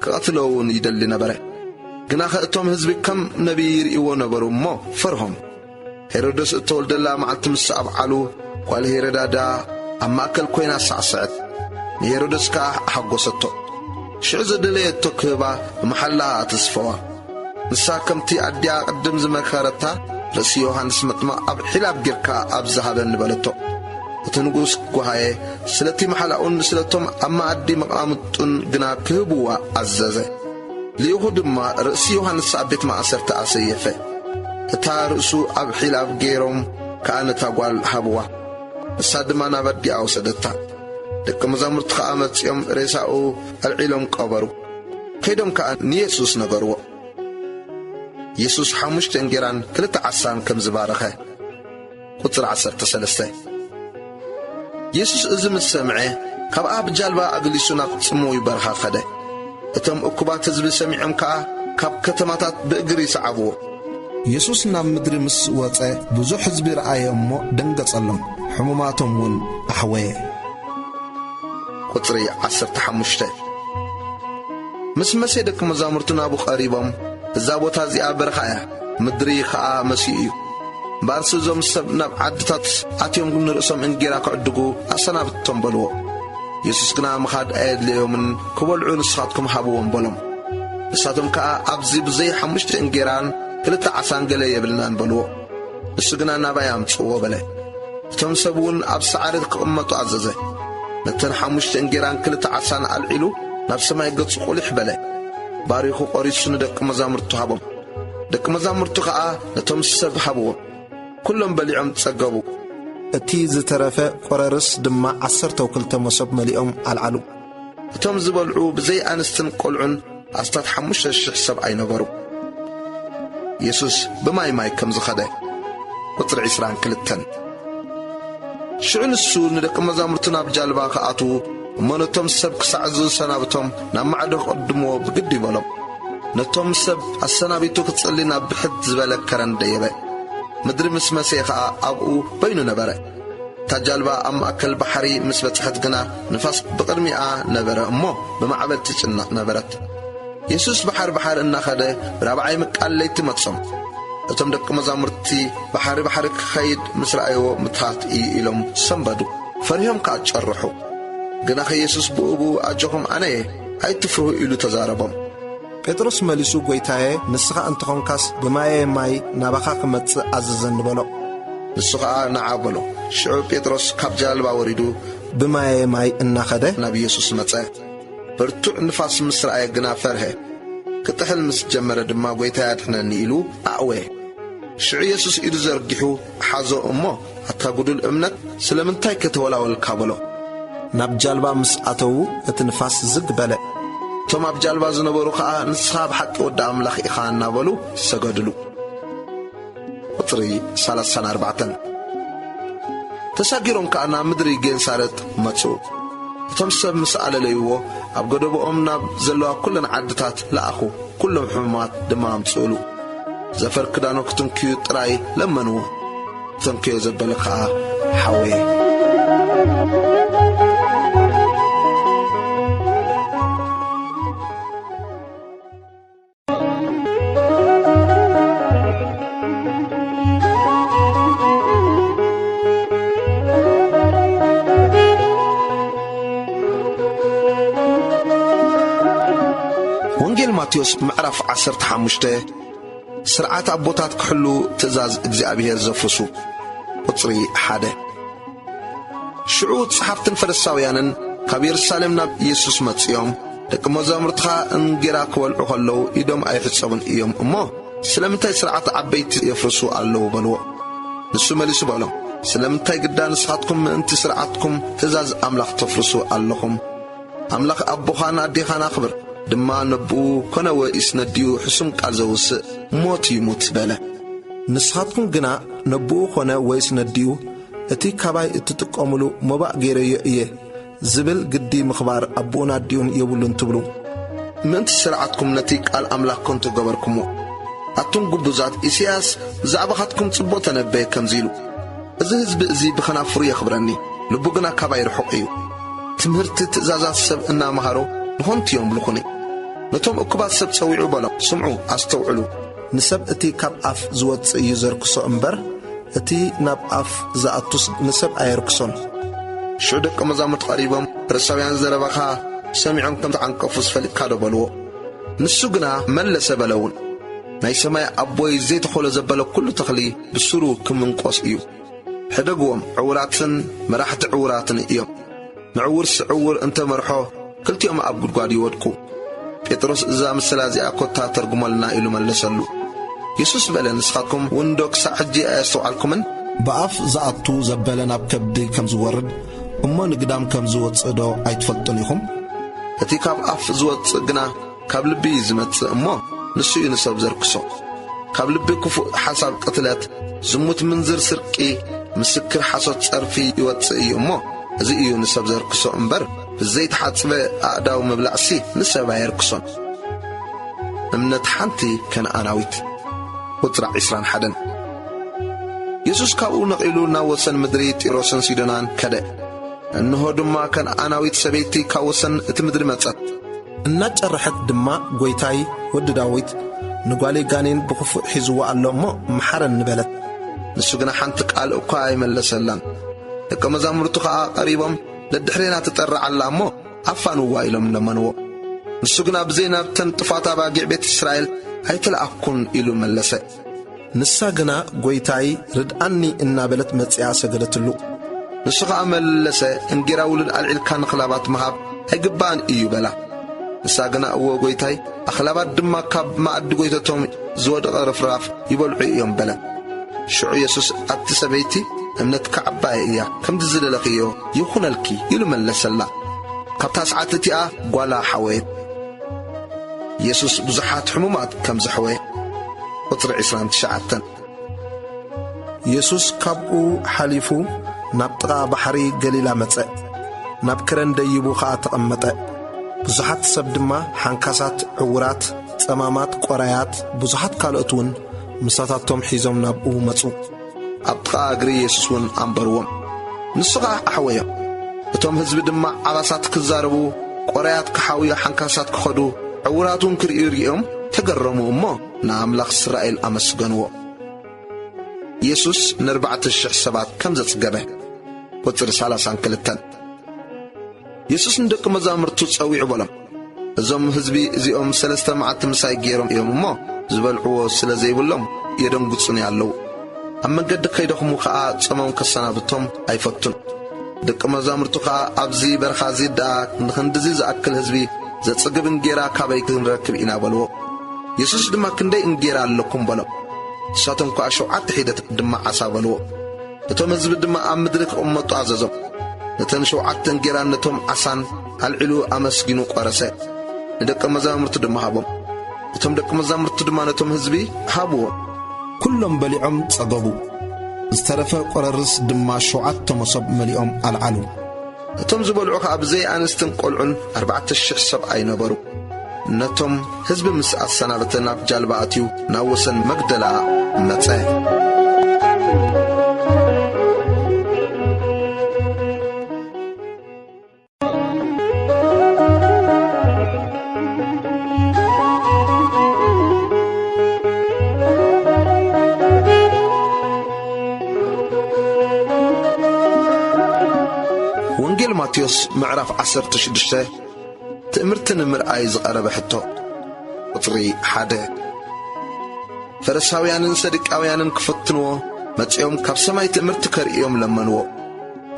ክቐትሎ እውን ይደሊ ነበረ። ግና እቶም ህዝቢ ከም ነቢይ ይርእይዎ ነበሩ እሞ ፈርሆም። ሄሮዶስ እተወልደላ መዓልቲ ምስ ኣብዓሉ ጓል ሄሮድያዳ ኣብ ማእከል ኮይና ሳዕስዐት። ንሄሮዶስ ከዓ ሓጐሰቶ። ሽዑ ዘደለየቶ ክህባ ብመሓላ ትስፈዋ። ንሳ ከምቲ ኣድያ ቅድም ዝመከረታ ርእሲ ዮሐንስ መጥምቅ ኣብ ሒላብ ጌርካ ኣብ ዝሃበኒ በለቶ። እቲ ንጉሥ ጓሃየ ስለቲ መሓላኡን ስለቶም ኣብ ማኣዲ መቓምጡን ግና ክህብዋ ኣዘዘ። ልኢኹ ድማ ርእሲ ዮሐንስ ኣብ ቤት ማእሰርቲ ኣሰየፈ። እታ ርእሱ ኣብ ሒላብ ገይሮም ከዓ ነታ ጓል ሃብዋ። ንሳ ድማ ናብ ኣዲኣ ወሰደታ። ደቂ መዛሙርቲ ከዓ መጺኦም ሬሳኡ ኣልዒሎም ቀበሩ። ከይዶም ከዓ ንየሱስ ነገርዎ። ኢየሱስ 5 እንጀራን 2 ዓሳን ከም ዝባረኸ ቁጥሪ 13 ኢየሱስ እዚ ምስ ሰምዐ ካብ ኣብ ጃልባ ኣግሊሱ ናብ ጽሙው በረኻ ኸደ። እቶም እኩባት ህዝቢ ሰሚዖም ከዓ ካብ ከተማታት ብእግሪ ይሰዓብዎ። ኢየሱስ ናብ ምድሪ ምስ ወፀ ብዙሕ ህዝቢ ረኣየ እሞ ደንገጸሎም፣ ሕሙማቶም እውን ኣሕወየ። ቁጥሪ 15 ምስ መሴ ደቂ መዛሙርቱ ናብኡ ቀሪቦም እዛ ቦታ እዚኣ በረኻ እያ፣ ምድሪ ከዓ መሲኡ እዩ። ባርሲ እዞም ሰብ ናብ ዓድታት ኣትዮም ንርእሶም እንጌራ ክዕድጉ ኣሰናብቶም በልዎ። ኢየሱስ ግና ምኻድ ኣየድልዮምን ክበልዑ ንስኻትኩም ሃብዎም በሎም። ንሳቶም ከዓ ኣብዚ ብዘይ 5 እንጌራን 2 ዓሳን ገለ የብልናን በልዎ። ንሱ ግና ናባይ ኣምጽእዎ በለ። እቶም ሰብ እውን ኣብ ሰዓሪ ክቕመጡ ኣዘዘ። ነተን 5 እንጌራን 2 ዓሳን ኣልዒሉ ናብ ሰማይ ገጹ ቁልሕ በለ። ባሪኹ ቆሪሱ ንደቂ መዛሙርቱ ሃቦም። ደቂ መዛሙርቱ ከዓ ነቶም ሰብ ሃብዎም። ኩሎም በሊዖም ጸገቡ። እቲ ዝተረፈ ቆረርስ ድማ 12 መሶብ መሊኦም ኣልዓሉ። እቶም ዝበልዑ ብዘይ ኣንስትን ቆልዑን ኣስታት 5,000 ሰብ ኣይነበሩ። ኢየሱስ ብማይ ከም ዝኸደ ቁጥሪ 22 ሽዑ ንሱ ንደቂ መዛሙርቱ ናብ ጃልባ ከኣትዉ እሞ ነቶም ሰብ ክሳዕ ዝሰናብቶም ናብ ማዕዶ ቐድምዎ ብግዲ ይበሎም። ነቶም ሰብ ኣሰናቢቱ ክትጸሊ ናብ ብሕት ዝበለ ከረን ደየበ። ምድሪ ምስ መሲሕ ከዓ ኣብኡ በይኑ ነበረ። እታ ጃልባ ኣብ ማእከል ባሕሪ ምስ በጽሐት ግና ንፋስ ብቕድሚኣ ነበረ እሞ ብማዕበል ትጭናቕ ነበረት። ኢየሱስ ባሕሪ እናኸደ ብራብዓይ ምቃል ለይቲ መጾም። እቶም ደቂ መዛሙርቲ ባሕሪ ክኸይድ ምስ ረኣይዎ ምትሃት እዩ ኢሎም ሰንበዱ፣ ፈሪሆም ከዓ ጨርሑ። ግና ኢየሱስ ብእቡ ኣጆኹም ኣነ እየ ኣይትፍርሁ ኢሉ ተዛረቦም። ጴጥሮስ መሊሱ ጐይታዬ ንስኻ እንተኾንካስ ብማየ ማይ ናባኻ ክመጽእ ኣዘዘኒ በሎ። ንሱ ከዓ ነዓ በሎ። ሽዑ ጴጥሮስ ካብ ጃልባ ወሪዱ ብማየ ማይ እናኸደ ናብ ኢየሱስ መጸ። ብርቱዕ ንፋስ ምስ ረኣየ ግና ፈርሀ። ክጥሕል ምስ ጀመረ ድማ ጐይታዬ ኣድሕነኒ ኢሉ ኣዕወየ። ሽዑ ኢየሱስ ኢዱ ዘርጊሑ ሓዞ እሞ ኣታ ጉዱል እምነት ስለምንታይ ከተወላወልካ በሎ። ናብ ጃልባ ምስ ኣተዉ እቲ ንፋስ ዝግ በለ። እቶም ኣብ ጃልባ ዝነበሩ ከዓ ንስኻ ብሓቂ ወዲ ኣምላኽ ኢኻ እናበሉ ሰገድሉ። ቁጥሪ 34 ተሳጊሮም ከዓ ናብ ምድሪ ጌንሳሬጥ መጽኡ። እቶም ሰብ ምስ ኣለለይዎ ኣብ ገደቦኦም ናብ ዘለዋ ኩለን ዓድታት ለኣኹ። ኩሎም ሕሙማት ድማ ኣምጽእሉ። ዘፈር ክዳኖ ክትንክዩ ጥራይ ለመንዎ። ተንክዮ ዘበለ ከዓ ሓወየ። ማቴዎስ ምዕራፍ 15 ስርዓት አቦታት ክሕሉ ትእዛዝ እግዚአብሔር ዘፍርሱ ቁጽሪ 1 ሽዑ ጸሐፍትን ፈሪሳውያንን ካብ ኢየሩሳሌም ናብ ኢየሱስ መጽኦም ደቂ መዛሙርትኻ እንጌራ ክበልዑ ከለዉ ኢዶም ኣይሕጸቡን እዮም እሞ ስለምንታይ ስርዓት ዓበይቲ የፍርሱ ኣለዉ በልዎ። ንሱ መሊሱ በሎም ስለምንታይ ግዳ ንስኻትኩም ምእንቲ ስርዓትኩም ትእዛዝ ኣምላኽ ተፍርሱ ኣለኹም? ኣምላኽ ኣቦኻን ኣዴኻን ኣኽብር ድማ ነብኡ ኮነ ወኢስ ነድዩ ሕሱም ቃል ዘውስእ ሞት ይሙት በለ። ንስኻትኩም ግና ነብኡ ኮነ ወኢስ ነድዩ እቲ ካባይ እትጥቀሙሉ መባእ ገይረዮ እየ ዝብል ግዲ ምኽባር ኣቦኡን ኣዲኡን የብሉን ትብሉ። ምእንቲ ስርዓትኩም ነቲ ቃል ኣምላኽኩም ትገበርኩምዎ። ኣቱም ጉቡዛት ኢሳያስ ብዛዕባኻትኩም ጽቡቕ ተነበየ ከምዚ ኢሉ እዚ ህዝቢ እዚ ብኸናፍሩ የኽብረኒ ልቡ ግና ካባይ ርሑቕ እዩ። ትምህርቲ ትእዛዛት ሰብ እናመሃሮ ንኾንቲ እዮም ብልኹኒ። ነቶም እኩባት ሰብ ጸዊዑ በሎም ስምዑ ኣስተውዕሉ። ንሰብ እቲ ካብ ኣፍ ዝወፅእ እዩ ዘርክሶ እምበር እቲ ናብ ኣፍ ዝኣቱስ ንሰብ ኣየርክሶን። ሽዑ ደቂ መዛሙርት ቀሪቦም ፈሪሳውያን ዘረባኻ ሰሚዖም ከም ተዓንቀፉ ዝፈልጥካ ዶ በልዎ። ንሱ ግና መለሰ በለውን ናይ ሰማይ ኣቦይ ዘይተኸሎ ዘበለ ኩሉ ተኽሊ ብስሩ ክምንቆስ እዩ። ሕደግዎም ዕውራትን መራሕቲ ዕውራትን እዮም። ምዕውር ስዕውር እንተ መርሖ ክልቲኦም ኣብ ጉድጓድ ይወድቁ። ጴጥሮስ እዛ ምስላ እዚኣ ኮታ ተርጉመልና ኢሉ መለሰሉ። ኢየሱስ በለ ንስኻትኩም ውንዶ ክሳዕ ሕጂ ኣየስተውዓልኩምን? ብኣፍ ዝኣቱ ዘበለ ናብ ከብዲ ከም ዝወርድ እሞ ንግዳም ከም ዝወፅእ ዶ ኣይትፈልጡን ኢኹም? እቲ ካብ ኣፍ ዝወፅእ ግና ካብ ልቢ ዝመጽእ እሞ ንሱ እዩ ንሰብ ዘርክሶ። ካብ ልቢ ክፉእ ሓሳብ ቅትለት፣ ዝሙት፣ ምንዝር፣ ስርቂ፣ ምስክር ሓሶት፣ ጸርፊ ይወፅእ እዩ እሞ እዚ እዩ ንሰብ ዘርክሶ እምበር ብዘይተሓጽበ ኣእዳው ምብላዕሲ ንሰብ ኣየርክሶን። እምነት ሓንቲ ከነኣናዊት ቁጽሪ 21 ኢየሱስ ካብኡ ነቒሉ ናብ ወሰን ምድሪ ጢሮስን ሲዶናን ከደ። እንሆ ድማ ከነኣናዊት ሰበይቲ ካብ ወሰን እቲ ምድሪ መጸት። እናጨርሐት ድማ ጐይታይ ወዲ ዳዊት ንጓሌይ ጋኔን ብኽፉእ ሒዝዋ ኣሎ እሞ መሓረን ንበለት። ንሱ ግና ሓንቲ ቃል እኳ ኣይመለሰላን። ደቂ መዛሙርቱ ኸዓ ቀሪቦም ለድሕሬና ትጠርዓላ እሞ ኣፋንዋ ኢሎም ለመንዎ። ንሱ ግና ብዘይ ናብተን ጥፋት ኣባጊዕ ቤት እስራኤል ኣይትለኣኩን ኢሉ መለሰ። ንሳ ግና ጐይታይ ርድኣኒ እናበለት መጽያ ሰገደትሉ። ንሱ ኸዓ መለሰ እንጌራ ውሉድ ኣልዒልካ ንኽላባት መሃብ ኣይግባእን እዩ በላ። ንሳ ግና እዎ ጐይታይ ኣኽላባት ድማ ካብ ማዕዲ ጐይተቶም ዝወድቐ ርፍራፍ ይበልዑ እዮም በለ። ሽዑ ኢየሱስ ኣቲ ሰበይቲ እምነት ከዓባየ እያ ከምቲ ዝደለኽዮ ይኹነልኪ ኢሉ መለሰላ። ካብታ ሰዓት እቲኣ ጓላ ሓወየት። ኢየሱስ ብዙሓት ሕሙማት ከም ዘሕወየ ቁጽሪ 29 ኢየሱስ ካብኡ ሓሊፉ ናብ ጥቓ ባሕሪ ገሊላ መጸእ። ናብ ክረን ደይቡ ኸዓ ተቐመጠ። ብዙሓት ሰብ ድማ ሓንካሳት፣ ዕውራት፣ ጸማማት፣ ቆራያት ብዙሓት ካልኦት እውን ምሳታቶም ሒዞም ናብኡ መጹ። ኣብ ጥቓ እግሪ ኢየሱስ እውን ኣንበርዎም። ንሱ ኸዓ ኣሕወዮም። እቶም ህዝቢ ድማ ዓባሳት ክዛረቡ፣ ቆራያት ክሓውዮ፣ ሓንካሳት ክኸዱ፣ ዕውራት እውን ክርእዩ ርኦም ተገረሙ እሞ ንኣምላኽ እስራኤል ኣመስገንዎ። ኢየሱስ ን4,000 ሰባት ከም ዘጽገበ ቁጽሪ 32 ኢየሱስ ንደቂ መዛሙርቱ ጸዊዑ በሎም እዞም ህዝቢ እዚኦም 3 መዓልቲ ምሳይ ገይሮም እዮም እሞ ዝበልዕዎ ስለ ዘይብሎም የደንጉጹን ኣለዉ። ኣብ መንገዲ ከይደኽሙ ኸዓ ጸሞም ከሰናብቶም ኣይፈቱን። ደቂ መዛሙርቱ ኸዓ ኣብዚ በረኻ እዚ ደኣ ንኽንድዚ ዝኣክል ህዝቢ ዘጽግብ እንጌራ ካበይ ክንረክብ ኢና በልዎ። ኢየሱስ ድማ ክንደይ እንጌራ ኣለኩም በሎም። ንሳቶም ኳ 7 ሒደት ድማ ዓሳ በልዎ። እቶም ህዝቢ ድማ ኣብ ምድሪ ክቕመጡ ኣዘዞም። ነተን 7 እንጌራ ነቶም ዓሳን ኣልዒሉ ኣመስጊኑ ቈረሰ። ንደቂ መዛሙርቱ ድማ ሃቦም። እቶም ደቂ መዛሙርቱ ድማ ነቶም ህዝቢ ሃብዎም። ኩሎም በሊዖም ጸገቡ። ዝተረፈ ቈረርስ ድማ 7 መሶብ መሊኦም ኣልዓሉ። እቶም ዝበልዑ ኸዓ ብዘይ ኣንስትን ቈልዑን 4,000 ሰብኣይ ነበሩ። ነቶም ህዝቢ ምስ ኣሰናበተ ናብ ጃልባ ኣትዩ ናብ ወሰን መግደላ መጸ። ወንጌል ማቴዎስ ምዕራፍ 16 ትእምርትን ምርኣይ ዝቐረበ ሕቶ። قطري حاده فرساويانن صدقاويانن كفتنو مصيوم كاب سماي تمرت كريوم لمنو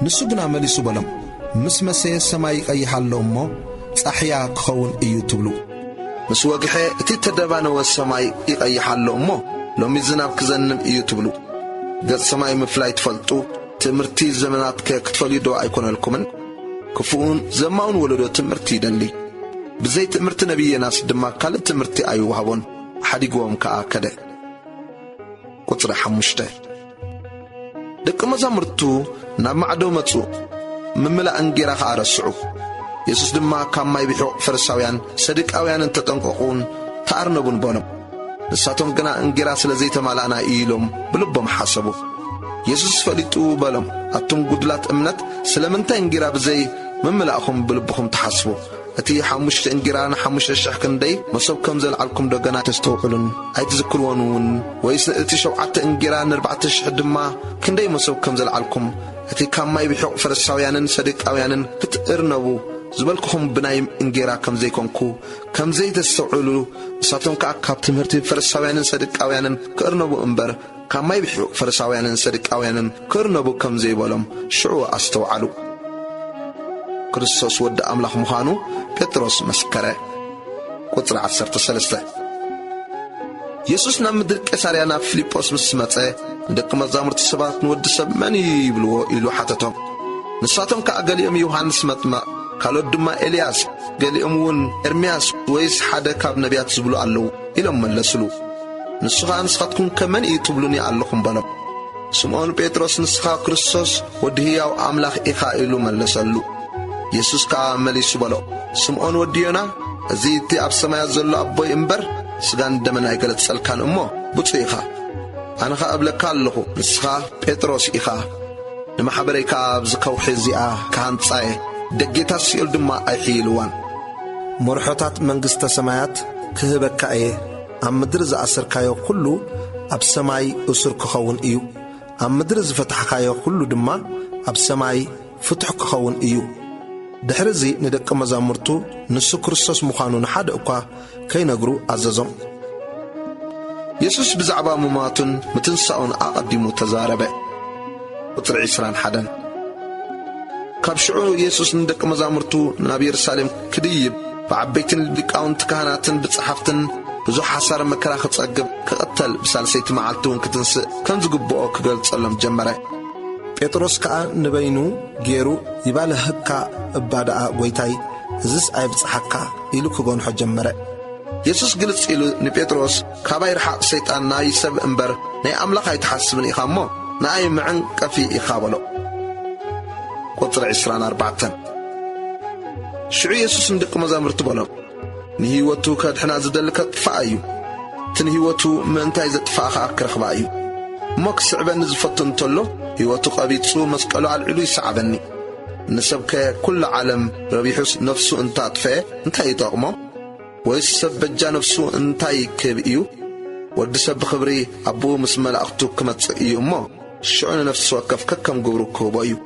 نسو بنا مليسو بلم مسمسي سماي قيحالومو صحيا كخون ايو تبلو مس وغخه اتي تدبانو السماي يقيحالومو لومي زناب كزنم ايو تبلو قد سماي مفلاي تفلطو تمرتي زمنات كتفليدو ايكون لكمن كفون زماون ولدو تمرتي دلي بزي تمرت نبينا سدما قال تمرتي ايو وهبون حديقوم كاكده قطر حمشته دك مزامرتو نمعدو مصو مملا انغيرا خارسعو يسوس دما كماي بيحو فرساويان صدقاويان تطنققون تارنبون بونم نساتهم غنا انغيرا سلازي تمالانا ايلوم بلبم حسبو يسوس فليتو بلم اتم غدلات امنت سلامنتا انغيرا بزي مملاخم بلبخم تحسبو اتي حمشت انغيرانا حمشت الشحكن دي مسوب كم زلعلكم دغنا تستوقلن اي تذكرونون ويس اتي شوعت انغيران 14 دما كندي مسوب كم زلعلكم اتي كماي بيحق فرساويانن صدقاويانن كترنبو زبلكم بنايم انغيرا كم زي كونكو كم زي تستوعلو ساتون كاكاب تمرتي فرساويانن صدقاويانن كرنبو انبر كماي بيحق فرساويانن صدقاويانن كرنبو كم زي بولم شعو استوعلو كريستوس ود أملاخ مخانو بطرس مسكره قطر 13 يسوس نمدر كساريانا فيليبوس مسمصه دك مزامرت سبات نود سب من يبلو يلو حتتهم نساتهم كاغليم يوحنس مطمع قالو دما إلياس غليمون إرمياس ويس حدا كاب نبيات زبلو الله إلهم ملسلو نسخا نسخاتكم كمن يتبلوني اللهكم بلب سمعون بطرس نسخا كريستوس ودهياو أملاخ إخائلو ملسلو يسوس كا مليسو بلو سمعون وديونا زيتي أب سمايا زلو أبوي إمبر سغان دمنا يقلت سلكان أمو بطو إخا أنا خا أبلكا اللهو نسخا بطرس إخا نما حبريكا بزكو حزيئة كان تصاي دقيتا سيول دما أيحيلوان مرحوتات منغستا سمايات كهبكا أيه أم مدرز أسر كايو كلو أب سماي أسر كخون إيو أم مدرز فتح كايو كلو دما أب سماي فتح كخون إيو دحرزي ندق مزامرتو نسو كريستوس مخانو نحاد أقا كي نقرو عززم يسوس بزعبا مماتن متنساون أقدمو تزاربه قطر 21 كابشعو يسوس ندق مزامرتو نبي رسالم كديب بعبيتن لدقاون تكهناتن بتصحفتن بزو حسار مكراخ تصقب كقتل بسالسيت معالتون كتنسق كنزقبقو كقلت صلم جمره بطرس كا نبينو غيرو يبال هكا ابادا غويتاي زس اي بصحكا يلو كغون حجمره يسوس قلص يلو نبيتروس كاباير حق شيطان ناي سب انبر ناي املاك يتحسبن يخامو ناي معن كفي يخابلو قطر 24 شعو يسوس ندق مزامرت بلو نهيوتو كدحنا زدلك طفايو تنهيوتو منتاي زطفاخا كرخبايو مكس عبن زفتن تلو هيوتو قبيتسو مسقلو على العلو يسعبني نسبك كل عالم ربيحوس نفسه انتاطفه انتا يطقمو ويسب بجا نفسه انتا يكبئيو ود سب خبري ابو مسمل اختو كمتصئيو مو شعون نفسه وكف ككم قبرو كوبايو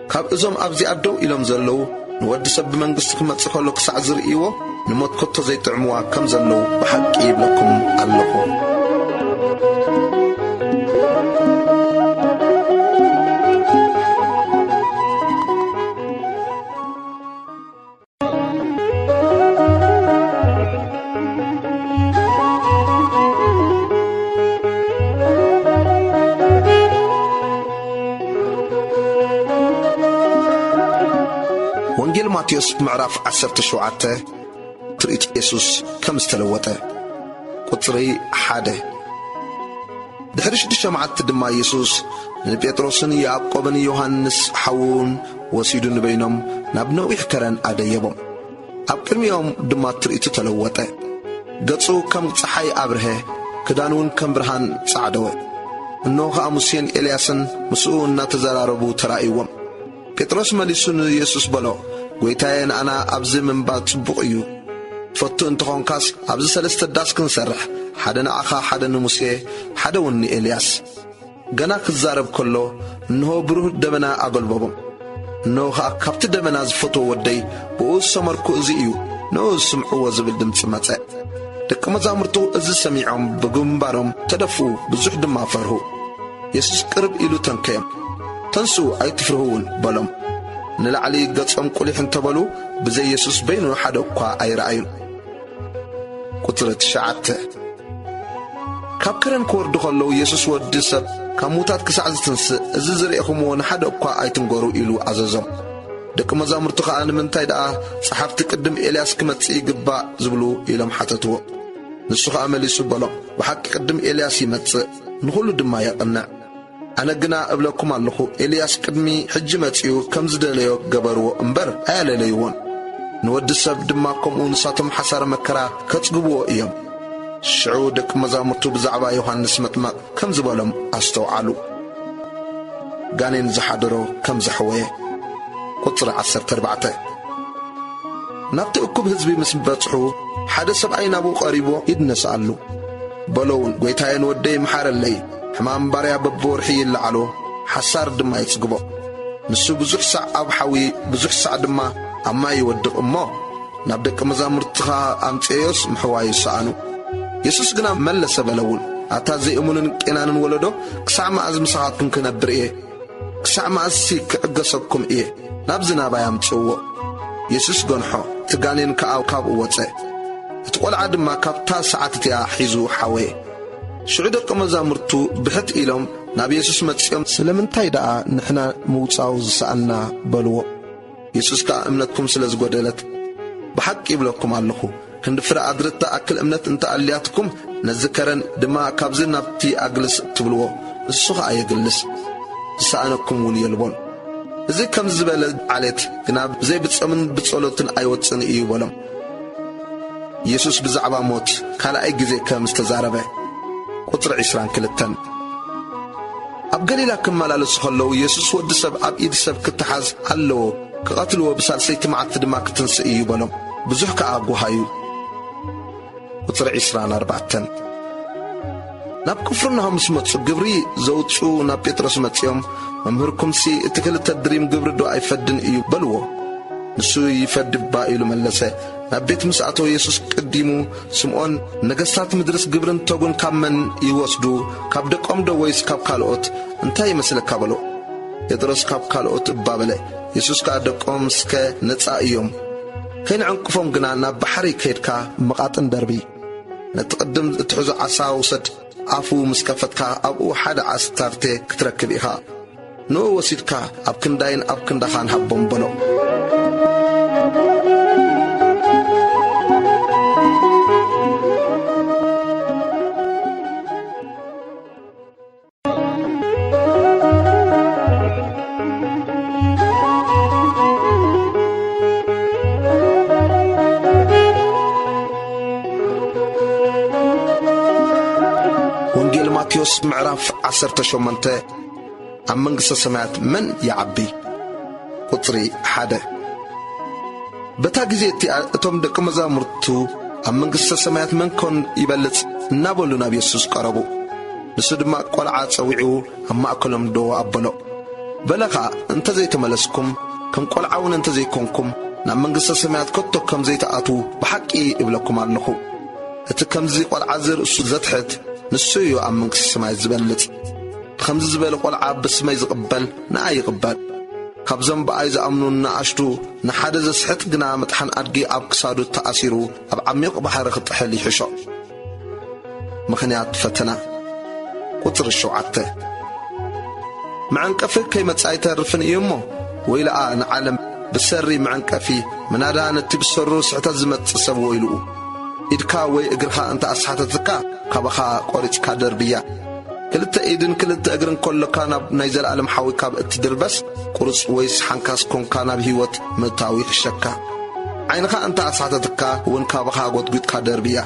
كاب ازوم ابزي ادو إلهم زلو نود سب منقص كمتصخلو كسع زرئيو نموت كتو زي طعموا كم زلو بحق يبلكم اللهو وانجيل ماتيوس معرف 17 تريت يسوس كم استلوته قطري حاده دحرش دشمعت دما يسوس نبيتروسن يعقوبن يوحنس حون وسيدن بينهم نابنو يحكرن اديبم ابقم يوم دما تريت تلوته قصو كم صحي ابره كدانون كم برهان صعدوه انه خامسين الياسن مسؤون نتزراربو ترايوم بطرس مليسون يسوس بلو ويتاين انا ابزي من بعد صبقيو فتو انتخون كاس ابزي سلسة داس كنسرح حدن اخا حدن موسى حدوني الياس غنا كزارب كله انه بروح دمنا اقل بابم انه كابت دمنا زفتو ودي بوس سمركو ازيو نو سمعو وزبل دمت سماتة ደቀ መዛሙርቱ እዚ ሰሚዖም ብግንባሮም ተደፍኡ ብዙሕ ድማ ፈርሁ። ኢየሱስ ቅርብ ኢሉ ተንከዮም ተንሱ ኣይትፍርሁውን በሎም። ንላዕሊ ገጾም ቁሊሕ እንተበሉ ብዘይ ኢየሱስ በይኑ ሓደ እኳ ኣይረኣዩን። ቁጥሪ 9 ካብ ከረን ክወርዱ ከለዉ ኢየሱስ ወዲ ሰብ ካብ ሙታት ክሳዕ ዝትንስእ እዚ ዝርኢኹምዎ ንሓደ እኳ ኣይትንገሩ ኢሉ ኣዘዞም። ደቂ መዛሙርቱ ከዓ ንምንታይ ደኣ ጸሓፍቲ ቅድም ኤልያስ ክመጽእ ይግባእ ዝብሉ ኢሎም ሓተትዎ። ንሱ ከዓ መሊሱ በሎም ብሓቂ ቅድም ኤልያስ ይመጽእ ንኹሉ ድማ የቕንዕ። ኣነ ግና እብለኩም ኣለኹ ኤልያስ ቅድሚ ሕጂ መጺኡ ከም ዝደለዮ ገበርዎ እምበር ኣያለለይዎን። ንወዲ ሰብ ድማ ከምኡ ንሳቶም ሓሳረ መከራ ከጽግብዎ እዮም። ሽዑ ደቂ መዛሙርቱ ብዛዕባ ዮሐንስ መጥመቕ ከም ዝበሎም ኣስተውዓሉ። ጋኔን ዝሓደሮ ከም ዘሕወየ። ቁጥሪ 14 ናብቲ እኩብ ህዝቢ ምስ በጽሑ ሓደ ሰብኣይ ናብኡ ቐሪቦ ይድነስኣሉ። በሎውን ጐይታየን ወደይ መሓረለይ ሕማም ባርያ በብወርሒ ይለዓሎ ሓሳር ድማ ይጽግቦ። ንሱ ብዙሕ ሳዕ ኣብ ሓዊ ብዙሕ ሳዕ ድማ ኣብ ማይ ይወድቕ እሞ ናብ ደቂ መዛሙርትኻ ኣምጽዮስ ምሕዋይ ይሰኣኑ። ኢየሱስ ግና መለሰ በለውን ኣታ ዘይእሙንን ቄናንን ወለዶ ክሳዕ መዓዝ ምሳኻትኩም ክነብር እየ? ክሳዕ መዓዝሲ ክዕገሰኩም እየ? ናብ ዝናባይ ኣምጽእዎ። ኢየሱስ ገንሖ እቲ ጋኔን ከዓ ካብኡ ወፀ። እቲ ቈልዓ ድማ ካብታ ሰዓት እቲኣ ሒዙ ሓወየ። ሽዑ ደቂ መዛሙርቱ ብሕት ኢሎም ናብ ኢየሱስ መጺኦም ስለምንታይ ደኣ ንሕና ምውፃው ዝሰኣና በልዎ። ኢየሱስ ከዓ እምነትኩም ስለ ዝጐደለት ብሓቂ ይብለኩም ኣለኹ ክንዲ ፍረ ኣድርታ ኣክል እምነት እንተኣልያትኩም ነዚ ከረን ድማ ካብዚ ናብቲ ኣግልስ እትብልዎ እሱ ከዓ የግልስ ዝሰኣነኩም እውን የልቦን። እዚ ከም ዝበለ ዓሌት ግና ብዘይ ብጾምን ብጸሎትን ኣይወፅን እዩ በሎም። ኢየሱስ ብዛዕባ ሞት ካልኣይ ጊዜ ከም ዝተዛረበ። ቁጥሪ 22 ኣብ ገሊላ ክመላለሱ ከለዉ ኢየሱስ ወዲ ሰብ ኣብ ኢድ ሰብ ክትሓዝ ኣለዎ ክቐትልዎ ብሳልሰይቲ መዓልቲ ድማ ክትንስእ እዩ በሎም። ብዙሕ ከዓ ጓሃዩ። ቁጥሪ 24 ናብ ቅፍርናሆም ምስ መጹ ግብሪ ዘውፁ ናብ ጴጥሮስ መጺኦም መምህርኩምሲ እቲ ክልተ ድሪም ግብሪ ዶ ኣይፈድን እዩ በልዎ። ንሱ ይፈድባ ኢሉ መለሰ። ናብ ቤት ምስ ኣተወ ኢየሱስ ቅዲሙ ስምዖን ነገሥታት ምድርስ ግብርን ተጉን ካብ መን ይወስዱ? ካብ ደቆም ዶ ወይስ ካብ ካልኦት? እንታይ ይመስለካ በሎ። ጴጥሮስ ካብ ካልኦት እባበለ። ኢየሱስ ከዓ ደቆም እስከ ነጻ እዮም። ከይንዕንቅፎም ግና ናብ ባሕሪ ከይድካ መቓጥን ደርቢ ነቲ ቅድም እትሕዞ ዓሳ ውሰድ። ኣፉ ምስ ከፈትካ ኣብኡ ሓደ ዓስታርቴ ክትረክብ ኢኻ። ንኡ ወሲድካ ኣብ ክንዳይን ኣብ ክንዳኻን ሃቦም በሎ። ወንጌል ማቴዎስ ምዕራፍ 18 ኣብ መንግሥተ ሰማያት መን ይዓቢ? ቁጥሪ 1 በታ ጊዜ እቲኣ እቶም ደቂ መዛሙርቱ ኣብ መንግሥተ ሰማያት መን ኮን ይበልጽ እናበሉ ናብ ኢየሱስ ቀረቡ። ንሱ ድማ ቈልዓ ጸዊዑ ኣብ ማእከሎም ዶ ኣበሎ። በለኻ እንተ ዘይተመለስኩም ከም ቈልዓውን እንተ ዘይኮንኩም ናብ መንግሥተ ሰማያት ከቶ ከም ዘይተኣትዉ ብሓቂ እብለኩም ኣለኹ። እቲ ከምዚ ቈልዓ ዝርእሱ ዘትሕት ንሱ እዩ ኣብ መንግሥተ ሰማያት ዝበልጽ። ከምዚ ዝበለ ቈልዓ ብስመይ ዝቕበል ንኣ ይቕበል። ካብዞም ብኣይ ዝኣምኑ ንኣሽቱ ንሓደ ዘስሕት ግና መጥሓን ኣድጊ ኣብ ክሳዱ ተኣሲሩ ኣብ ዓሚቕ ባሕሪ ክጥሕል ይሕሾ። ምኽንያት ፈተና። ቁጥሪ 7 መዐንቀፊ ከይመጽእ ኣይተርፍን እዩ እሞ ወይ ለኣ ንዓለም ብሰሪ መዐንቀፊ ምናዳ ነቲ ብሰሩ ስሕተት ዝመጽእ ሰብ ወይልኡ። ኢድካ ወይ እግርኻ እንተ ኣስሓተትካ ካባኻ ቈሪጽካ ደርብያ። ክልተ ኢድን ክልተ እግርን ከሎካ ናብ ናይ ዘለዓለም ሓዊ ካብ እትድርበስ ቁርጽ ወይስ ሓንካስ ኮንካ ናብ ሕይወት ምእታዊ ይሕሸካ። ዓይንኻ እንተ ኣስሓተትካ እውን ካባኻ ጐትጒትካ ደርብያ።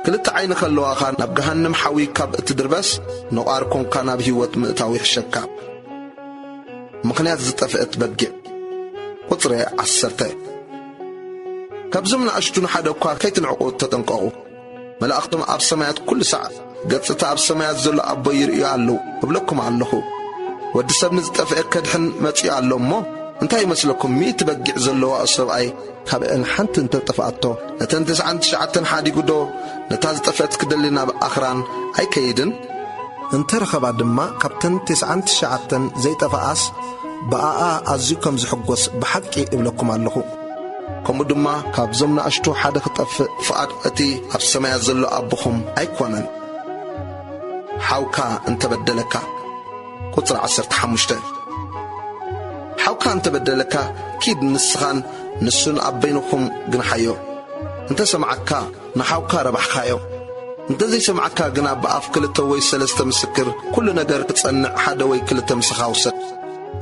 ክልተ ዓይኒ ከለዋኻ ናብ ገሃንም ሓዊ ካብ እትድርበስ ነቋር ኮንካ ናብ ሕይወት ምእታዊ ይሕሸካ። ምኽንያት ዝጠፍአት በጊዕ። ቁጥሪ 10 ካብዞም ንኣሽቱ ንሓደ እኳ ከይትንዕቑ ተጠንቀቑ። መላእኽቶም ኣብ ሰማያት ኩሉ ሰዕ ገጽታ ኣብ ሰማያት ዘሎ ኣቦ ይርእዩ ኣለዉ እብለኩም ኣለኹ። ወዲ ሰብ ንዝጠፍአ ከድሕን መጺኡ ኣሎ እሞ እንታይ ይመስለኩም 100 በጊዕ ዘለዋ ሰብኣይ ካብአን ሓንቲ እንተጠፋኣቶ ነተን 99 ሓዲጉዶ ነታ ዝጠፍአት ክደሊና ብኣኽራን ኣይከይድን እንተረኸባ ድማ ካብተን 99 ዘይጠፋኣስ ብኣኣ ኣዝዩ ከም ዝሕጎስ ብሓቂ እብለኩም ኣለኹ ከምኡ ድማ ካብዞም ንኣሽቱ ሓደ ክጠፍእ ፍቓድ እቲ ኣብ ሰማያት ዘሎ ኣቦኹም ኣይኮነን ሓውካ እንተበደለካ ቁፅሪ 15 ሓውካ እንተበደለካ ኪድ ንስኻን ንሱን ኣብ በይንኹም ግንሓዮ እንተሰምዓካ ንሓውካ ረባሕካዮ እንተዘይሰምዓካ ግና ብኣፍ 2 ወይ 3 ምስክር ኩሉ ነገር ክጸንዕ ሓደ ወይ 2 ምስኻ ውሰድ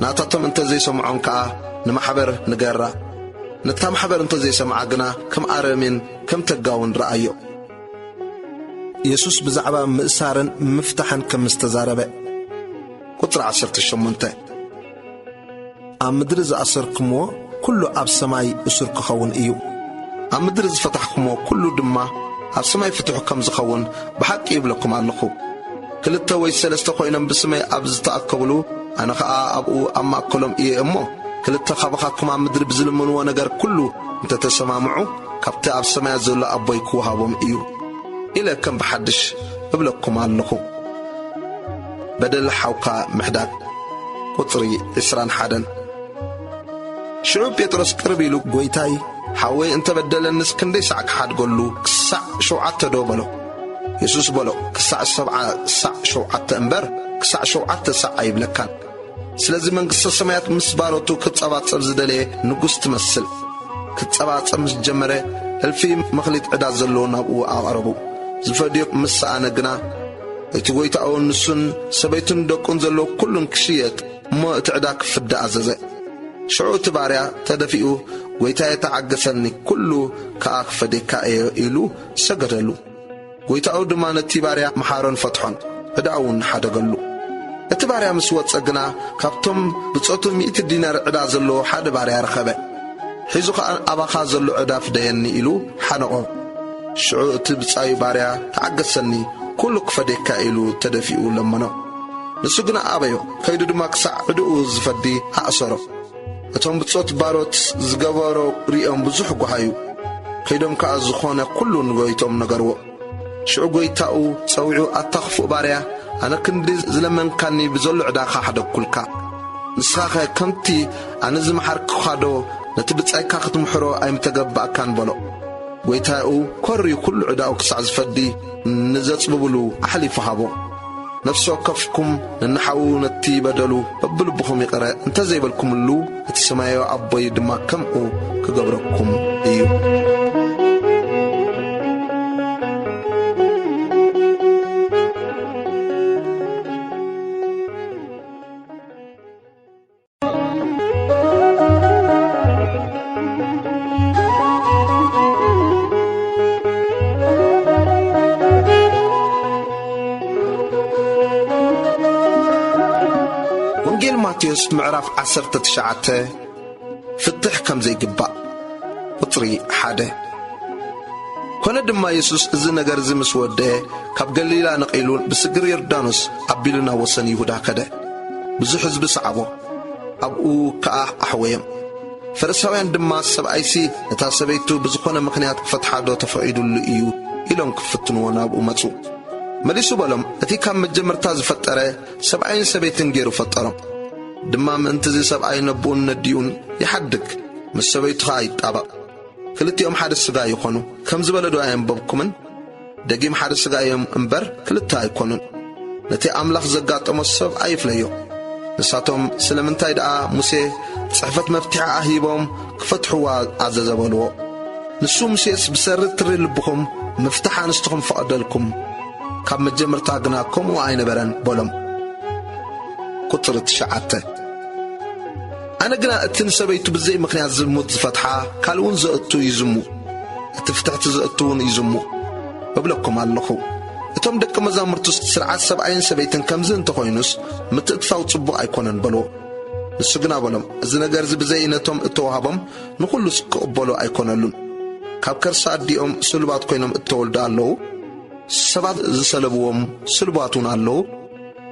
ናታቶም እንተዘይሰምዖም ከዓ ንማሕበር ንገራ ነታ ማሕበር እንተዘይሰምዓ ግና ከም ኣረሜን ከም ተጋውን ረኣዮ ኢየሱስ ብዛዕባ ምእሳርን ምፍታሕን ከም ዝተዛረበ ቁጥሪ 18 ኣብ ምድሪ ዝኣሰርክምዎ ኩሉ ኣብ ሰማይ እሱር ክኸውን እዩ ኣብ ምድሪ ዝፈታሕክምዎ ኩሉ ድማ ኣብ ሰማይ ፍትሑ ከም ዝኸውን ብሓቂ ይብለኩም ኣለኹ 2 ወይ 3 ኮይኖም ብስመይ ኣብ ዝተኣከብሉ ኣነ ከዓ ኣብኡ ኣብ ማእከሎም እየ እሞ 2 ካብኻኩም ኣብ ምድሪ ብዝልምንዎ ነገር ኩሉ እንተተሰማምዑ ካብቲ ኣብ ሰማያት ዘሎ ኣቦይ ክወሃቦም እዩ ኢለ ከም ብሓድሽ እብለኩም ኣለኹ በደል ሓውካ ምሕዳግ ቁፅሪ 21 ሽዑ ጴጥሮስ ቅርብ ኢሉ ጎይታይ ሓወይ እንተበደለንስ ክንደይ ሳዕ ክሓድገሉ ክሳዕ 7 ዶ በሎ ኢየሱስ በሎ ክሳዕ 7 እምበር ክሳዕ 7 ሳዕ ኣይብለካን ስለዚ መንግሥተ ሰማያት ምስ ባሮቱ ክጸባጸብ ዝደለየ ንጉሥ ትመስል ክጸባጸብ ምስ ጀመረ እልፊ መኽሊት ዕዳ ዘለዎ ናብኡ ኣቐረቡ ዝፈድዮ ምስ ሰኣነ ግና እቲ ጎይታኡ ንሱን ሰበይቱን ደቁን ዘሎ ኩሉን ክሽየጥ እሞ እቲ ዕዳ ክፍዳ ኣዘዘ ሽዑ እቲ ባርያ ተደፊኡ ጎይታዬ ተዓገሰኒ ኩሉ ከዓ ክፈዴካ እየ ኢሉ ሰገደሉ ጎይታኡ ድማ ነቲ ባርያ መሓሮን ፈትሖን ዕዳውን ሓደገሉ እቲ ባርያ ምስ ወፀ ግና ካብቶም ብጾቱ 100 ዲናር ዕዳ ዘለዎ ሓደ ባርያ ረኸበ ሒዙ ከዓ ኣባኻ ዘሎ ዕዳ ፍደየኒ ኢሉ ሓነቆ ሽዑ እቲ ብጻዩ ባርያ ተዓገሰኒ ኩሉ ክፈዴካ ኢሉ ተደፊኡ ለመኖ ንሱ ግና ኣበዮ ከይዱ ድማ ክሳዕ ዕድኡ ዝፈዲ ኣእሰሮ እቶም ብጾት ባሮት ዝገበሮ ሪኦም ብዙሕ ጓሃዩ ከይዶም ከዓ ዝኾነ ኩሉ ንጎይቶም ነገርዎ ሽዑ ጎይታኡ ፀውዑ ኣታኽፉእ ባርያ ኣነ ክንዲ ዝለመንካኒ ብዘሎ ዕዳኻ ሓደኩልካ ንስኻ ከምቲ ኣነ ዝመሓርክኻዶ ነቲ ብጻይካ ክትምሕሮ ኣይምተገባእካን በሎ ጎይታኡ ኮርዩ ኩሉ ዕዳኡ ክሳዕ ዝፈዲ ንዘጽብብሉ ኣሕሊፉ ሃቦ ነፍሲ ወከፍኩም ንንሓው ነቲ በደሉ በብልብኹም ይቕረ እንተዘይበልኩምሉ እቲ ሰማያዊ ኣቦይ ድማ ከምኡ ክገብረኩም እዩ ወንጌል ማቴዎስ ምዕራፍ 19 ፍትሕ ከም ዘይግባእ ቁፅሪ 1 ኮነ ድማ ኢየሱስ እዚ ነገር እዚ ምስ ወደየ ካብ ገሊላ ነቒሉ ብስግር ዮርዳኖስ ኣቢሉ ናብ ወሰን ይሁዳ ከደ ብዙሕ ህዝቢ ሰዓቦ ኣብኡ ከዓ ኣሕወዮም ፈሪሳውያን ድማ ሰብኣይሲ እታ ሰበይቱ ብዝኾነ ምኽንያት ክፈትሓዶ ተፈቒዱሉ እዩ ኢሎም ክፍትንዎ ናብኡ መፁ መሊሱ በሎም እቲ ካብ መጀመርታ ዝፈጠረ ሰብኣይን ሰበይትን ገይሩ ፈጠሮም ድማ ምእንቲ እዚ ሰብኣይ ነብኡን ነዲኡን ይሓድግ ምስ ሰበይቱ ከዓ ይጣበቕ ክልቲኦም ሓደ ስጋ ይኾኑ ከም ዝበለዶ ኣየንበብኩምን ደጊም ሓደ ስጋ እዮም እምበር ክልተ ኣይኮኑን ነቲ ኣምላኽ ዘጋጠሞ ሰብ ኣይፍለዮ ንሳቶም ስለምንታይ ደኣ ሙሴ ጽሕፈት መፍትሒ ኣሂቦም ክፈትሕዋ ኣዘዘበልዎ ንሱ ሙሴስ ብሰረት ትሪ ልብኹም ምፍታሕ ኣንስትኹም ፈቐደልኩም ካብ መጀመርታ ግና ከምኡ ኣይነበረን በሎም ቁፅሪ 9 ኣነ ግና እቲ ንሰበይቱ ብዘይ ምኽንያት ዝሙት ዝፈትሓ ካልኡን ዘእቱ ይዝሙ እቲ ፍትሕቲ ዘእቱውን ይዝሙ እብለኩም ኣለኹ እቶም ደቂ መዛሙርቱ ስርዓት ሰብኣይን ሰበይትን ከምዚ እንተኾይኑስ ምትእትፋው ጽቡቕ ኣይኮነን በልዎ ንሱ ግና በሎም እዚ ነገር እዚ ብዘይ ነቶም እተዋሃቦም ንኹሉ ክቕበሎ ኣይኮነሉን ካብ ከርሳ ኣዲኦም ስልባት ኮይኖም እተወልዱ ኣለዉ ሰባት ዝሰለብዎም ስልባቱን ኣለዉ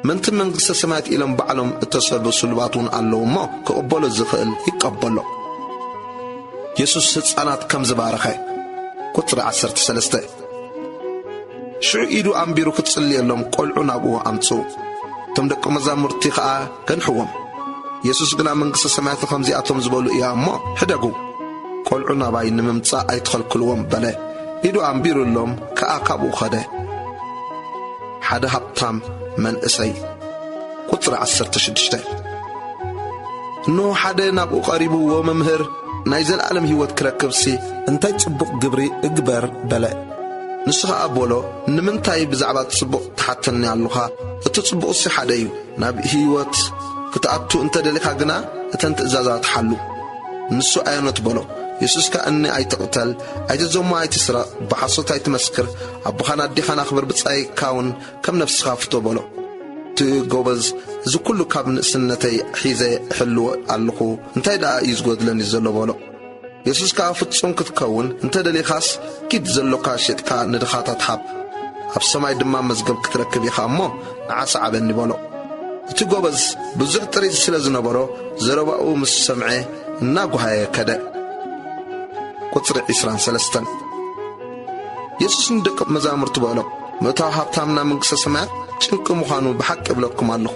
ምንቲ መንግሥተ ሰማያት ኢሎም ባዕሎም እተሰርሑ ስልባቱን ኣለዉ እሞ ክቕበሎ ዝኽእል ይቀበሎ። ኢየሱስ ሕፃናት ከም ዝባረኸ ቁጥሪ 13 ሽዑ ኢዱ ኣንቢሩ ክትጽልየሎም ቆልዑ ናብኡ ኣምፁ። እቶም ደቀ መዛሙርቲ ከዓ ገንሕዎም። ኢየሱስ ግና መንግሥተ ሰማያት ከምዚኣቶም ዝበሉ እያ እሞ ሕደጉ፣ ቆልዑ ናባይ ንምምጻእ ኣይትኸልክልዎም በለ። ኢዱ ኣንቢሩሎም ከዓ ካብኡ ኸደ። ሓደ ሃብታም መንእሰይ ቁጥሪ 16 እነሆ ሓደ ናብኡ ቀሪቡ ወመምህር ናይ ዘለዓለም ሕይወት ክረክብሲ እንታይ ጽቡቕ ግብሪ እግበር በለ። ንሱ ከዓ ቦሎ ንምንታይ ብዛዕባ ጽቡቕ ተሓተኒ ኣለኻ? እቲ ጽቡቕሲ ሓደ እዩ። ናብ ሕይወት ክትኣቱ እንተደሊኻ ግና እተን ትእዛዛት ሓሉ። ንሱ ኣየኖት ቦሎ። ኢየሱስ ከዓ እኒ ኣይትቕተል፣ ኣይትዘሞ፣ ኣይትስረቕ፣ ብሓሶት ኣይትመስክር፣ ኣቦኻን ኣዴኻን ኣኽብር፣ ብጻይካውን ከም ነፍስኻ ፍቶ ቦሎ። እቲ ጎበዝ እዚ ኩሉ ካብ ንእስነተይ ሒዘ እሕልዎ ኣለኹ፣ እንታይ ደኣ እዩ ዝጐድለኒ ዘሎ ቦሎ። ኢየሱስ ከዓ ፍጹም ክትከውን እንተደሊኻስ ኪድ ዘሎካ ሸጥካ ንድኻታት ሃብ፣ ኣብ ሰማይ ድማ መዝገብ ክትረክብ ኢኻ እሞ ንዓሳ ዓበኒ ቦሎ። እቲ ጎበዝ ብዙሕ ጥሪት ስለ ዝነበሮ ዘረባኡ ምስ ሰምዐ እናጓሃየ ከደ። ቁጥሪ 23 ኢየሱስ ንደቀ መዛሙርቱ በሎም ምእታዊ ሃብታም ናብ መንግሥተ ሰማያት ጭንቂ ምዃኑ ብሓቂ እብለኩም ኣለኹ።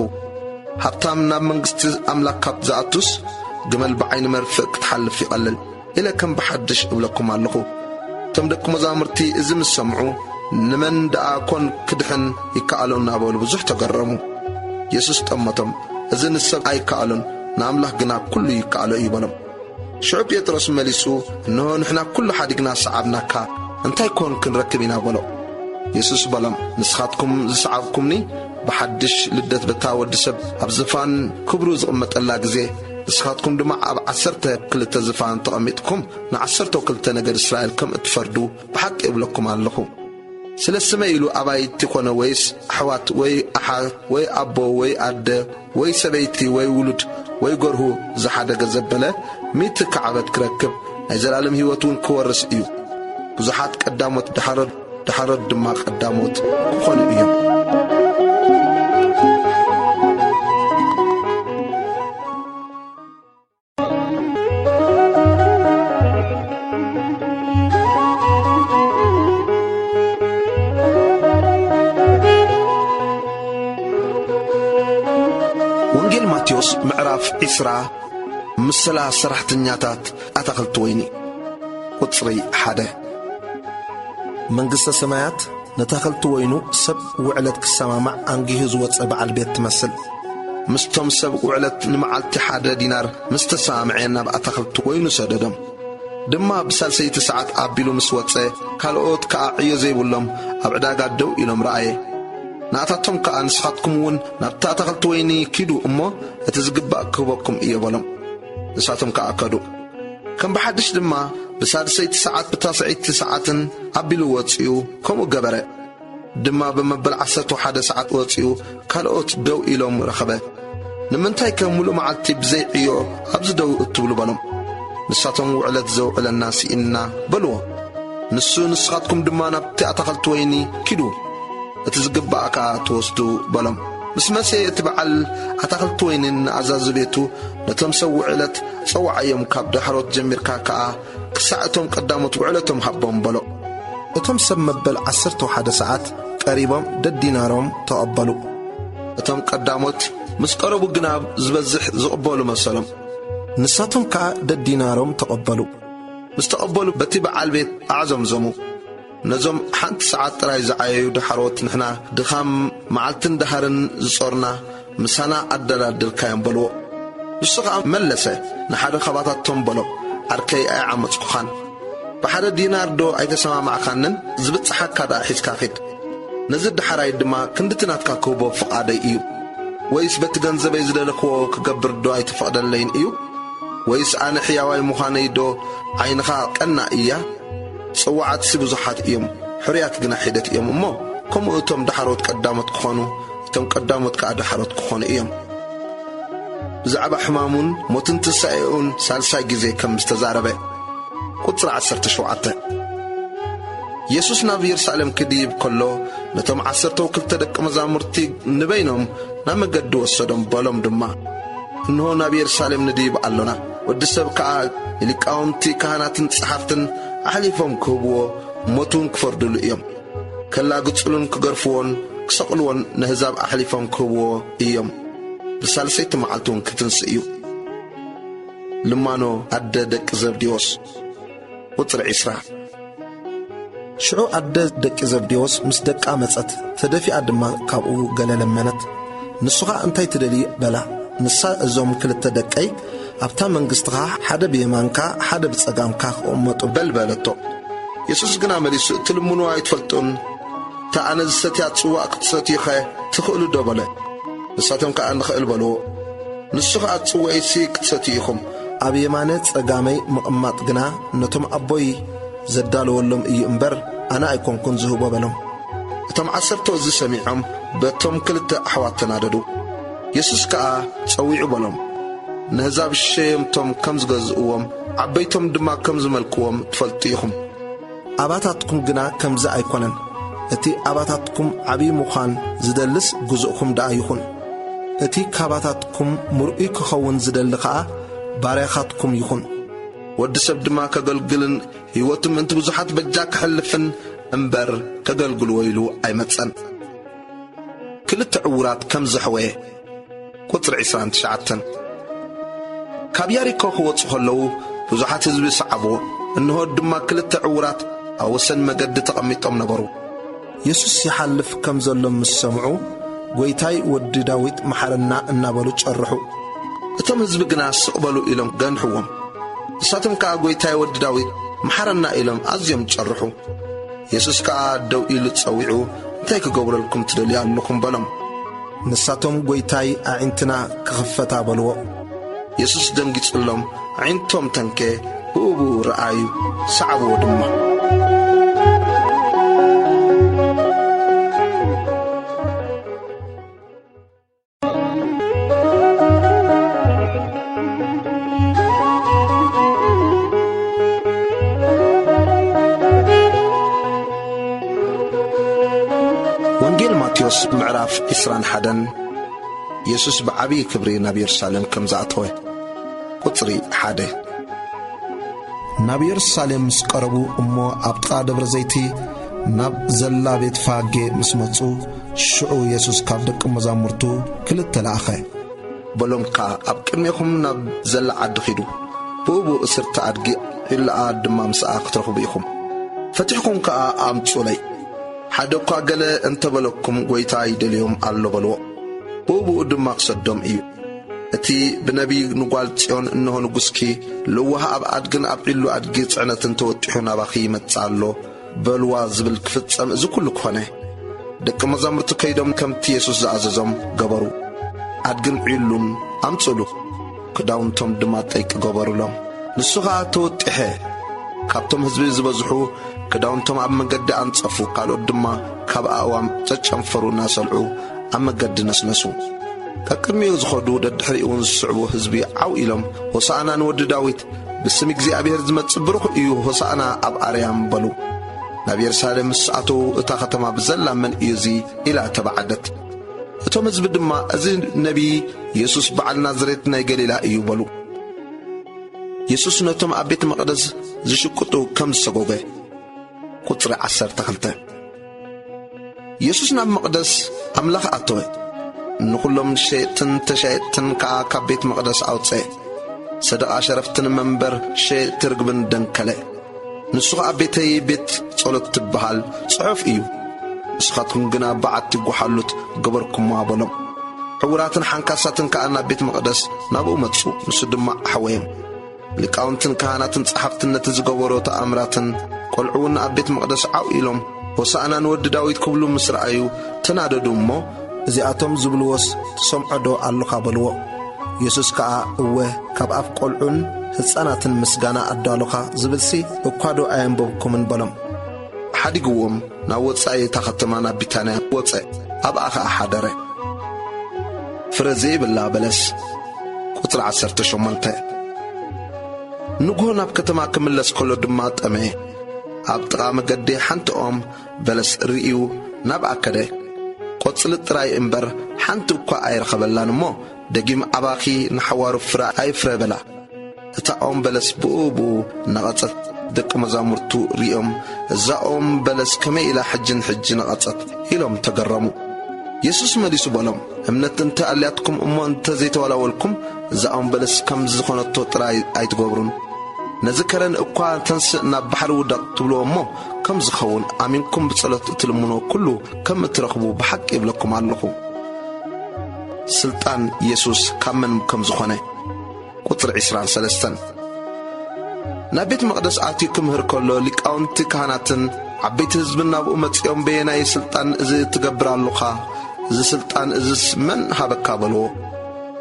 ሃብታም ናብ መንግሥቲ ኣምላክ ካብ ዝኣቱስ ግመል ብዓይኒ መርፍእ ክትሓልፍ ይቐልል ኢለ ከም ብሓድሽ እብለኩም ኣለኹ። እቶም ደቀ መዛሙርቲ እዚ ምስ ሰምዑ ንመን ደኣ ኮን ክድሕን ይከኣሎ እናበሉ ብዙሕ ተገረሙ። ኢየሱስ ጠመቶም እዚ ንሰብ ኣይከኣሎን ንኣምላኽ ግና ኩሉ ይከኣሎ እዩ በሎም። ሽዑ ጴጥሮስ መሊሱ እንሆ ንሕና ኩሉ ሓዲግና ሰዓብናካ እንታይ ኮን ክንረክብ ኢና በሎ። ኢየሱስ በሎም ንስኻትኩም ዝሰዓብኩምኒ ብሓድሽ ልደት በታ ወዲ ሰብ ኣብ ዝፋን ክብሩ ዝቕመጠላ ጊዜ ንስኻትኩም ድማ ኣብ 12 ዝፋን ተቐሚጥኩም ን12 ነገድ እስራኤል ከም እትፈርዱ ብሓቂ እብለኩም ኣለኹ። ስለ ስመይ ኢሉ ኣባይቲ ኮነ ወይስ ኣሕዋት ወይ ኣሓት ወይ ኣቦ ወይ ኣደ ወይ ሰበይቲ ወይ ውሉድ ወይ ጎርሁ ዝሓደገ ዘበለ 100 ከዓበት ክረክብ ናይ ዘላለም ሕይወቱን ክወርስ እዩ። ብዙሓት ቀዳሞት ድሓረድ ድማ ቀዳሞት ክኾኑ እዮም። ወንጌል ማቴዎስ ምዕራፍ 20 ምስላ ሰራሕተኛታት ኣታኽልቲ ወይኒ ቁጽሪ 1 መንግሥተ ሰማያት ነታኽልቲ ወይኑ ሰብ ውዕለት ክሰማማዕ አንጊሁ ዝወፀ በዓል ቤት ትመስል። ምስቶም ሰብ ውዕለት ንመዓልቲ 1 ዲናር ምስ ተሰማምዐ ናብ ኣታኽልቲ ወይኑ ሰደዶም። ድማ ብሳልሰይቲ ሰዓት ኣቢሉ ምስ ወፀ ካልኦት ከዓ ዕዮ ዘይብሎም ኣብ ዕዳጋ ደው ኢሎም ረአየ። ንኣታቶም ከዓ ንስኻትኩም እውን ናብቲ ኣታኽልቲ ወይኒ ኪዱ እሞ እቲ ዝግባእ ክህበኩም እየ በሎም። ንሳቶም ከዓ ከዱ። ከም ብሓድሽ ድማ ብሳልሰይቲ ሰዓት ብታስዓይቲ ሰዓትን ኣቢሉ ወፂኡ ከምኡ ገበረ። ድማ ብመበል 11 ሰዓት ወፂኡ ካልኦት ደው ኢሎም ረኸበ። ንምንታይ ከም ሙሉእ መዓልቲ ብዘይ ዕዮ ኣብዚ ደው እትብሉ በሎም። ንሳቶም ውዕለት ዘውዕለና ሲኢና በልዎ። ንሱ ንስኻትኩም ድማ ናብቲ ኣታኽልቲ ወይኒ ኪዱ እቲ ዝግባእካ ትወስዱ በሎም። ምስ መሰየ እቲ በዓል ኣታኽልቲ ወይንን ንኣዛዚ ቤቱ ነቶም ሰብ ውዕለት ጸዋዓዮም ካብ ዳሕሮት ጀሚርካ ከዓ ክሳዕ እቶም ቀዳሞት ውዕለቶም ሃቦም በሎ። እቶም ሰብ መበል 11 ሰዓት ቀሪቦም ደዲናሮም ተቐበሉ። እቶም ቀዳሞት ምስ ቀረቡ ግና ዝበዝሕ ዝቕበሉ መሰሎም። ንሳቶም ከዓ ደዲናሮም ተቐበሉ። ምስ ተቐበሉ በቲ በዓል ቤት ኣዕዘምዘሙ። ነዞም ሓንቲ ሰዓት ጥራይ ዝዓየዩ ዳሕሮት ንሕና ድኻም መዓልትን ዳሃርን ዝጾርና ምሳና ኣደላድልካዮም በልዎ። ንሱ ከዓ መለሰ ንሓደ ኸባታቶም በሎ ዓርከይ ኣይዓመፅኩኻን ብሓደ ዲናር ዶ ኣይተሰማማዕኻንን ዝብፅሓካ ዳ ሒዝካ ኺድ። ነዚ ዳሕራይ ድማ ክንድትናትካ ክህቦ ፍቓደይ እዩ። ወይስ በቲ ገንዘበይ ዝደለኽዎ ክገብር ዶ ኣይትፈቕደለይን እዩ? ወይስ ኣነ ሕያዋይ ምዃነይ ዶ ዓይንኻ ቀና እያ? ጽዋዓትሲ ብዙሓት እዮም፣ ሕርያት ግና ሒደት እዮም እሞ ከምኡ እቶም ዳሕሮት ቀዳሞት ክኾኑ እቶም ቀዳሞት ከዓ ዳሕሮት ክኾኑ እዮም። ብዛዕባ ሕማሙን ሞትን ትንሣኤኡን ሳልሳይ ጊዜ ከም ዝተዛረበ ቁጽሪ 17 ኢየሱስ ናብ ኢየሩሳሌም ክድይብ ከሎ ነቶም 12 ደቀ መዛሙርቲ ንበይኖም ናመገዲ ወሰዶም በሎም ድማ እንሆ ናብ ኢየሩሳሌም ንድይብ ኣሎና ወዲ ሰብ ከዓ ሊቃውንቲ ካህናትን ጸሓፍትን ኣሕሊፎም ክህብዎ ሞቱን ክፈርድሉ እዮም ከላግጽሉን ክገርፍዎን ክሰቕልዎን ንህዛብ ኣሕሊፎም ክህብዎ እዮም ብሳልሰይቲ መዓልቱን ክትንስእ እዩ ልማኖ ኣደ ደቂ ዘብዴዎስ ቁጥሪ 20 ሽዑ ኣደ ደቂ ዘብዴዎስ ምስ ደቃ መጸት ተደፊኣ ድማ ካብኡ ገለ ለመነት ንሱኻ እንታይ ትደሊ በላ ንሳ እዞም ክልተ ደቀይ ኣብታ መንግሥትኻ ሓደ ብየማንካ ሓደ ብጸጋምካ ክቕመጡ በልበለቶ ኢየሱስ ግና መሊሱ እትልምኑ ኣይትፈልጡን ተኣነ ዝሰትያ ጽዋዕ ክትሰትይኸ ትኽእሉ ዶ በለ ንሳቶም ከዓ ንኽእል በልዎ ንሱ ከዓ ጽዋዕሲ ክትሰትዩ ኢኹም ኣብ የማነ ጸጋመይ ምቕማጥ ግና ነቶም ኣቦይ ዘዳለወሎም እዩ እምበር ኣነ ኣይኮንኩን ዝህቦ በሎም እቶም 10 ዝሰሚዖም በቶም ክልተ ኣሕዋት ተናደዱ ኢየሱስ ከዓ ጸዊዑ በሎም ንህዛብ ሸየምቶም ከም ዝገዝእዎም ዓበይቶም ድማ ከም ዝመልክዎም ትፈልጡ ኢኹም ኣባታትኩም ግና ከምዚ ኣይኮነን እቲ ኣባታትኩም ዓብይ ምዃን ዝደልስ ግዙእኩም ደኣ ይኹን እቲ ካባታትኩም ምርኡይ ክኸውን ዝደሊ ከዓ ባርያኻትኩም ይኹን ወዲ ሰብ ድማ ከገልግልን ሕይወቱም እንት ብዙሓት በጃ ክሕልፍን እምበር ከገልግልዎ ኢሉ ኣይመጸን ክልተ ዕውራት ከም ዘሕወየ ቁጥሪ 29 ካብ ያሪኮ ክወጹ ከለዉ ብዙሓት ህዝቢ ሰዓብዎ እንሆ ድማ ክልተ ዕውራት ኣብ ወሰን መገዲ ተቐሚጦም ነበሩ ኢየሱስ ይሓልፍ ከም ዘሎ ምስ ሰምዑ ጐይታይ ወዲ ዳዊት መሓረና እናበሉ ጨርሑ እቶም ህዝቢ ግና ስቕበሉ ኢሎም ገንሕዎም ንሳቶም ከዓ ጐይታይ ወዲ ዳዊት መሓረና ኢሎም ኣዝዮም ጨርሑ ኢየሱስ ከዓ ደው ኢሉ ጸዊዑ እንታይ ክገብረልኩም ትደልዩ ኣለኹም በሎም ንሳቶም ጐይታይ ኣዒንትና ክኽፈታ በልዎ ኢየሱስ ደንጊጹሎም ኣዒንቶም ተንከ ብእቡ ረኣዩ ሰዓብዎ ድማ ወንጌል ማቴዎስ ምዕራፍ 21 ኢየሱስ ብዓብይ ክብሪ ናብ ኢየሩሳሌም ከም ዝኣተወ ቁጥሪ 1 ናብ ኢየሩሳሌም ምስ ቀረቡ እሞ ኣብ ጥቓ ደብረ ዘይቲ ናብ ዘላ ቤት ፋጌ ምስ መጹ ሽዑ ኢየሱስ ካብ ደቂ መዛሙርቱ ክልተ ለኣኸ በሎምካ ኣብ ቅድሜኹም ናብ ዘላ ዓዲ ኺዱ ብእቡ እስርተ ኣድጊ ኢልኣ ድማ ምስኣ ክትረኽቡ ኢኹም ፈቲሕኩም ከዓ ኣምጹለይ ሓደ እኳ ገለ እንተበለኩም ጐይታ ይደልዮም ኣሎ በልዎ ብእቡኡ ድማ ክሰዶም እዩ እቲ ብነቢይ ንጓል ጽዮን እንሆ ንጉስኪ ልዋህ ኣብ ኣድግን ኣብ ዒሉ ኣድጊ ጽዕነትን ተወጢሑ ናባኺ ይመጽእ ኣሎ በልዋ ዝብል ክፍጸም እዚ ኩሉ ክኾነ ደቂ መዛሙርቲ ከይዶም ከምቲ ኢየሱስ ዝኣዘዞም ገበሩ ኣድግን ዒሉን ኣምጽሉ ክዳውንቶም ድማ ጠይቂ ገበሩሎም ንሱ ከዓ ተወጢሐ ካብቶም ህዝቢ ዝበዝሑ ክዳውንቶም ኣብ መንገዲ ኣንጸፉ ካልኦት ድማ ካብ ኣእዋም ጨጨንፈሩ እናሰልዑ ኣብ መንገዲ ነስነሱ ከቅድሚኡ ዝኸዱ ደድሕሪኡን ዝስዕቡ ህዝቢ ዓው ኢሎም ሆሳእና ንወዲ ዳዊት ብስም እግዚኣብሔር ዝመጽእ ብሩኽ እዩ ሆሳእና ኣብ ኣርያም በሉ ናብ ኢየሩሳሌም ምስ ኣተዉ እታ ከተማ ብዘላ መን እዩ እዚ ኢላ ተባዓደት እቶም ህዝቢ ድማ እዚ ነቢይ ኢየሱስ በዓል ናዝሬት ናይ ገሊላ እዩ በሉ ኢየሱስ ነቶም ኣብ ቤተ መቕደስ ዝሽቅጡ ከም ዝሰጎገ ቁጥሪ 12 ኢየሱስ ናብ መቕደስ ኣምላኽ ኣተወ ንኹሎም ሸየጥትን ተሸየጥትን ከዓ ካብ ቤት መቕደስ ኣውፅአ ሰደቓ ሸረፍትን መንበር ሸየጥቲ ርግብን ደንከለ ንሱ ከዓ ቤተይ ቤት ጸሎት ትበሃል ጽሑፍ እዩ ንስኻትኩም ግና በዓቲ ጓሓሉት ገበርኩማ በሎም ሕውራትን ሓንካሳትን ከዓ ናብ ቤት መቕደስ ናብኡ መጹ ንሱ ድማ ኣሕወዮም ሊቃውንትን ካህናትን ጸሓፍትን ነቲ ዝገበሮ ተኣምራትን ቈልዑውን ኣብ ቤት መቕደስ ዓው ኢሎም ሆሳእና ንወዲ ዳዊት ክብሉ ምስ ረኣዩ ተናደዱ እሞ እዚኣቶም ዝብልዎስ ትሰምዖ ዶ ኣለኻ በልዎ ኢየሱስ ከዓ እወ ካብ ኣፍ ቈልዑን ሕፃናትን ምስጋና ኣዳሎኻ ዝብልሲ እኳ ዶ ኣየንበብኩምን በሎም ሓዲግዎም ናብ ወጻኢ እታ ከተማ ናብ ቢታንያ ወፀ ኣብኣ ከዓ ሓደረ ፍረ ዘይብላ በለስ ቁጥሪ 18 ንጉሆ ናብ ከተማ ክምለስ ከሎ ድማ ጠመየ ኣብ ጥቓ መገዲ ሓንቲ ኦም በለስ ርእዩ ናብ ኣከደ ቆጽል ጥራይ እምበር ሓንቲ እኳ ኣይረኸበላን እሞ ደጊም ኣባኺ ንሓዋሩ ፍራ ኣይፍረ በላ እታ ኦም በለስ ብኡቡ ነቐጸት ደቂ መዛሙርቱ ሪኦም እዛ ኦም በለስ ከመይ ኢላ ሕጅን ነቐጸት ኢሎም ተገረሙ ኢየሱስ መሊሱ በሎም እምነት እንተ ኣልያትኩም እሞ እንተ ዘይተወላወልኩም እዛ ኦም በለስ ከም ዝኾነቶ ጥራይ ኣይትገብሩን ነዚ ከረን እኳ ተንስእ ናብ ባሕሪ ውደቕ ትብልዎ እሞ ከም ዝኸውን ኣሚንኩም ብጸሎት እትልምኖ ኩሉ ከም እትረኽቡ ብሓቂ ይብለኩም ኣለኹ ስልጣን ኢየሱስ ካብ መን ከም ዝኾነ ቁጥር 23 ናብ ቤት መቕደስ ኣትዩ ክምህር ከሎ ሊቃውንቲ ካህናትን ዓበይቲ ህዝብን ናብኡ መጺኦም በየናይ ስልጣን እዚ ትገብር ኣለኻ እዚ ስልጣን እዝስ መን ሃበካ በልዎ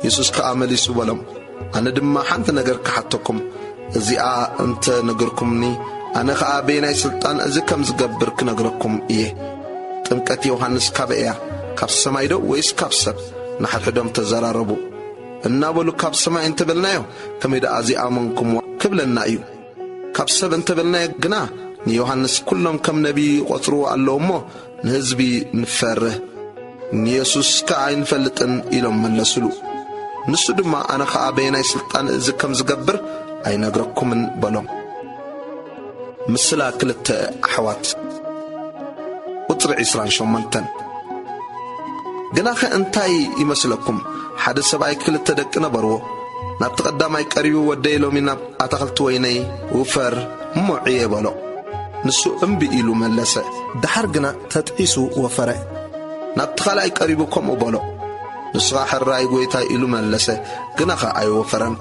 ኢየሱስ ከዓ መሊሱ በሎም ኣነ ድማ ሓንቲ ነገር ክሓተኩም እዚኣ እንተ ነገርኩምኒ ኣነ ከዓ በየናይ ስልጣን እዚ ከም ዝገብር ክነግረኩም እየ ጥምቀት ዮሐንስ ካብ እያ ካብ ሰማይ ዶ ወይስ ካብ ሰብ ንሓድሕዶም ተዘራረቡ እናበሉ ካብ ሰማይ እንተበልናዮ ከመይ ደኣ ዝኣመንኩም ክብለና እዩ ካብ ሰብ እንተበልናዮ ግና ንዮሐንስ ኩሎም ከም ነቢይ ቆጽሩ ኣለዎ እሞ ንህዝቢ ንፈርህ ንኢየሱስ ከዓ ኣይንፈልጥን ኢሎም መለሱሉ ንሱ ድማ ኣነ ከዓ በየናይ ስልጣን እዚ ከም ዝገብር ኣይነግረኩምን በሎም ምስላ ክልተ ኣሕዋት ቁጥሪ 28 ግናኸ እንታይ ይመስለኩም ሓደ ሰብኣይ ክልተ ደቂ ነበርዎ ናብቲ ቀዳማይ ቀሪቡ ወደይ ሎሚ ናብ ኣታኽልቲ ወይነይ ውፈር እሞዕየ በሎ ንሱ እምቢ ኢሉ መለሰ ድሓር ግና ተጥዒሱ ወፈረ ናብቲ ካልኣይ ቀሪቡ ከምኡ በሎ ንስኻ ሕራይ ጐይታ ኢሉ መለሰ ግናኸ ኣይወፈረን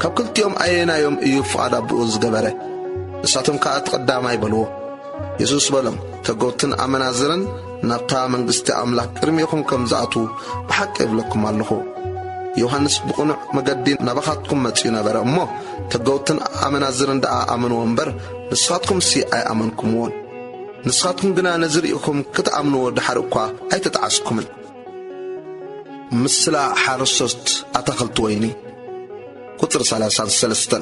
ካብ ክልቲኦም ኣየናዮም እዩ ፍቓድ ኣቦኡ ዝገበረ ንሳቶም ከዓ እቲ ቀዳማይ በልዎ ኢየሱስ በሎም ተጐብትን ኣመናዝርን ናብታ መንግሥቲ ኣምላኽ ቅድሚኹም ከም ዝኣትዉ ብሓቂ ይብለኩም ኣለኹ ዮሐንስ ብቕኑዕ መገዲ ናባኻትኩም መጺኡ ነበረ እሞ ተጐብትን ኣመናዝርን ደኣ ኣመንዎ እምበር ንስኻትኩም ሲ ኣይኣመንኩምዎን ንስኻትኩም ግና ነዚ ርኢኹም ክትኣምንዎ ድሓር እኳ ኣይተጠዓስኩምን ምስላ ሓረስቶት ኣታኽልቲ ወይኒ ቁጥር 33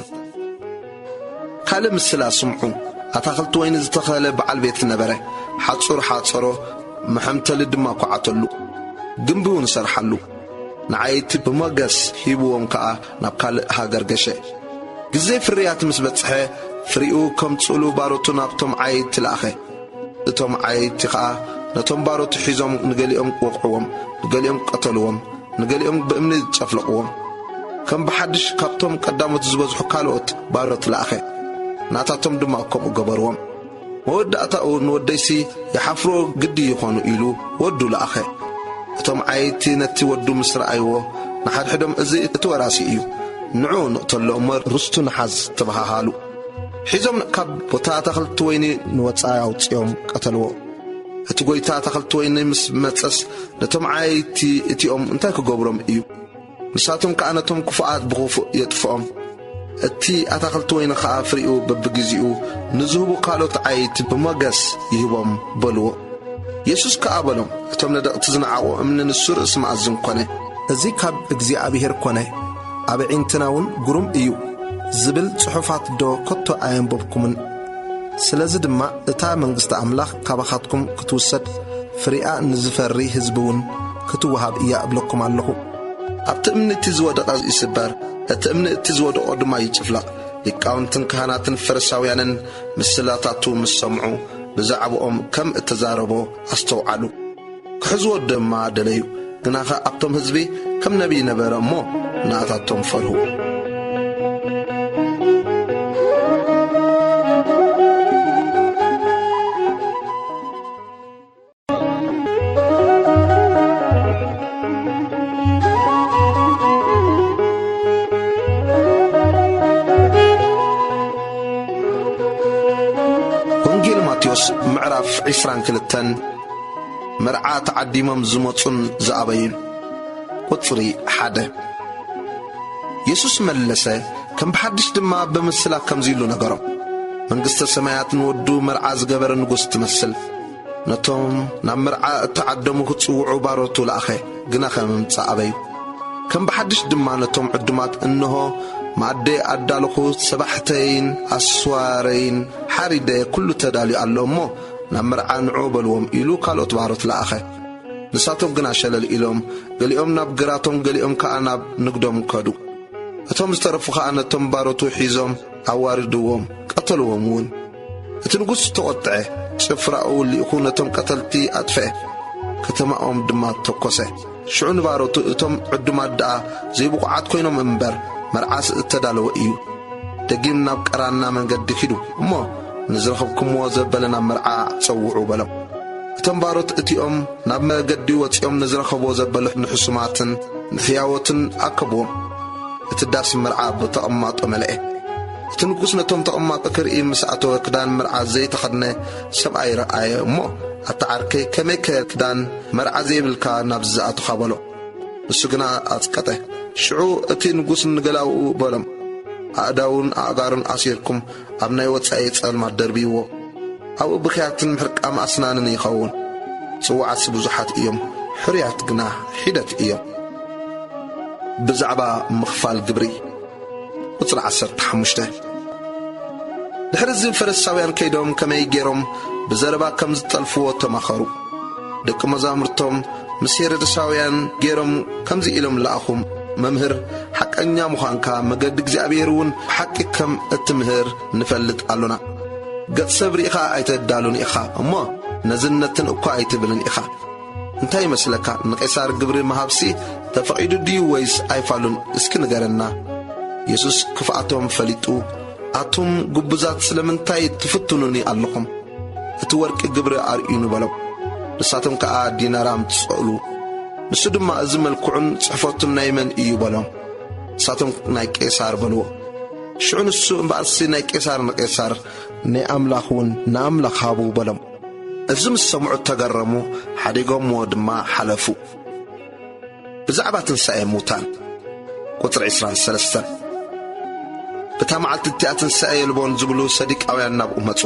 ካልእ ምስላ ስምዑ ኣታኽልቲ ወይኒ ዝተኸለ በዓል ቤት ነበረ ሓጹር ሓጸሮ መሐምተሊ ድማ ኳዓተሉ ግንቢ እውን ሰርሓሉ ንዓይቲ ብሞገስ ሂብዎም ከዓ ናብ ካልእ ሃገር ገሸ ግዜ ፍርያት ምስ በጽሐ ፍሪኡ ከምጽሉ ባሮቱ ናብቶም ዓይቲ ለኣኸ እቶም ዓይቲ ከዓ ነቶም ባሮቱ ሒዞም ንገሊኦም ወቕዕዎም ንገሊኦም ቀተልዎም ንገሊኦም ብእምኒ ጨፍለቕዎም ከም ብሓድሽ ካብቶም ቀዳሞት ዝበዝሑ ካልኦት ባሮት ለኣኸ ናታቶም ድማ ከምኡ ገበርዎም መወዳእታኡ ንወደይሲ ይሓፍሮ ግዲ ይኾኑ ኢሉ ወዱ ለኣኸ እቶም ዓይቲ ነቲ ወዱ ምስ ረኣይዎ ንሓድሕዶም እዚ እቲ ወራሲ እዩ ንዑ ንቕተሎ እሞ ርስቱ ንሓዝ ተባሃሃሉ ሒዞም ካብ ቦታ ኣታኽልቲ ወይኒ ንወፃኢ ኣውፅኦም ቀተልዎ እቲ ጐይታ ኣታኽልቲ ወይኒ ምስ መጸስ ነቶም ዓይቲ እቲኦም እንታይ ክገብሮም እዩ ንሳቶም ከዓ ነቶም ክፉኣት ብኽፉእ የጥፍኦም እቲ ኣታኽልቲ ወይኒ ከዓ ፍሪኡ በብግዚኡ ንዝህቡ ካልኦት ዓይቲ ብሞገስ ይህቦም በልዎ ኢየሱስ ከዓ በሎም እቶም ነደቕቲ ዝነዓቑ እምኒ ንሱ ርእሲ መኣዝን ኮነ እዚ ካብ እግዚኣብሔር ኮነ ኣብ ዒንትና እውን ግሩም እዩ ዝብል ጽሑፋት ዶ ከቶ ኣየንበብኩምን ስለዚ ድማ እታ መንግሥቲ ኣምላኽ ካባኻትኩም ክትውሰድ ፍሪኣ ንዝፈሪ ህዝቢ እውን ክትወሃብ እያ እብለኩም ኣለኹ ኣብቲ እምኒ እቲ ዝወደቐ ይስበር እቲ እምኒ እቲ ዝወደቆ ድማ ይጭፍለቕ ሊቃውንትን ካህናትን ፈሪሳውያንን ምስላታቱ ምስ ሰምዑ ብዛዕባኦም ከም እተዛረቦ ኣስተውዓሉ ክሕዝዎ ድማ ደለዩ ግናኸ ኣብቶም ህዝቢ ከም ነቢይ ነበረ እሞ ንኣታቶም ፈርሁ ምዕራፍ 22 መርዓ ተዓዲሞም ዝመጹን ዝኣበዩን ቁጽሪ 1 ኢየሱስ መለሰ ከም ብሓድሽ ድማ ብምስላ ከምዚ ኢሉ ነገሮም መንግሥተ ሰማያት ንወዱ መርዓ ዝገበረ ንጉሥ ትመስል ነቶም ናብ መርዓ እተዓደሙ ክጽውዑ ባሮቱ ለኣኸ ግና ከምምጻእ ኣበዩ ከም ብሓድሽ ድማ ነቶም ዕዱማት እንሆ ማዕደ ኣዳልኹ ሰባሕተይን ኣስዋረይን ሓሪደ ኩሉ ተዳልዩ ኣሎ እሞ ናብ መርዓ ንዑ በልዎም ኢሉ ካልኦት ባሮት ለኣኸ ንሳቶም ግን ኣሸለል ኢሎም ገሊኦም ናብ ግራቶም ገሊኦም ከዓ ናብ ንግዶም ከዱ እቶም ዝተረፉ ከዓ ነቶም ባሮቱ ሒዞም ኣዋርድዎም ቀተልዎም እውን እቲ ንጉሥ ተቆጥዐ ጭፍራኡ ልኢኹ ነቶም ቀተልቲ ኣጥፍዐ ከተማኦም ድማ ተኰሰ ሽዑ ንባሮቱ እቶም ዕዱማት ደኣ ዘይብቑዓት ኮይኖም እምበር መርዓስ እተዳለወ እዩ ደጊም ናብ ቀራና መንገዲ ኺዱ እሞ ንዝረኸብኩምዎ ዘበለና መርዓ ጸውዑ በሎም እቶም ባሮት እቲኦም ናብ መንገዲ ወፂኦም ንዝረኸብዎ ዘበለ ንሕሱማትን ንሕያወትን ኣከብዎም እቲ ዳስ መርዓ ብተቐማጦ መለአ እቲ ንጉሥ ነቶም ተቐማጦ ክርኢ ምስ ኣተወ ክዳን መርዓ ዘይተኸድነ ሰብኣይ ረኣየ እሞ ኣተዓርከይ ከመይ ክዳን መርዓ ዘይብልካ ናብ ዝኣቱኻ በሎ ንሱ ግና ኣጽቀጠ ሽዑ እቲ ንጉሥ ንገላውኡ በሎም ኣእዳውን ኣእጋሩን ኣሲርኩም ኣብ ናይ ወጻኢ ጸልማት ደርቢይዎ ኣብኡ ብኽያትን ምሕርቃም ኣስናንን ይኸውን ጽዋዓት ብዙሓት እዮም ሕርያት ግና ሒደት እዮም ብዛዕባ ምኽፋል ግብሪ ቁጽሪ 15 ድሕሪ እዚ ፈሪሳውያን ከይዶም ከመይ ገይሮም ብዘረባ ከም ዝጠልፍዎ ተማኸሩ ደቂ መዛሙርቶም ምስ ሄሮድሳውያን ገይሮም ከምዚ ኢሎም ለኣኹም መምህር ሓቀኛ ምዃንካ መገዲ እግዚኣብሔር እውን ብሓቂ ከም እትምህር ንፈልጥ ኣሎና ገጽ ሰብ ሪኢኻ ኣይተዳሉን ኢኻ እሞ ነዝነትን እኳ ኣይትብልን ኢኻ እንታይ መስለካ ንቄሳር ግብሪ መሃብሲ ተፈቒዱ ድዩ ወይስ ኣይፋሉን እስኪ ንገረና ኢየሱስ ክፍኣቶም ፈሊጡ ኣቱም ጉቡዛት ስለምንታይ ትፍትኑኒ ኣለኹም እቲ ወርቂ ግብሪ ኣርኢኑ በሎም ንሳቶም ከዓ ዲናራም ትጸቕሉ ንሱ ድማ እዚ መልክዑን ጽሕፈቱን ናይ መን እዩ በሎም ንሳቶም ናይ ቄሳር በልዎ ሽዑ ንሱ እምበኣርሲ ናይ ቄሳር ንቄሳር ናይ ኣምላኽ እውን ንኣምላኽ ሃቡ በሎም እዚ ምስ ሰምዑ ተገረሙ ሓዲጎምዎ ድማ ሓለፉ ብዛዕባ ትንሣኤ ሙታን ቁጽሪ 23 በታ መዓልቲ እቲኣ ትንሣኤ የልቦን ዝብሉ ሰዲቃውያን ናብኡ መጹ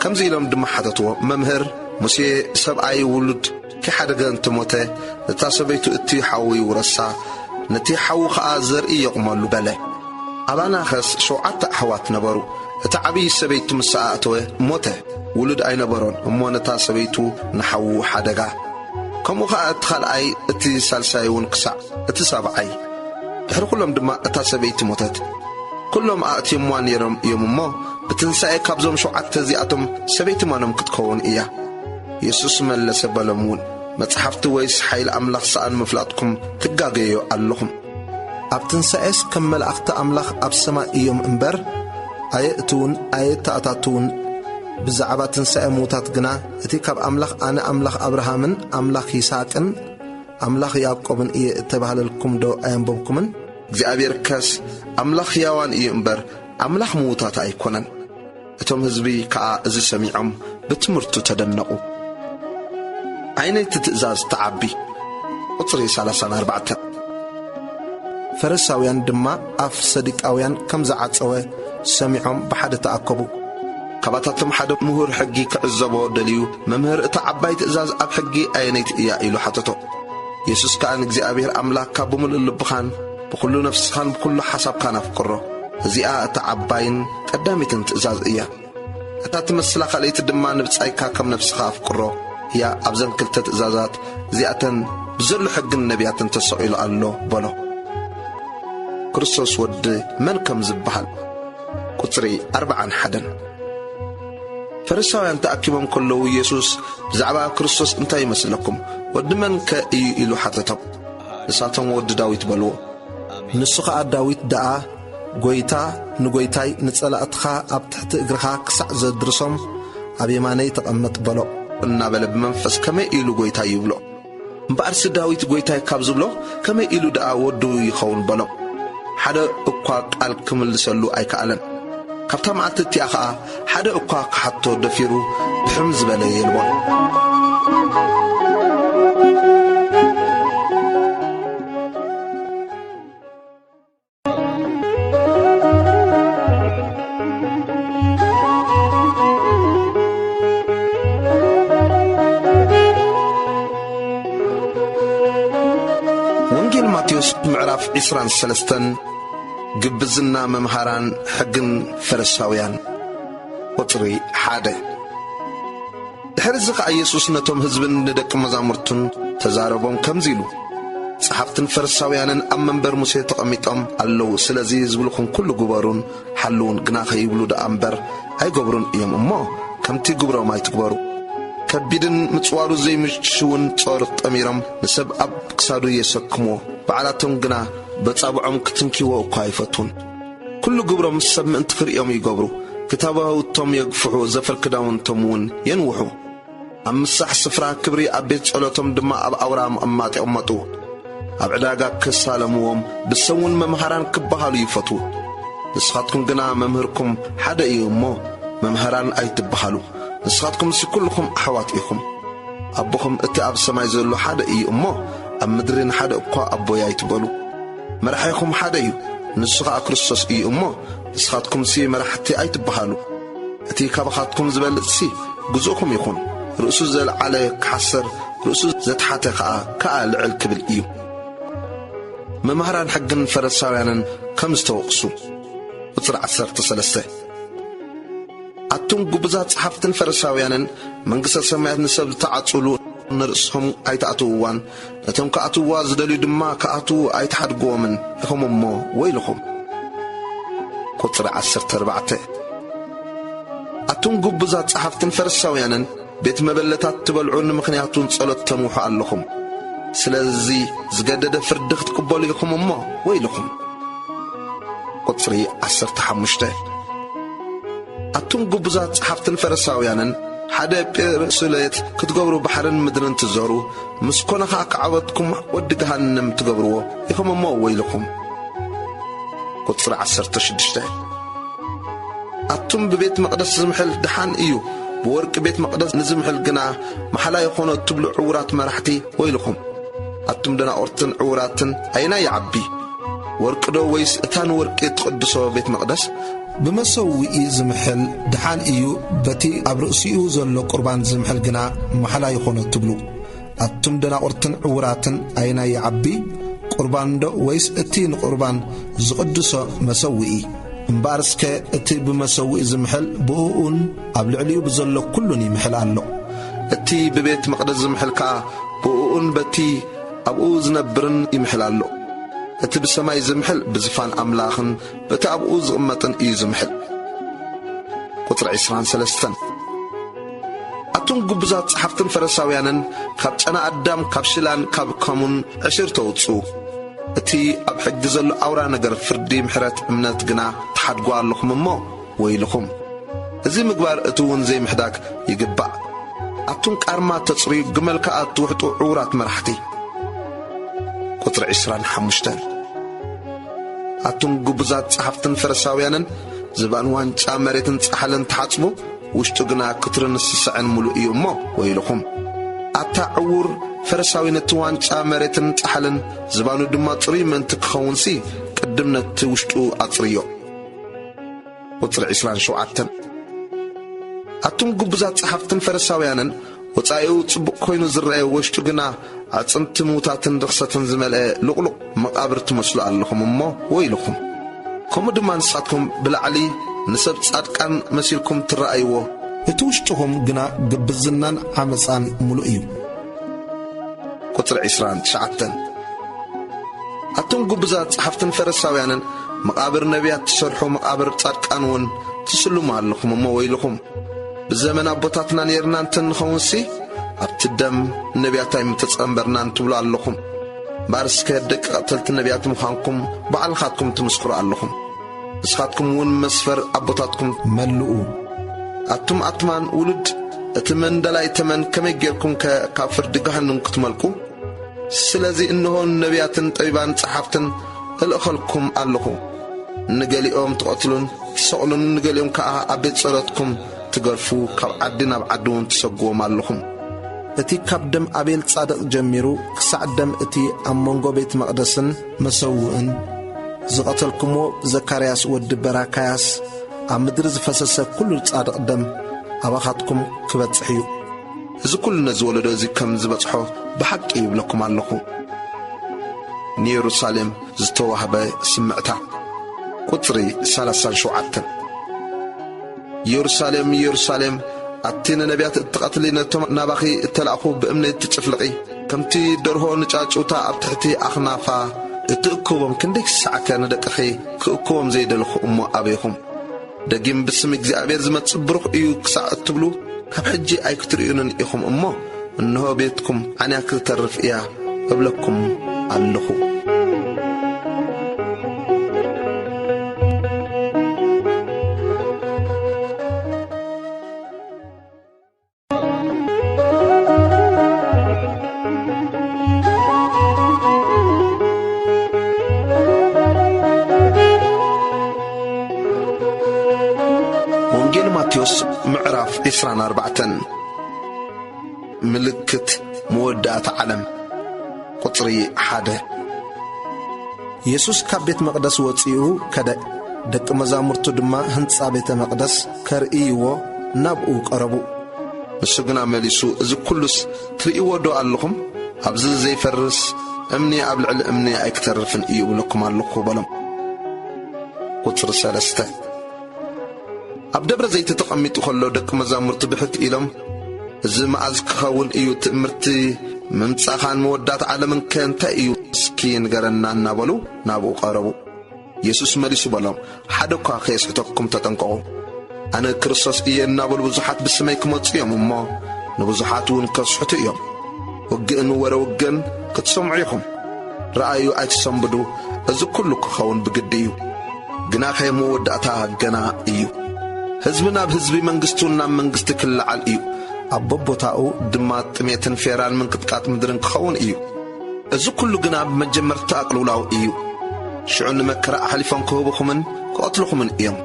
ከምዚ ኢሎም ድማ ሓተትዎ መምህር ሙሴ ሰብኣይ ውሉድ ከሓደገ እንትሞተ ነታ ሰበይቱ እቲ ሓዊ ይውረሳ ነቲ ሓዊ ከዓ ዘርኢ የቕመሉ በለ ኣባናኸስ 7 ኣሕዋት ነበሩ እቲ ዓብዪ ሰበይቱ ምስ ኣተወ ሞተ ውሉድ ኣይነበሮን እሞ ነታ ሰበይቱ ንሓዊ ሓደጋ ከምኡ ከዓ እቲ ኻልኣይ እቲ ሳልሳይ እውን ክሳዕ እቲ ሰብዓይ ድሕሪ ኩሎም ድማ እታ ሰበይቲ ሞተት ኩሎም ኣእትየምዋ ነይሮም እዮም እሞ ብትንሣኤ ካብዞም 7 እዚኣቶም ሰበይቲ ማኖም ክትከውን እያ ኢየሱስ መለሰ በሎም እውን መጽሓፍቲ ወይስ ሓይሊ ኣምላኽ ሰኣን ምፍላጥኩም ትጋገዮ ኣለኹም ኣብ ትንሣኤስ ከም መላእኽቲ ኣምላኽ ኣብ ሰማይ እዮም እምበር ኣየእትውን ኣየተኣታትውን ብዛዕባ ትንሣኤ ሙታት ግና እቲ ካብ ኣምላኽ ኣነ ኣምላኽ ኣብርሃምን ኣምላኽ ይስሐቅን ኣምላኽ ያዕቆብን እየ እተባህለልኩም ዶ ኣየንበብኩምን እግዚአብሔር ከስ ኣምላኽ ሕያዋን እዩ እምበር ኣምላኽ ሙታት ኣይኮነን እቶም ህዝቢ ከዓ እዚ ሰሚዖም ብትምህርቱ ተደነቑ ዓይነይቲ ትእዛዝ ተዓቢ ቁጽሪ 34 ፈሪሳውያን ድማ ኣፍ ሰዲቃውያን ከም ዝዓጸወ ሰሚዖም ብሓደ ተኣከቡ ካባታቶም ሓደ ምሁር ሕጊ ክዕዘቦ ደልዩ መምህር እታ ዓባይ ትእዛዝ ኣብ ሕጊ ዓይነይቲ እያ ኢሉ ሓተቶ ኢየሱስ ከዓ ንእግዚአብሔር ኣምላኽካ ብምሉእ ልብኻን ብኩሉ ነፍስኻን ብኩሉ ሓሳብካን ኣፍቅሮ እዚኣ እታ ዓባይን ቀዳሚትን ትእዛዝ እያ እታ ትመስላ ካልአይቲ ድማ ንብጻይካ ከም ነፍስኻ ኣፍቅሮ እያ ኣብዘን ክልተ ትእዛዛት እዚኣተን ብዘሎ ሕግን ነቢያትን ተሰቒሉ ኣሎ በሎ ክርስቶስ ወዲ መን ከም ዝበሃል ቁጽሪ 41 ፈሪሳውያን ተኣኪቦም ከለዉ ኢየሱስ ብዛዕባ ክርስቶስ እንታይ ይመስለኩም ወዲ መን ከእዩ ኢሉ ሓተቶም ንሳቶም ወዲ ዳዊት በልዎ ንሱ ከዓ ዳዊት ደኣ ጐይታ ንጐይታይ ንጸላእትኻ ኣብ ትሕቲ እግርኻ ክሳዕ ዘድርሶም ኣብ የማነይ ተቐመጥ በሎ እናበለ ብመንፈስ ከመይ ኢሉ ጐይታ ይብሎ እምበኣርሲ ዳዊት ጐይታይ ካብ ዝብሎ ከመይ ኢሉ ደኣ ወዱ ይኸውን በሎ ሓደ እኳ ቃል ክምልሰሉ ኣይከኣለን ካብታ መዓልቲ እቲኣ ከዓ ሓደ እኳ ክሓቶ ደፊሩ ብሕም ዝበለ የልቦን ወንጌል ማቴዎስ ምዕራፍ 23 ግብዝና መምሃራን ሕግን ፈሪሳውያን ቁጽሪ 1 ድሕሪ እዚ ከዓ ኢየሱስ ነቶም ህዝብን ንደቂ መዛሙርቱን ተዛረቦም ከምዚሉ صحابتن فرساويانن ام منبر موسى تقميطم الله سلازي يزبلكم كل غبرون حلون غنا خيبلو د امبر اي غبرون يم امو كمتي غبرو ما يتغبرو كبيدن مصوارو زي مشون صور طميرم نسب اب قصادو يسكمو بعلاتهم غنا بصابعم كتنكيو قايفتون كل غبرو مسب من تفريهم يغبرو كتابه توم يغفحو زفر كداون تومون ينوحو امسح سفرا كبري ابيت صلوتهم دما اب اورام اماتي امطو أبعداغا كسالموهم بسون ممهران كبهالو يفتو نسخاتكم قنا ممهركم حدا يومو ممهران أي تبهالو نسخاتكم سكلكم أحواتيكم أبوكم اتعاب سماي زلو حدا يومو أم مدرين حدا أبقى أبو يايتبالو مرحيكم حدا يو نسخة كريستوس يومو نسخاتكم سي مرحتي أي تبهالو أتي كابخاتكم زبال سي جزوكم يكون رؤسو زل عليك حسر رؤسو زت حتى كأ لعل كبل إيو ممهران حقن فرساويانن كم استوقسو وطرع 13 أتون قبزات صحافتن فرساويانن منقصة سمايات نسب تعطولو نرسهم أي تعطووان أتون كأتوا زدلو دما كأتوا أي تحدقوا من هم أمو ويلهم وطرع 14 أتون قبزات صحافتن فرساويانن بيت مبلتات تبلعون مخنياتون صلت تموحوا اللهم سلازي زقدد فردخت قبولي لكم أمو ويلكم قطري 15 أتون قبزات صحافتن فرساويانن حدا بيرسوليت كتقبروا بحرن مدرن تزورو مسكونا خاك عوضكم ودقهنم تقبروا لكم أمو ويلكم قطري 16 أتون ببيت مقدس زمحل دحان إيو بورك بيت مقدس نزمحل قنا محلا يخونو تبلو عورات مرحتي ويلكم أتم دنا أورتن عوراتن أين يعبي ورق دو ويس اتان ورق يتقدسو بيت مقدس بمسوي زمحل دحان إيو بتي أبرؤسيو زلو قربان زمحل قنا محلا يخونو تبلو أتم دنا أورتن عوراتن أين يعبي قربان دو ويس اتين قربان زقدسو مسوي مبارسك اتي بمسوي زمحل بؤون أبلعليو بزلو كلني محل عنو اتي ببيت مقدس زمحل كا بؤون بتي أبو زنبرن يمحلالو اتي بسماي زمحل بزفان أملاخن بتا أبو زغمتن يزمحل قطر 23 أتون قبزات صحافتن فرساويانن كابتنا أدام كابشلان كاب كامون 10 توتصو اتي أب حق زلو أورا نقر فردي محرات امنات قنا تحدقوا اللكم امو ويلكم ازي مقبار اتوون زي محداك يقبع أتون كارمات تصري قمل كأتو حتو عورات مرحتي قطر 25 أتون قبزات صحافتن فرساويانن زبان وانجا مريتن تحلن تحاصبو وشتو قنا كترن السسعن ملو إيومو ويلكم أتا عور فرساوين توانجا مريتن تحلن زبانو دما طري من تكخونسي قدمنا توشتو أطريو قطر 27 أتون قبزات صحافتن فرساويانن وصايو صبق كوينو زرعي وشتو قنا أتصنت موتاتن رخصتن زملأ لقلق مقابر تمسلو اللهم أمو ويلكم كم دمان ساتكم بالعلي نسب صادقان مسيلكم ترأيوه اتوشتهم قنا قبزنان عمسان ملؤيو قطر 29 أتون قبزات صحافتن فرساويانن مقابر نبيات تشرحو مقابر صادقانون تسلو معلكم أمو ويلكم بالزمن أبوتاتنا نيرنان تنخونسي أبتدم النبيات متتصنبرنا تبلو اللهم بارس كدك قتلت النبيات مخانكم بعل خاتكم تمسخروا اللهم اسخاتكم ون مسفر أبوتاتكم ملؤوا أتم أتمان ولد أتمن دلاي تمن كما يجيركم كافر دقهنم كتملكو سلازي إنه النبيات طيبان صحافتن الأخلكم اللهم نقاليهم تقتلون تسألون نقاليهم كأبيت صلاتكم تقرفو كعدنا بعدون تسقوا مالهم اتي كابدم أبيل صادق جميرو كسعدم اتي أمونغو بيت مقدسن مسوؤن زقتلكمو زكارياس ود براكاياس أمدرز فسس كل صادق دم أباخاتكم كبتصحيو إذا كل نزول دوزي كم زبصحو بحق يبلكم علىكم نيروساليم زتوهب سمعتا قطري 37 يروساليم أتينا نبيات التقتلين توم نباخي التلاقو بأمنة تشفلقي كمتي درهو نጫጩታ ኣብ ትሕቲ ኣኽናፋ እትእክቦም ክንደይ ክሳዕከ ንደቅኺ ክእክቦም ዘይደልኹ እሞ ኣበይኹም ደጊም ብስም እግዚኣብሔር ዝመጽእ ብሩኽ እዩ ክሳዕ እትብሉ ካብ ሕጂ ኣይክትርእዩንን ኢኹም እሞ እንሆ ቤትኩም ዓንያ ክትተርፍ እያ እብለኩም ኣለኹ። ወንጌል ማቴዎስ ምዕራፍ 24 ምልክት መወዳእታ ዓለም ቁጥሪ 1 ኢየሱስ ካብ ቤት መቕደስ ወፂኡ ደቂ መዛሙርቱ ድማ ህንጻ ቤተ መቕደስ ከርእይዎ ናብኡ ቀረቡ። ንሱ ግና መሊሱ እዚ ኩሉስ ትርእይዎ ዶ ኣለኹም? ኣብዚ ዘይፈርስ እምኒ ኣብ ልዕሊ እምኒ ኣይክተርፍን እዩ ብለኩም ኣለኹ በሎም። ቁጥሪ 3 ኣብ ደብረ ዘይት ተቐሚጡ ከሎ ደቂ መዛሙርቱ ብሕት ኢሎም እዚ መዓዝ ክኸውን እዩ ትእምርቲ ምምጻኻን መወዳእታ ዓለምን ከንታይ እዩ እስኪ ንገረና እናበሉ ናብኡ ቀረቡ። ኢየሱስ መሊሱ በሎም ሓደ እኳ ከየስሕተኩም ተጠንቀቑ። ኣነ ክርስቶስ እየ እናበሉ ብዙሓት ብስመይ ክመጹ እዮም እሞ ንብዙሓት እውን ከስሕቱ እዮም። ውግእን ወረውግን ክትሰምዑ ኢኹም፣ ረኣዩ ኣይትሰንብዱ። እዚ ኩሉ ክኸውን ብግዲ እዩ፣ ግና ከይ መወዳእታ ገና እዩ። ህዝቢ ናብ ህዝቢ መንግሥቱን ናብ መንግሥቲ ክለዓል እዩ። ኣብ በቦታኡ ድማ ጥሜትን ፌራን ምንቅጥቃጥ ምድርን ክኸውን እዩ። እዚ ኩሉ ግና ብመጀመርታ ኣቕልውላው እዩ። ሽዑ ንመከራ ኣሕሊፎም ክህቡኹምን ክቐትልኹምን እዮም።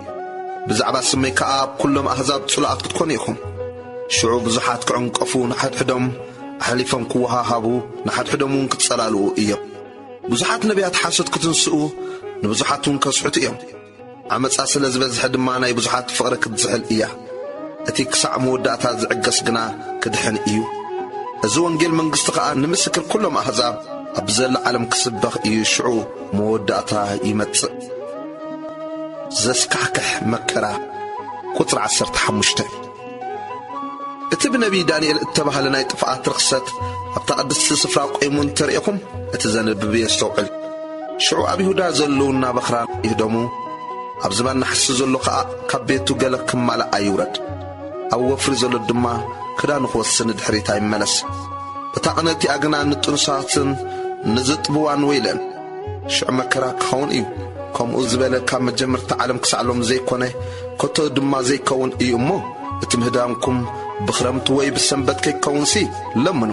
ብዛዕባ ስመይ ከዓ ኣብ ኩሎም ኣሕዛብ ጽሉኣት ክትኮኑ ኢኹም። ሽዑ ብዙሓት ክዕንቀፉ ንሓድሕዶም ኣሕሊፎም ክወሃሃቡ ንሓድሕዶም እውን ክትጸላልኡ እዮም። ብዙሓት ነቢያት ሓሶት ክትንስኡ ንብዙሓት እውን ከስሕቱ እዮም። ዓመፃ ስለ ዝበዝሐ ድማ ናይ ብዙሓት ፍቕሪ ክትዝሕል እያ። እቲ ክሳዕ መወዳእታ ዝዕገስ ግና ክድሕን እዩ። እዚ ወንጌል መንግሥቲ ከዓ ንምስክር ኩሎም ኣሕዛብ ኣብ ዘለዓለም ክስበኽ እዩ። ሽዑ መወዳእታ ይመጽእ። ዘስካሕክሕ መከራ ቁጥሪ 15 እቲ ብነቢይ ዳንኤል እተባህለ ናይ ጥፍኣት ርኽሰት ኣብታ ቅድስቲ ስፍራ ቆይሙ እንተርእኹም እቲ ዘንብብ የስተውዕል። ሽዑ ኣብ ይሁዳ ዘለውና በኽራን ይህደሙ። ኣብ ዝባን ናሕሲ ዘሎ ከዓ ካብ ቤቱ ገለ ክማልእ ኣይውረድ። ኣብ ወፍሪ ዘሎ ድማ ክዳኑ ክወስን ድሕሪት ኣይመለስ። እታ ቅነቲ ኣግና ንጥኑሳትን ንዝጥብዋን ወይለን ሽዑ መከራ ክኸውን እዩ። ከምኡ ዝበለ ካብ መጀመርታ ዓለም ክሳዕሎም ዘይኮነ ከቶ ድማ ዘይከውን እዩ እሞ እቲ ምህዳምኩም ብኽረምቲ ወይ ብሰንበት ከይከውንሲ ለምኑ።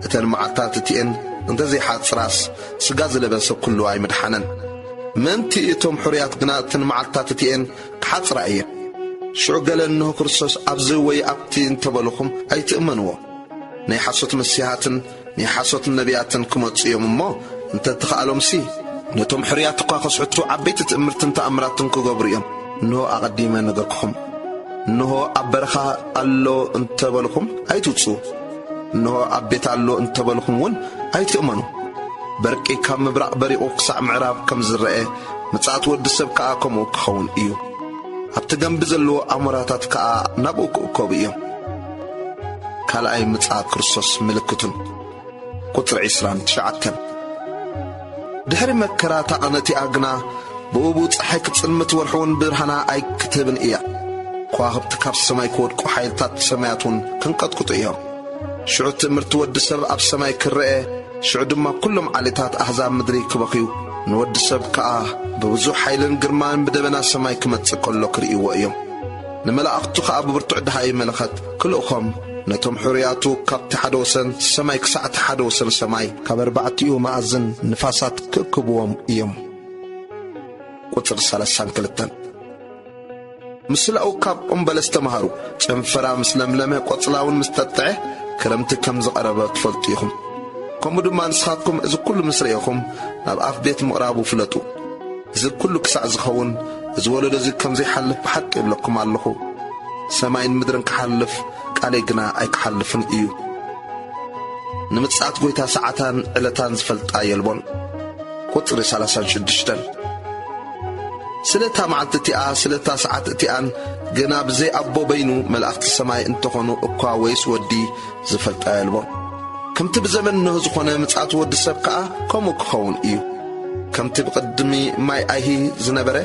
እተን መዓልታት እቲአን እንተዘይሓፅራስ ስጋ ዝለበሰ ኩሉ ኣይምድሓነን። መንቲ እቶም ሕርያት ግና እተን መዓልታት እቲአን ክሓፅራ እየን። ሽዑ ገለ እንሆ ክርስቶስ ኣብዚ ወይ ኣብቲ እንተበልኹም ኣይትእመንዎ። ናይ ሓሶት መሲሓትን ናይ ሓሶት ነቢያትን ክመጹ እዮም እሞ እንተትኸኣሎምሲ ነቶም ሕርያት እኳ ከስሕቱ ዓበይቲ ትእምርትን ተኣምራትን ክገብሩ እዮም። እንሆ ኣቐዲመ ነገርክኹም። እንሆ ኣብ በረኻ ኣሎ እንተበልኹም ኣይትውፁ። እንሆ ኣብ ቤት ኣሎ እንተበልኹም እውን ኣይትእመኑ። በርቂ ካብ ምብራቕ በሪቑ ክሳዕ ምዕራብ ከም ዝረአ ምጽኣት ወዲ ሰብ ከዓ ከምኡ ክኸውን እዩ። ኣብቲ ገንቢ ዘለዎ ኣሞራታት ከዓ ናብኡ ክእከቡ እዮም። ካልኣይ ምጽኣት ክርስቶስ ምልክቱን ቁጥሪ 29 ድሕሪ መከራ ታቐነቲ ኣግና ብእቡ ፀሓይ ክትጽልምት ወርሑውን ብርሃና ኣይክትህብን እያ። ከዋኽብቲ ካብ ሰማይ ክወድቁ ሓይልታት ሰማያትን ክንቀጥቅጡ እዮም። ሽዑ ትእምርቲ ወዲ ሰብ ኣብ ሰማይ ክርአ ሽዑ ድማ ኩሎም ዓሌታት ኣሕዛብ ምድሪ ክበኽዩ ንወዲ ሰብ ከዓ ብብዙሕ ሓይልን ግርማን ብደበና ሰማይ ክመጽእ ከሎ ክርእይዎ እዮም። ንመላእኽቱ ከዓ ብብርቱዕ ድሃይ መለኸት ክልእኾም ነቶም ሕርያቱ ካብቲ ሓደ ወሰን ሰማይ ክሳዕቲ ሓደ ወሰን ሰማይ ካብ ኣርባዕቲኡ ማዕዝን ንፋሳት ክእክብዎም እዮም። ቁጥሪ 32 ምስላኡ ካብ ቁምበለስ ተምሃሩ። ጨንፈራ ምስ ለምለመ ቆጽላውን ምስ ተጥዐ ክረምቲ ከም ዝቐረበ ትፈልጡ ኢኹም። ከምኡ ድማ ንስኻትኩም እዚ ኩሉ ምስ ርኢኹም ናብ ኣፍ ቤት ምቕራቡ ፍለጡ። እዚ ኩሉ ክሳዕ ዝኸውን እዚ ወለዶ እዚ ከም ዘይሓልፍ ብሓቂ ይብለኩም ኣለኹ። ሰማይን ምድርን ክሓልፍ ቃለይ ግና ኣይክሓልፍን እዩ። ንምጽኣት ጐይታ ሰዓታን ዕለታን ዝፈልጣ የልቦን። ቁጥሪ 36 ስለታ መዓልቲ እቲኣ ስለታ ሰዓት እቲኣን ግና ብዘይ ኣቦ በይኑ መላእኽቲ ሰማይ እንተኾኑ እኳ ወይስ ወዲ ዝፈልጣ የልቦን። ከምቲ ብዘመን ኖህ ዝኾነ ምጽኣት ወዲ ሰብ ከዓ ከምኡ ክኸውን እዩ። ከምቲ ብቕድሚ ማይ ኣይሂ ዝነበረ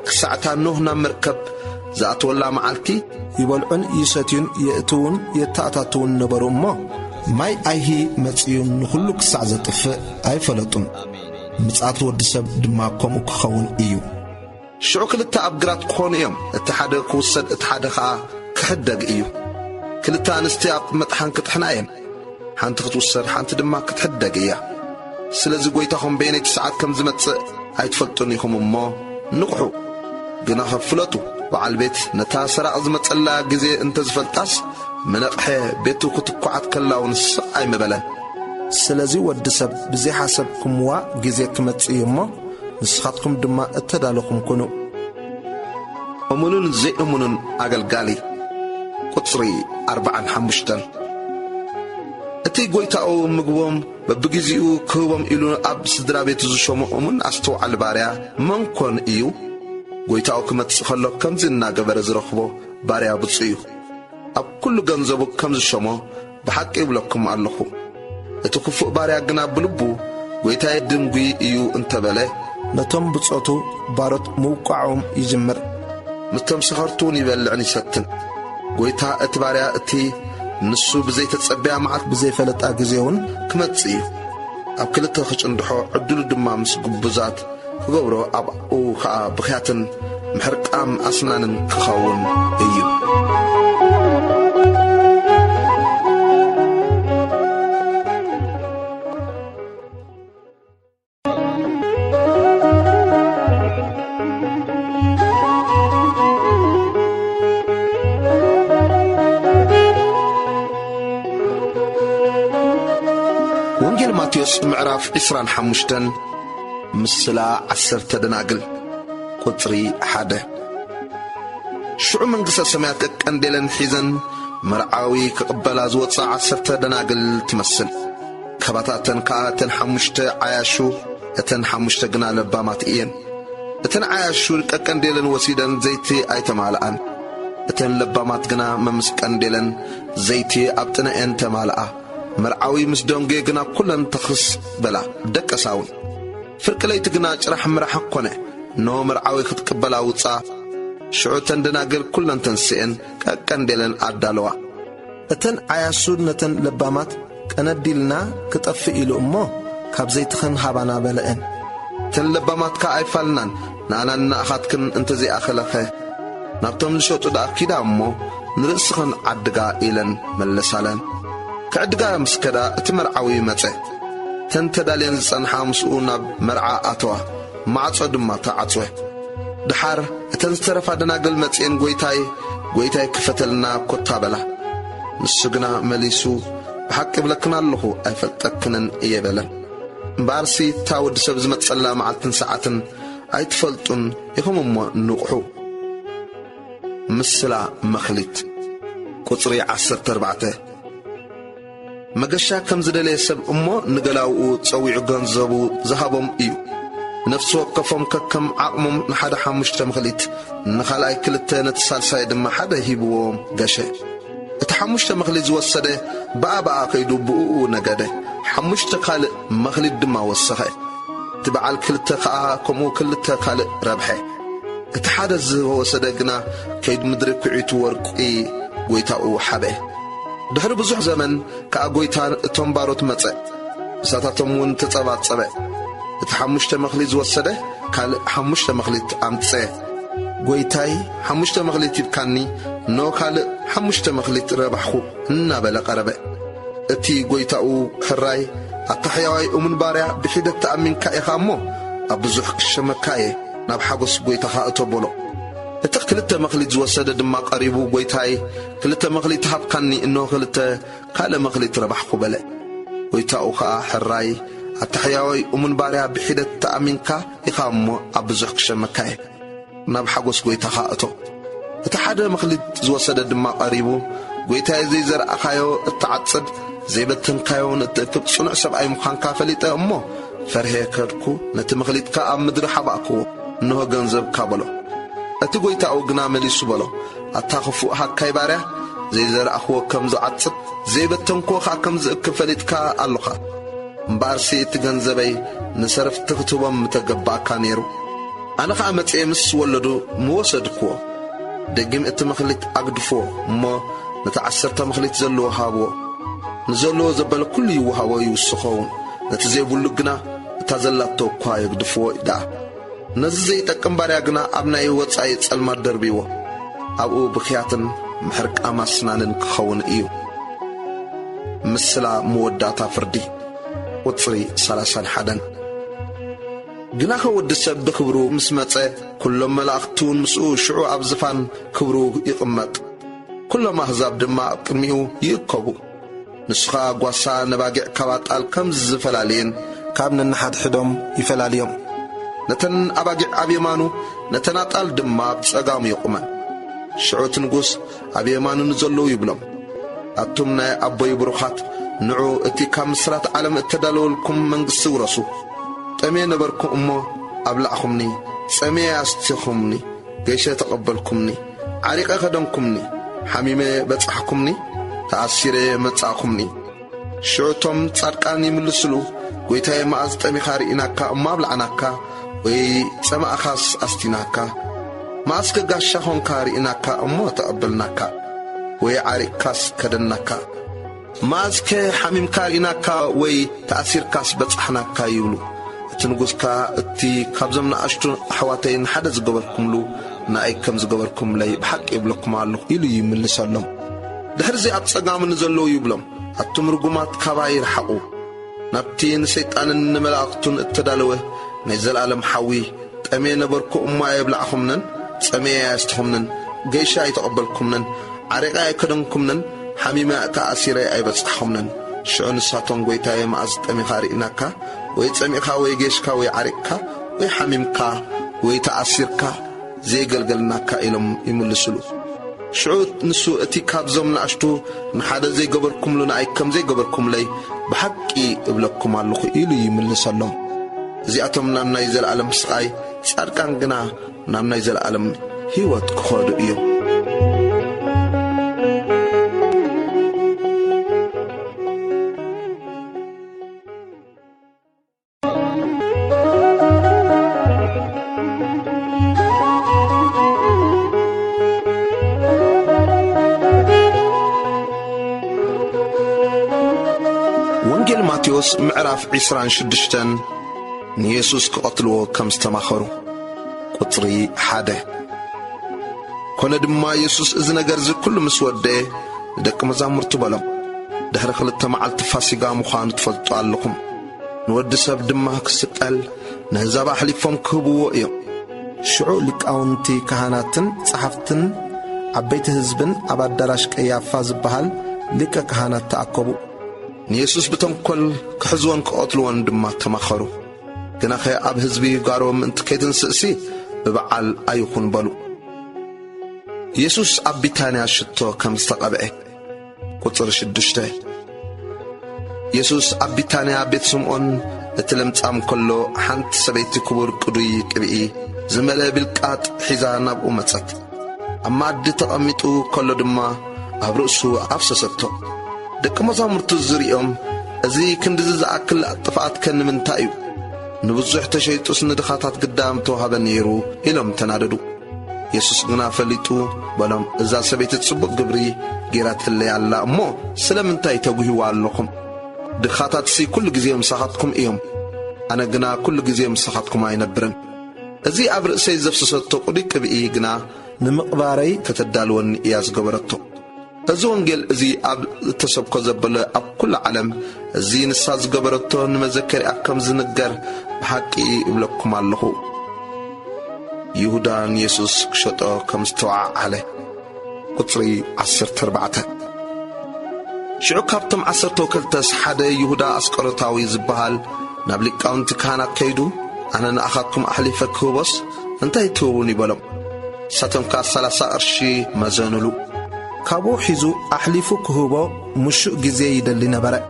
ክሳዕታ ኖህ ናብ መርከብ ዝኣተወላ መዓልቲ ይበልዑን ይሰትዩን የእትውን የተኣታትውን ነበሩ እሞ ማይ ኣይሂ መጺኡን ንኹሉ ክሳዕ ዘጥፍእ ኣይፈለጡን። ምጽኣት ወዲ ሰብ ድማ ከምኡ ክኸውን እዩ። ሽዑ ክልተ ኣብ ግራት ክኾኑ እዮም። እቲ ሓደ ክውሰድ እቲ ሓደ ከዓ ክሕደግ እዩ። ክልተ ኣንስቲ ኣብ መጥሓን ክጥሕና እየን። ሓንቲ ክትውሰድ ሓንቲ ድማ ክትሕደግ እያ። ስለዚ ጐይታኹም በየነይቲ ሰዓት ከም ዝመጽእ ኣይትፈልጡን ኢኹም እሞ ንቑሑ ግና ኸፍለጡ። በዓል ቤት ነታ ሰራቕ ዝመጸላ ጊዜ እንተ ዝፈልጣስ መነቕሐ ቤቱ ክትኳዓት ከላው ንስቕ ኣይመበለን። ስለዚ ወዲ ሰብ ብዘይሓሰብኩምዋ ጊዜ ክመጽእ እሞ ንስኻትኩም ድማ እተዳለኹም ኩኑ። እሙንን ዘይእሙንን ኣገልጋሊ ቁጽሪ 45 እቲ ጐይታኡ ምግቦም በብግዚኡ ክህቦም ኢሉ ኣብ ስድራ ቤቱ ዝሾሞ እሙን ኣስተውዓሊ ባርያ መን ኮን እዩ? ጐይታኡ ክመጽእ ከሎ ከምዚ እናገበረ ዝረኽቦ ባርያ ብፁዕ እዩ። ኣብ ኩሉ ገንዘቡ ከም ዝሾሞ ብሓቂ ይብለኩም ኣለኹ። እቲ ክፉእ ባርያ ግና ብልቡ ጐይታየ ድንጉይ እዩ እንተበለ ነቶም ብጾቱ ባሮት ምውቋዖም ይጅምር፣ ምስቶም ሰኸርቱን ይበልዕን ይሰትን። ጐይታ እቲ ባርያ እቲ ንሱ ብዘይተጸብያ መዓት ብዘይፈለጣ ጊዜውን ክመጽእ እዩ። ኣብ ክልተ ክጭንድሖ ዕድሉ ድማ ምስ ግቡዛት ክገብሮ ኣብኡ ከዓ ብኽያትን ምሕርቃም ኣስናንን ክኸውን እዩ። ወንጌል ማቴዎስ ምዕራፍ 25 ምስላ 10 ደናግል ቁጽሪ 1 ሽዑ መንግሥተ ሰማያት ቀንዴለን ሒዘን መርዓዊ ክቕበላ ዝወፃ 10 ደናግል ትመስል። ከባታተን ከዓ እተን 5 ዓያሹ እተን 5 ግና ለባማት እየን። እተን ዓያሹ ቀንዴለን ወሲደን ዘይቲ ኣይተማልአን። እተን ለባማት ግና መምስ ቀንዴለን ዘይቲ ኣብ ጥነአን ተማልአ። መርዓዊ ምስ ደንጌ ግና ኩለን ተኽስ በላ ደቀሳውን። ፍርቂ ለይቲ ግና ጭራሕ ምራሕ ኮነ ኖ መርዓዊ ክትቅበላ ውፃ። ሽዑ እተን ደናግል ኩለን ተንስአን ቀንዴለን ኣዳለዋ። እተን ዓያሱድ ነተን ለባማት ቀነዲልና ክጠፍእ ኢሉ እሞ ካብ ዘይትኽን ሃባና በለአን። እተን ለባማት ከዓ ኣይፋልናን ንኣናን ንኣኻትክን እንተዘይኣኸለኸ ናብቶም ዝሸጡ ዳኣኪዳ እሞ ንርእስኽን ዓድጋ ኢለን መለሳለን። ክዕድጋ ምስ ከዳ እቲ መርዓዊ መጸ። ተን ተዳልየን ዝጸንሓ ምስኡ ናብ መርዓ ኣተዋ። ማዕጾ ድማ ተዓጽወ። ድሓር እተን ዝተረፋ ደናግል መጺአን ጐይታይ ክፈተልና ኮታ በላ። ንሱ ግና መሊሱ ብሓቂ ብለክን ኣለኹ ኣይፈልጠክንን እየ በለን። እምበኣርሲ እታ ወዲ ሰብ ዝመጸላ መዓልትን ሰዓትን ኣይትፈልጡን ኢኹም እሞ ንቑሑ። ምስላ መኽሊት ቁጽሪ 14 መገሻ ከም ዝደለየ ሰብ እሞ ንገላውኡ ጸዊዑ ገንዘቡ ዝሃቦም እዩ። ነፍሲ ወከፎም ከከም ዓቕሞም ንሓደ 5 መኽሊት ንኻልኣይ 2 ነቲ ሳልሳይ ድማ 1 ሂብዎም ገሸ። እቲ 5 መኽሊት ዝወሰደ በኣ ከይዱ ብኡኡ ነገደ 5 ካልእ መኽሊት ድማ ወሰኸ። እቲ በዓል 2 ከዓ ከምኡ 2 ካልእ ረብሐ። እቲ ሓደ ዝወሰደ ግና ከይዱ ምድሪ ኩዒቱ ወርቂ ጐይታኡ ሓበ። ድሕሪ ብዙሕ ዘመን ከዓ ጐይታ እቶም ባሮት መጸእ እሳታቶም እውን ተጸባጸበ። እቲ 5 መኽሊት ዝወሰደ ካልእ 5 መኽሊት ኣምጽአ። ጐይታይ 5 መኽሊት ይብካኒ ኖ ካልእ 5 መኽሊት ረባሕኹ እናበለ ቀረበ። እቲ ጐይታኡ ሕራይ ኣታሕያዋይ እሙን ባርያ ብሒደት ተኣሚንካ ኢኻ እሞ ኣብ ብዙሕ ክሸመካ እየ ናብ ሓጐስ ጐይታኻ እተበሎ። እቲ 2 መኽሊት ዝወሰደ ድማ ቀሪቡ ጐይታይ 2 መኽሊት ሃብካኒ እኖ 2 ካልእ መኽሊት ረባሕኹ በለ። ጐይታኡ ከዓ ሕራይ ኣታሕያዋይ እሙን ባርያ ብሒደት ተኣሚንካ ኢኻ እሞ ኣብ ብዙሕ ክሸመካ እየ ናብ ሓጐስ ጐይታኻ እቶ። እቲ 1 መኽሊት ዝወሰደ ድማ ቀሪቡ ጐይታይ ዘይዘርአኻዮ እትዓጽድ ዘይበተንካዮን እትእክብ ጽኑዕ ሰብኣይ ምዃንካ ፈሊጠ እሞ ፈርሄ ከድኩ ነቲ መኽሊትካ ኣብ ምድሪ ሓባእክዎ እንሆ ገንዘብካ በሎ። እቲ ጐይታኡ ግና መሊሱ በሎ ኣታ ኽፉእ ሃካይ ባርያ زي زرأخو كم زعطت زي بتنكو خا كم زكفلتكا اللخا مبارسي تغنزبي نصرف تكتبم متقبعكا نيرو أنا خا متي مس ولدو موسدكو دقيم اتمخليت أقدفو ما نتعسرت مخليت زلو هابو نزلو زبال كل يوهاو يوسخون نتزيبو لقنا تزلاتو كوا يقدفو دا نزي تكمباري أغنا أبناي وطاي تسلمات دربيو أبو بخياتن محرق أماسنانن كخون إيو مسلا موداتا فردي وطري سلاسان حدن جناخ ود السب بكبرو مسمته كل ملاختون مسؤول شعو أبزفان كبرو يقمت كل ما هزاب دما قميو يكبو نسخا قواسا نباقع كبات الكمز زفلالين كابن نحد حدهم يفلاليهم نتن أباقع أبيمانو نتنات الدما بسقام يقمان شعو تنقوس أبيمانو نزلو يبلم أتمنا أبو يبروخات نعو اتي كامسرات عالم اتدالو لكم من قصو رسو تأمي نبركم أمو أبلعكمني سأمي أستيخمني قيشة تقبلكمني عريق أخدمكمني حميمة بتحكمني تأثيري متعكمني شعوتم تصاركاني ملسلو قويتاي ما أزتأمي خاري إناكا أما بلعناكا وي سما أخاس أستيناكا ما أسكا قاشاهم كاري إناكا أمو تقبلناكا وي عريق كاس كدناكا ما أسكا حميم كاري إناكا وي تأثير كاس بتحناكا يولو تنقصكا اتي كابزمنا أشتو حواتين حدث قبركم له نايك كمز قبركم لي بحق يبلكم الله إلو يملس اللهم دهر زي أبسقام نزلو يبلم التمرقمات كباير حقو نبتين سيطان النملاقتون اتدالوه نزل عالم حوي تأمين بركو أما يبلعكمنن تأمين يستخمنن قيشا يتقبلكمنن عريقا يكدنكمنن حميمة تأثيري أيبتحكمنن شعون الساتون قويتاي معز تأمي خاري إناكا ويتسميكا ويجيشكا ويعريكا ويحميمكا ويتأثيركا زي قلقلناكا إلهم يملسلو شعوت نسو اتي كابزم نعشتو نحادا زي قبركم لنا ايكم زي قبركم لي بحقي ابلكم اللخو إلو يملسلهم زي أتم نامنا يزال عالم سقاي ساركان قنا نامنا يزال عالم هيوات كخودو إيو وانجيل ماتيوس معراف عسران شدشتن نيسوس كقتلو كم استماخرو قطري حاده كون دما يسوس إذن قرز كل مسوده دك مزامرتو بلم دهر خلط معالت فاسقا مخانو تفلتو لكم نود سب دما كسقال نهزاب حليفهم كبو إيو شعو لك أونتي كهاناتن صحفتن عبيت هزبن عباد دراش كيافا زبهال لك كهانات تأكبو نيسوس بتم كل كحزوان كقتلوان دما تماخرو كنا خي أب هزبي قارو من تكيدن سئسي ببعال أيكون بلو يسوس أب بيتانيا شتو كم استقبئه قطر شدشته يسوس أب بيتانيا بيت سمعون اتلمت أم كله حانت سبيت كبور قدوي كبئي زملا بالكات حزان أب أمتت أما عد تقميتو كله دما أبرؤسو أفسستو دك مزامرتو الزريئهم أزي كندز أكل أطفأت كن من تأيو نبزح تشيطوس ندخاتات قدام توهاب نيرو إلهم تناددو يسوس قنا فليتو بلهم إذا سبيت تصبق قبري قيرات اللي على أمو سلام انتاي توقهي وعلقكم دخاتات سي كل قزيم ساخاتكم إيهم أنا قنا كل قزيم ساخاتكم عين برن أزي أبرق سي زفسستو قديك بإيه قنا نمقباري تتدالون إياز قبرتو أزو انجل أزي أب تسبقو زبالة أب كل عالم أزي نساز قبرتو نمذكر أكم زنقر بحقي إبلكم اللهو يهودان يسوس كشطو كم استوعى عليه قطري 14 شعو كابتم 10 حدا يهودا أسقرطاوي زبهال نابلك كاونت كانت كيدو أنا نأخذكم أحليفة كوبس انتهي توبوني بلم ساتمكا 30 قرشي مزانلو كابو حيزو أحليفو كهوبو مشو جزي يدلي نبرا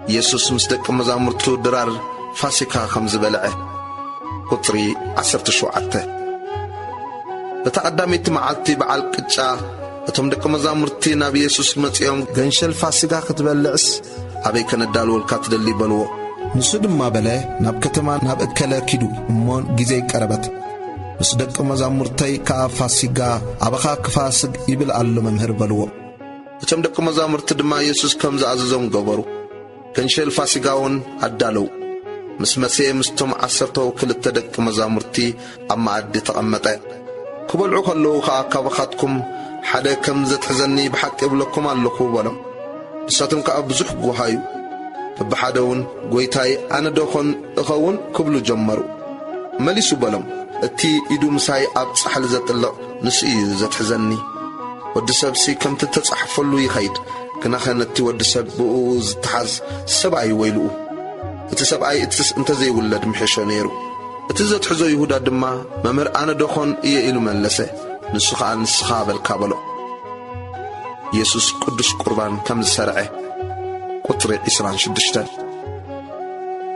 يسوس مصدق مزامرتو درار فاسكا خمز بلعه قطري 17 بتقدمت معلتي بعال قطا እቶም ደቀ መዛሙርቲ ናብ ኢየሱስ መጽኦም ገንሸል ፋሲጋ ክትበልዕስ ኣበይ ከነዳልወልካ ትደሊ በልዎ። ንሱ ድማ በለ ናብ ከተማ ናብ እከለ ኪዱ እሞ ጊዜ ይቀረበት። ምስ ደቀ መዛሙርተይ ከዓ ፋሲጋ ኣበኻ ክፋስግ ይብል ኣሎ መምህር በልዎ። እቶም ደቀ መዛሙርቲ ድማ ኢየሱስ ከም ዝኣዘዞም ገበሩ። ገንሸል ፋሲጋውን ኣዳለው። ምስ መሲሕ ምስቶም 12 ደቀ መዛሙርቲ ኣብ ማዕዲ ተቐመጠ። ክበልዑ ከለዉ ከዓ ካብኻትኩም ሓደ ከም ዘትሕዘኒ ብሓቂ እብለኩም ኣለኹ በሎም። ንሳቶም ከዓ ብዙሕ ጉሃዩ በብሓደውን ጐይታይ ኣነ ዶኾን እኸውን ክብሉ ጀመሩ። መሊሱ በሎም እቲ ኢዱ ምሳይ ኣብ ጻሕሊ ዘጥልቕ ንሱ እዩ ዘትሕዘኒ። ወዲ ሰብሲ ከምቲ ተጻሕፈሉ ይኸይድ፣ ግናኸ ነቲ ወዲ ሰብ ብኡ ዝተሓዝ ሰብኣይ ወይልኡ። እቲ ሰብኣይ እትስ እንተዘይውለድ ምሕሾ ነይሩ። እቲ ዘትሕዞ ይሁዳ ድማ መምህር ኣነ ዶኾን እየ ኢሉ መለሰ። ንሱ ከዓ ንስኻ በልካ በሎ። ኢየሱስ ቅዱስ ቁርባን ከም ዝሰርዐ ቁጥሪ 26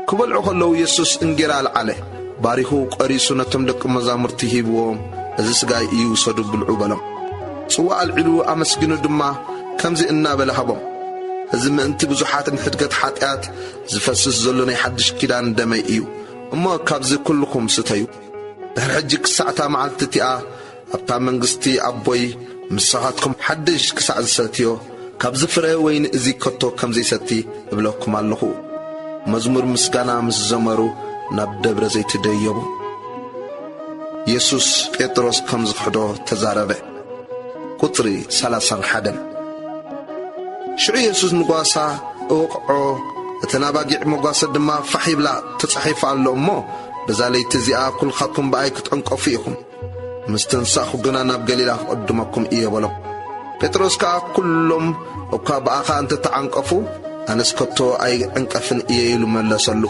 ክበልዑ ከለዉ ኢየሱስ እንጌራ ኣልዓለ፣ ባሪኹ ቆሪሱ ነቶም ደቀ መዛሙርቲ ሂብዎም እዚ ስጋይ እዩ ውሰዱ ብልዑ በሎም። ጽዋዕ ኣልዒሉ ኣመስጊኑ ድማ ከምዚ እናበለ ሃቦም፣ እዚ ምእንቲ ብዙሓትን ሕድገት ኃጢአት ዝፈስስ ዘሎ ናይ ሓድሽ ኪዳን ደመይ እዩ። እሞ ካብዚ ኩልኩም ስተዩ። ድሕሪ ሕጂ ክሳዕታ መዓልቲ እቲኣ ኣብታ መንግሥቲ ኣቦይ ምስኻትኩም ሓድሽ ክሳዕ ዝሰትዮ ካብዚ ፍረ ወይኒ እዚ ከቶ ከም ዘይሰቲ እብለኩም ኣለኹ። መዝሙር ምስጋና ምስ ዘመሩ ናብ ደብረ ዘይት ደየቡ። ኢየሱስ ጴጥሮስ ከም ዝኽሕዶ ተዛረበ። ቁጥሪ 31 ሽዑ ኢየሱስ ንጓሳ እወቕዖ እተናባጊዕ መጓሰ ድማ ፋሕ ይብላ ተጻሒፉ ኣሎ እሞ በዛ ለይቲ እዚኣ ኩልኻትኩም በኣይ ክትዕንቀፉ ኢኹም። ምስ ተንሳእኹ ግና ናብ ገሊላ ክቕድመኩም እየ በሎም። ጴጥሮስ ከዓ ኩሎም እኳ በኣኻ እንተ ተዓንቀፉ ኣነስ ከቶ ኣይዕንቀፍን እየ ኢሉ መለሰሉ።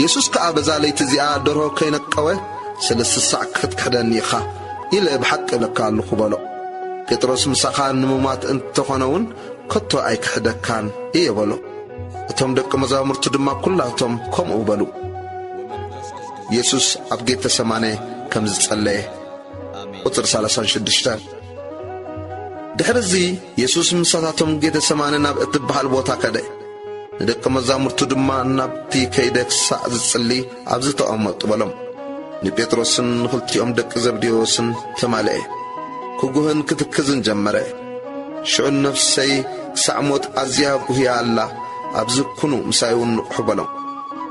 ኢየሱስ ከዓ በዛ ለይቲ እዚኣ ደርሆ ከይነቀወ 3 ሳዕ ክትክሕደኒ ኢኻ ኢለ ብሓቂ እብለካ ኣለኹ በሎ። ጴጥሮስ ምሳኻ ንምማት እንተኾነውን ከቶ ኣይክሕደካን እየ በሎ። እቶም ደቀ መዛሙርቱ ድማ ኩላቶም ከምኡ በሉ። ኢየሱስ ኣብ ጌተሰማኔ ከም ዝጸለየ ቁጥሪ 36 ድሕሪዚ ኢየሱስ ምሳታቶም ጌተሰማኔ ናብ እትበሃል ቦታ ከደ። ንደቀ መዛሙርቱ ድማ ናብቲ ከይደ ክሳዕ ዝጽሊ ኣብዚ ተቐመጡ በሎም። ንጴጥሮስን ንኽልቲኦም ደቂ ዘብዴዎስን ተማልአ። ክጉህን ክትክዝን ጀመረ። ሽዑ ነፍሰይ ክሳዕ ሞት ኣዝያ ጉህያ ኣላ፣ ኣብዚ ኩኑ ምሳይውን ንቑሑ በሎም።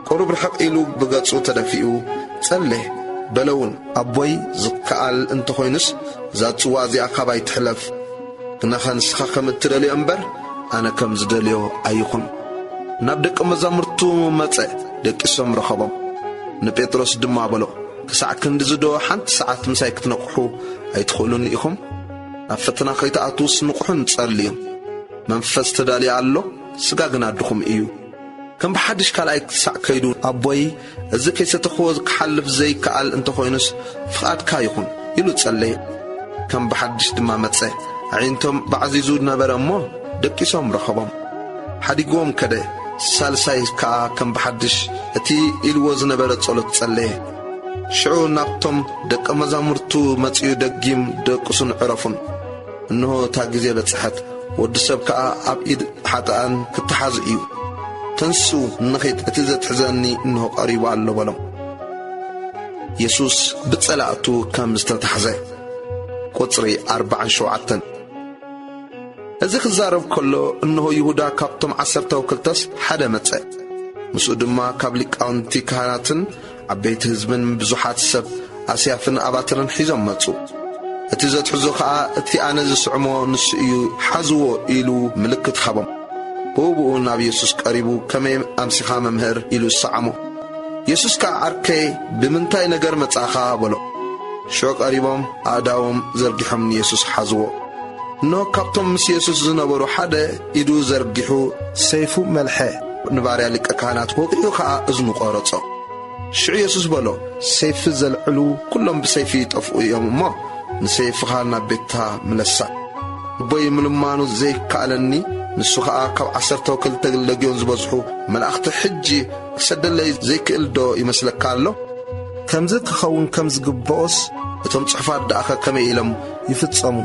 ቁሩብ ርሕቕ ኢሉ ብገጹ ተደፊኡ ጸለየ በለውን፣ ኣቦይ ዝከኣል እንተኾይኑስ እዛ ጽዋ እዚኣ ካባይ ትሕለፍ፣ ግናኸ ንስኻ ከም እትደልዮ እምበር ኣነ ከም ዝደልዮ ኣይኹን። ናብ ደቀ መዛሙርቱ መጸ፣ ደቂሶም ረኸቦም። ንጴጥሮስ ድማ በሎ፣ ክሳዕ ክንዲ ዝዶ ሓንቲ ሰዓት ምሳይ ክትነቑሑ ኣይትኽእሉን ኢኹም? ናብ ፈተና ከይተኣትውስ ንቑሑን ጸልዩን። መንፈስ ተዳልያ ኣሎ፣ ስጋ ግን ኣድኹም እዩ። ከም ብሓድሽ ካልኣይ ክሳዕ ከይዱ ኣቦይ እዚ ከይሰተኽዎ ክሓልፍ ዘይከኣል እንተኾይኑስ ፍቓድካ ይኹን ኢሉ ጸለየ። ከም ብሓድሽ ድማ መጸ፣ ኣዒንቶም ባዕዚዙ ነበረ እሞ ደቂሶም ረኸቦም። ሓዲግዎም ከደ። ሳልሳይ ከዓ ከም ብሓድሽ እቲ ኢልዎ ዝነበረ ጸሎት ጸለየ። ሽዑ ናብቶም ደቀ መዛሙርቱ መጺኡ ደጊም ደቅሱን ዕረፉን። እንሆ እታ ጊዜ በጽሐት፣ ወዲ ሰብ ከዓ ኣብ ኢድ ሓጥኣን ክትሓዝ እዩ። ተንሱ ንኸይድ እቲ ዘትሕዘኒ እንሆ ቀሪቡ ኣሎ በሎም። ኢየሱስ ብጸላእቱ ከም ዝተታሕዘ ቁጽሪ 47 እዚ ክዛረብ ከሎ እንሆ ይሁዳ ካብቶም 12 ሓደ መጸ። ምስኡ ድማ ካብ ሊቃውንቲ ካህናትን ዓበይቲ ሕዝብን ብዙሓት ሰብ ኣስያፍን ኣባትርን ሒዞም መጹ። እቲ ዘትሕዞ ከዓ እቲ ኣነ ዝስዕሞ ንሱ እዩ ሓዝዎ ኢሉ ምልክት ሃቦም። ብኡብኡ ናብ ኢየሱስ ቀሪቡ ከመይ ኣምሲኻ መምህር ኢሉ ሰዓሞ። ኢየሱስ ከዓ ዓርከ ብምንታይ ነገር መጻኻ በሎ። ሽዑ ቀሪቦም ኣእዳዎም ዘርጊሖም ንኢየሱስ ሓዝዎ። እኖ ካብቶም ምስ ኢየሱስ ዝነበሩ ሓደ ኢዱ ዘርጊሑ ሰይፉ መልሐ ንባርያ ሊቀ ካህናት ወቂዑ ከዓ እዝኑ ቖረጾ። ሽዑ ኢየሱስ በሎ፣ ሰይፊ ዘልዕሉ ኩሎም ብሰይፊ ይጠፍኡ እዮም እሞ ንሰይፍኻ ናብ ቤትካ ምለሳ። ቦይ ምልማኑ ዘይከኣለኒ ንሱ ከዓ ካብ 12 ለጊዮን ዝበዝሑ መላእኽቲ ሕጂ ክሰደለይ ዘይክእል ዶ ይመስለካ ኣሎ? ከምዚ ክኸውን ከም ዝግብኦስ እቶም ጽሑፋት ደኣኸ ከመይ ኢሎም ይፍጸሙ?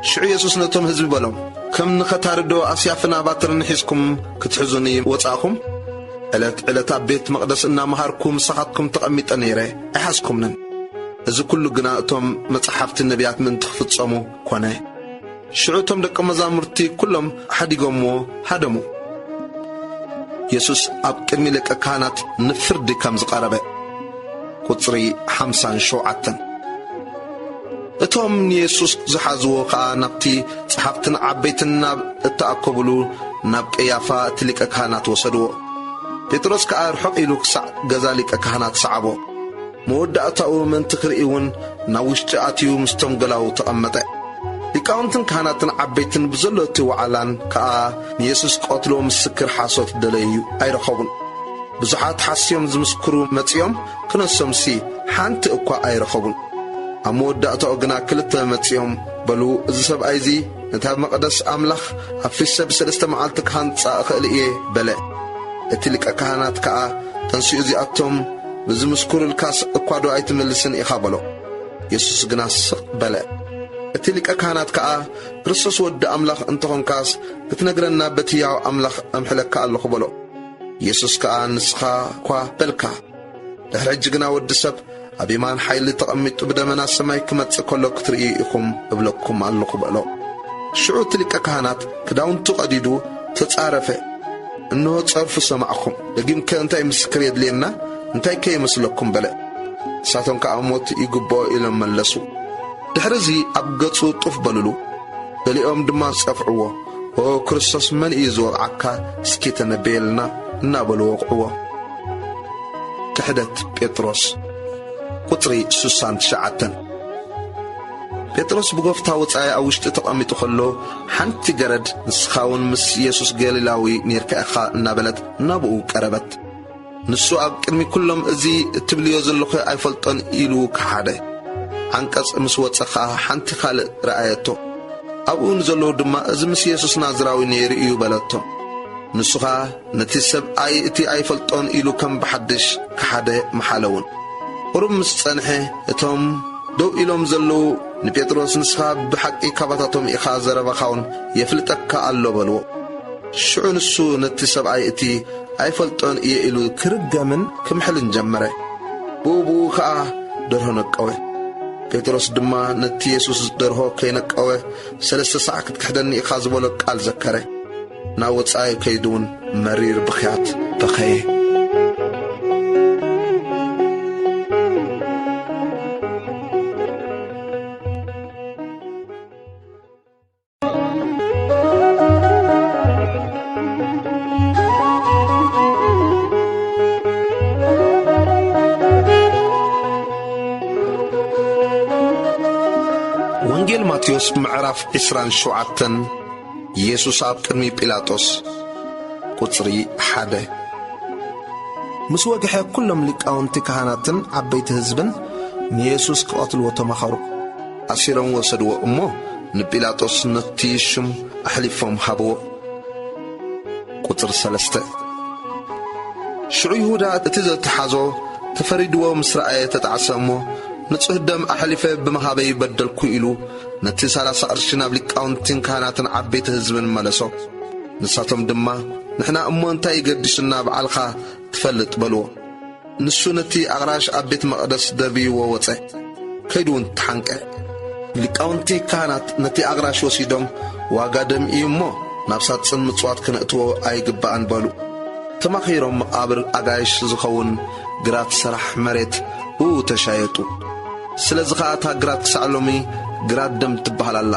ሽዑ ኢየሱስ ነቶም ህዝቢ በሎም ከም ንኸታርዶ ኣስያፍና ባትርን ሒዝኩም ክትሕዙኒ ወጻእኹም ዕለት ኣብ ቤት መቕደስ እናመሃርኩ ምሳኻትኩም ተቐሚጠ ነይረ ኣይሓዝኩምንን እዚ ኩሉ ግና እቶም መጽሓፍቲ ነቢያት ምእንቲ ክፍጸሙ ኮነ ሽዑ እቶም ደቀ መዛሙርቲ ኩሎም ሓዲጎምዎ ሃደሙ ኢየሱስ ኣብ ቅድሚ ሊቀ ካህናት ንፍርዲ ከም ዝቐረበ ቁጽሪ 57 እቶም ንኢየሱስ ዝሓዝዎ ከዓ ናብቲ ጸሓፍትን ዓበይትን ናብ እተኣከቡሉ ናብ ቀያፋ እቲ ሊቀ ካህናት ወሰድዎ ጴጥሮስ ከዓ ርሑቕ ኢሉ ክሳዕ ገዛ ሊቀ ካህናት ሰዓቦ መወዳእታኡ ምእንቲ ክርኢ እውን ናብ ውሽጢ ኣትዩ ምስቶም ገላው ተቐመጠ ሊቃውንትን ካህናትን ዓበይትን ብዘሎ እቲ ዋዕላን ከዓ ንኢየሱስ ቀትሎ ምስክር ሓሶት ደለዩ ኣይረኸቡን ብዙሓት ሓስዮም ዝምስክሩ መጺኦም ክነሶምሲ ሓንቲ እኳ ኣይረኸቡን ኣብ መወዳእታኡ ግና ክልተ መጺኦም በሉ እዚ ሰብኣይ እዚ ነታ መቕደስ ኣምላኽ ኣፍሪሰ ብ3 መዓልቲ ክሃንጻእ እኽእል እየ በለ እቲ ሊቀ ካህናት ከዓ ተንስኡ እዚኣቶም ብዝምስክሩልካስ እኳ ዶ ኣይትምልስን ኢኻ በሎ ኢየሱስ ግና ስቕ በለ እቲ ሊቀ ካህናት ከዓ ክርስቶስ ወዲ ኣምላኽ እንተኾንካስ ክትነግረና በቲ ሕያው ኣምላኽ ኣምሕለካ ኣለኹ በሎ ኢየሱስ ከዓ ንስኻ እኳ በልካ ድሕሪ ሕጂ ግና ወዲ ሰብ ኣብ የማን ሓይሊ ተቐሚጡ ብደመና ሰማይ ክመጽእ ከሎ ክትርኢ ኢኹም እብለኩም ኣለኹ በሎ ሽዑ እቲ ሊቀ ካህናት ክዳውንቱ ቀዲዱ ተጻረፈ እንሆ ጸርፉ ሰማዕኹም ደጊምከ እንታይ ምስክር የድልየና እንታይ ከይመስለኩም በለ ንሳቶም ከዓ ሞት ይግብኦ ኢሎም መለሱ ድሕሪዚ ኣብ ገጹ ጡፍ በልሉ ገሊኦም ድማ ጸፍዕዎ ክርስቶስ መን እዩ ዝወቕዓካ እስኪ ተነበየልና እናበሉ ወቕዕዎ ክሕደት ጴጥሮስ ቁጽሪ 69 ጴጥሮስ ብጎፍታ ወጻኢ ኣብ ውሽጢ ተቐሚጡ ከሎ ሓንቲ ገረድ ንስኻውን ምስ ኢየሱስ ገሊላዊ ነርካ ኢኻ እናበለት ናብኡ ቀረበት ንሱ ኣብ ቅድሚ ኩሎም እዚ እትብልዮ ዘለኹ ኣይፈልጦን ኢሉ ክሓደ አንቀጽ ምስ ወጸ ከዓ ሓንቲ ካልእ ረኣየቶ ኣብኡ ንዘለዉ ድማ እዚ ምስ ኢየሱስ ናዝራዊ ነይሩ እዩ በለቶም ንሱ ከዓ ነቲ ሰብኣይ እቲ ኣይፈልጦን ኢሉ ከም ብሓድሽ ክሓደ መሓለውን ቁሩብ ምስ ጸንሐ እቶም ደው ኢሎም ዘለዉ ንጴጥሮስ ንስኻ ብሓቂ ካባታቶም ኢኻ ዘረባኻውን የፍልጠካ ኣሎ በልዎ ሽዑ ንሱ ነቲ ሰብኣይ እቲ ኣይፈልጦን እየ ኢሉ ክርገምን ክምሕልን ጀመረ ብኡ ከዓ ደርሆ ነቀወ ጴጥሮስ ድማ ነቲ ኢየሱስ ደርሆ ከይነቀወ 3 ሰዓት ክትክሕደኒ ኢኻ ዝበሎ ቃል ዘከረ ናብ ወጻኢ ከይዱውን መሪር ብኽያት በኸየ ወንጌል ማቴዎስ ምዕራፍ 27 ኢየሱስ ኣብ ቅድሚ ጲላጦስ ቁጽሪ 1 ምስ ወግሐ ኩሎም ሊቃውንቲ ካህናትን ዓበይቲ ህዝብን ንኢየሱስ ክቐትልዎ ተማኸሩ ኣሲሮም ወሰድዎ እሞ ንጲላጦስ ነቲ ሽም ኣሕሊፎም ሃብዎ ቁጽሪ 3 ሽዑ ይሁዳ እቲ ዘተሓዞ ተፈሪድዎ ምስ ረኣየ ተጣዓሰ እሞ ንጹህ ደም ኣሕሊፈ ብመሃበይ በደልኩ ኢሉ ነቲ 30 ቅርሺ ናብ ሊቃውንትን ካህናትን ዓበይቲ ህዝብን መለሶ ንሳቶም ድማ ንሕና እሞ እንታይ ይገድስና በዓልኻ ትፈልጥ በልዎ ንሱ ነቲ ኣቕራሽ ኣብ ቤት መቕደስ ደብይዎ ወፀ ከይዱውን ተሓንቀ ሊቃውንቲ ካህናት ነቲ ኣቕራሽ ወሲዶም ዋጋ ደም እዩ እሞ ናብ ሳጽን ምጽዋት ክነእትዎ ኣይግባእን በሉ ተማኺሮም መቓብር ኣጋይሽ ዝኸውን ግራት ስራሕ መሬት ተሻየጡ ስለዚ ከዓ እታ ግራት ክሳዕ ሎሚ ግራት ደም ትበሃል ኣላ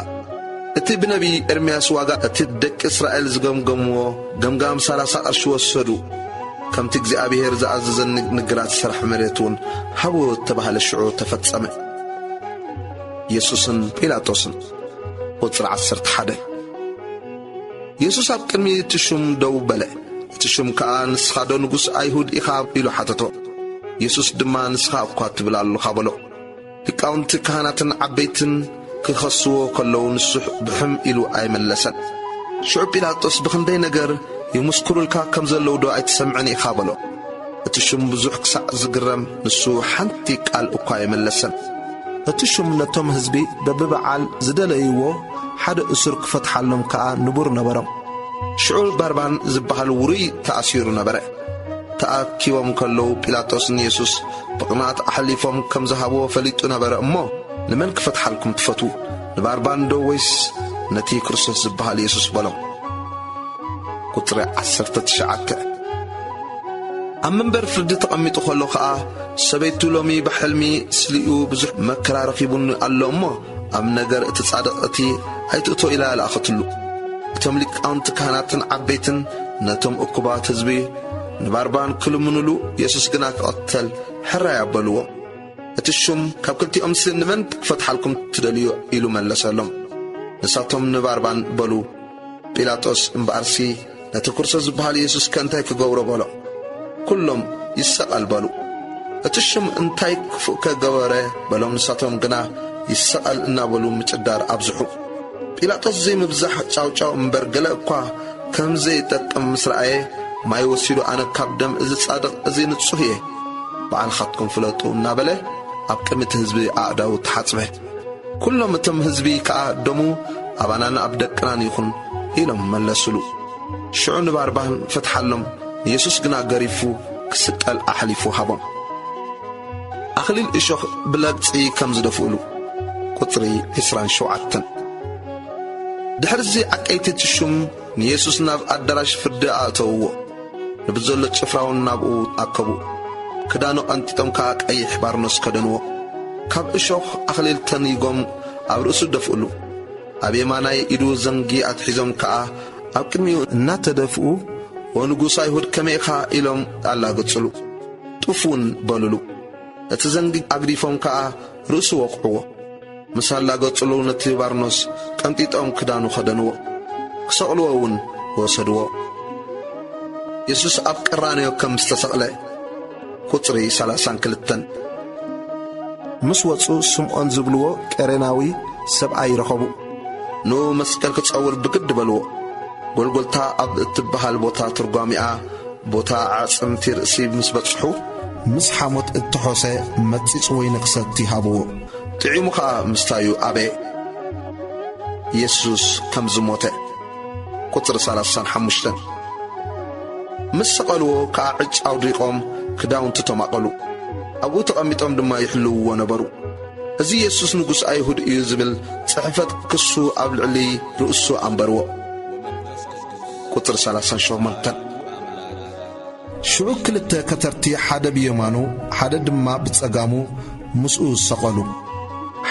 እቲ ብነቢ ኤርምያስ ዋጋ እቲ ደቂ እስራኤል ዝገምገምዎ ገምጋም 30 ቅርሺ ወሰዱ ከምቲ እግዚኣብሔር ዝኣዘዘኒ ንግራት ስራሕ መሬት እውን ሃብዎ ተባሃለ ሽዑ ተፈጸመ ኢየሱስን ጲላጦስን ቁጽሪ 11 ኢየሱስ ኣብ ቅድሚ እቲ ሹም ደው በለ እቲ ሹም ከዓ ንስኻ ዶ ንጉስ ኣይሁድ ኢኻ ኢሉ ሓተቶ ኢየሱስ ድማ ንስኻ እኳ ትብል ኣለኻ በሎ ሊቃውንቲ ካህናትን ዓበይትን ክኸስዎ ከለዉ ንሱ ብሕም ኢሉ ኣይመለሰን ሽዑ ጲላጦስ ብኽንደይ ነገር ይምስክሩልካ ከም ዘለዉ ዶ ኣይትሰምዕን ኢኻ በሎ እቲ ሹም ብዙሕ ክሳዕ ዝግረም ንሱ ሓንቲ ቃል እኳ ኣይመለሰን እቲ ሹም ነቶም ህዝቢ በብበዓል ዝደለይዎ ሓደ እሱር ክፈትሓሎም ከዓ ንቡር ነበሮም። ሽዑ ባርባን ዝበሃል ውሩይ ተኣሲሩ ነበረ። ተኣኪቦም ከለዉ ጲላጦስን ኢየሱስ ብቕንዓት ኣሕሊፎም ከም ዝሃብዎ ፈሊጡ ነበረ እሞ ንመን ክፈትሓልኩም ትፈቱ ንባርባን ዶ ወይስ ነቲ ክርስቶስ ዝበሃል ኢየሱስ በሎም። ቁጥሪ 19 ኣብ መንበር ፍርዲ ተቐሚጡ ከሎ ከዓ ሰበይቱ ሎሚ ብሕልሚ ስሊኡ ብዙሕ መከራ ረኺቡን ኣሎ እሞ ኣብ ነገር እቲ ጻድቕ እቲ ኣይትእቶ ኢላ ለኣኸትሉ። እቶም ሊቃውንቲ ካህናትን ዓበይትን ነቶም እኩባት ህዝቢ ንባርባን ክልምንሉ ኢየሱስ ግና ክቐተል ሕራይ ኣበልዎም። እቲ ሹም ካብ ክልቲኦም ንመን ክፈትሓልኩም ትደልዩ ኢሉ መለሰሎም። ንሳቶም ንባርባን በሉ። ጲላጦስ እምበኣርሲ ነቲ ክርስቶስ ዝበሃል ኢየሱስ ከእንታይ ክገብሮ በሎ። ኩሎም ይሰቐል በሉ። እቲ ሹም እንታይ ክፉእ ከገበረ በሎም። ንሳቶም ግና ይሰቐል እናበሉ ምጭዳር ኣብዝሑ። ጲላጦስ ዘይምብዛሕ ጫውጫው እምበር ገለ እኳ ከም ዘይጠቅም ምስ ረአየ ማይ ወሲዱ ኣነ ካብ ደም እዚ ጻድቕ እዚ ንጹህ እየ በዓልኻትኩም ፍለጡ እናበለ ኣብ ቅድሚ እቲ ህዝቢ ኣእዳው ተሓጽበ። ኩሎም እቶም ህዝቢ ከዓ ደሙ ኣባናን ኣብ ደቅናን ይኹን ኢሎም መለስሉ። ሽዑ ንባርባን ፈትሓሎም። ኢየሱስ ግና ገሪፉ ክስቀል ኣሕሊፉ ሃቦም። ኣኽሊል እሾኽ ብለግፂ ከም ዝደፍእሉ። ቁጥሪ 27 ድሕርዚ ዓቀይቲ ትሹም ንኢየሱስ ናብ ኣዳራሽ ፍርዲ ኣእተውዎ። ንብዘሎ ጭፍራውን ናብኡ ኣከቡ። ክዳኑ ቀንጢጦም ከዓ ቀይሕ ባርኖስ ከደንዎ። ካብ እሾኽ ኣኽሊል ተኒጎም ኣብ ርእሱ ደፍእሉ። ኣብ የማናይ ኢዱ ዘንጊ ኣትሒዞም ከዓ ኣብ ቅድሚኡ እናተደፍኡ ወንጉስ ኣይሁድ ከመይኻ ኢሎም ኣላገጽሉ። ጡፍውን በልሉ። እቲ ዘንጊ ኣግዲፎም ከዓ ርእሱ ወቕዕዎ። ምስ ኣላገጽሉ ነቲ ባርኖስ ቀንጢጦም ክዳኑ ኸደንዎ። ክሰቕልዎ እውን ወሰድዎ። ኢየሱስ ኣብ ቀራንዮ ከም ዝተሰቕለ። ቁጥሪ 32 ምስ ወፁ ስምዖን ዝብልዎ ቀሬናዊ ሰብኣይ ረኸቡ። ንኡ መስቀል ክጸውር ብግድ በልዎ። ጎልጎልታ ኣብ እትበሃል ቦታ ትርጓሚኣ ቦታ ዓጽምቲ ርእሲ ምስ በጽሑ ምስ ሓሞት እትሖሰ መጺጽ ወይኒ ክሰቲ ሃብዎ። ጥዒሙ ከዓ ምስታዩ ኣበ ኢየሱስ ከም ዝሞተ። ቁጥሪ 35 ምስ ሰቐልዎ ከዓ ዕጭ ኣውዲቖም ክዳውንቲ ተማቐሉ። ኣብኡ ተቐሚጦም ድማ ይሕልውዎ ነበሩ። እዚ ኢየሱስ ንጉስ ኣይሁድ እዩ ዝብል ጽሕፈት ክሱ ኣብ ልዕሊ ርእሱ ኣንበርዎ። ቁጥሪ 38 ሽዑ ክልተ ከተርቲ ሓደ ብየማኑ ሓደ ድማ ብጸጋሙ ምስኡ ሰቐሉ።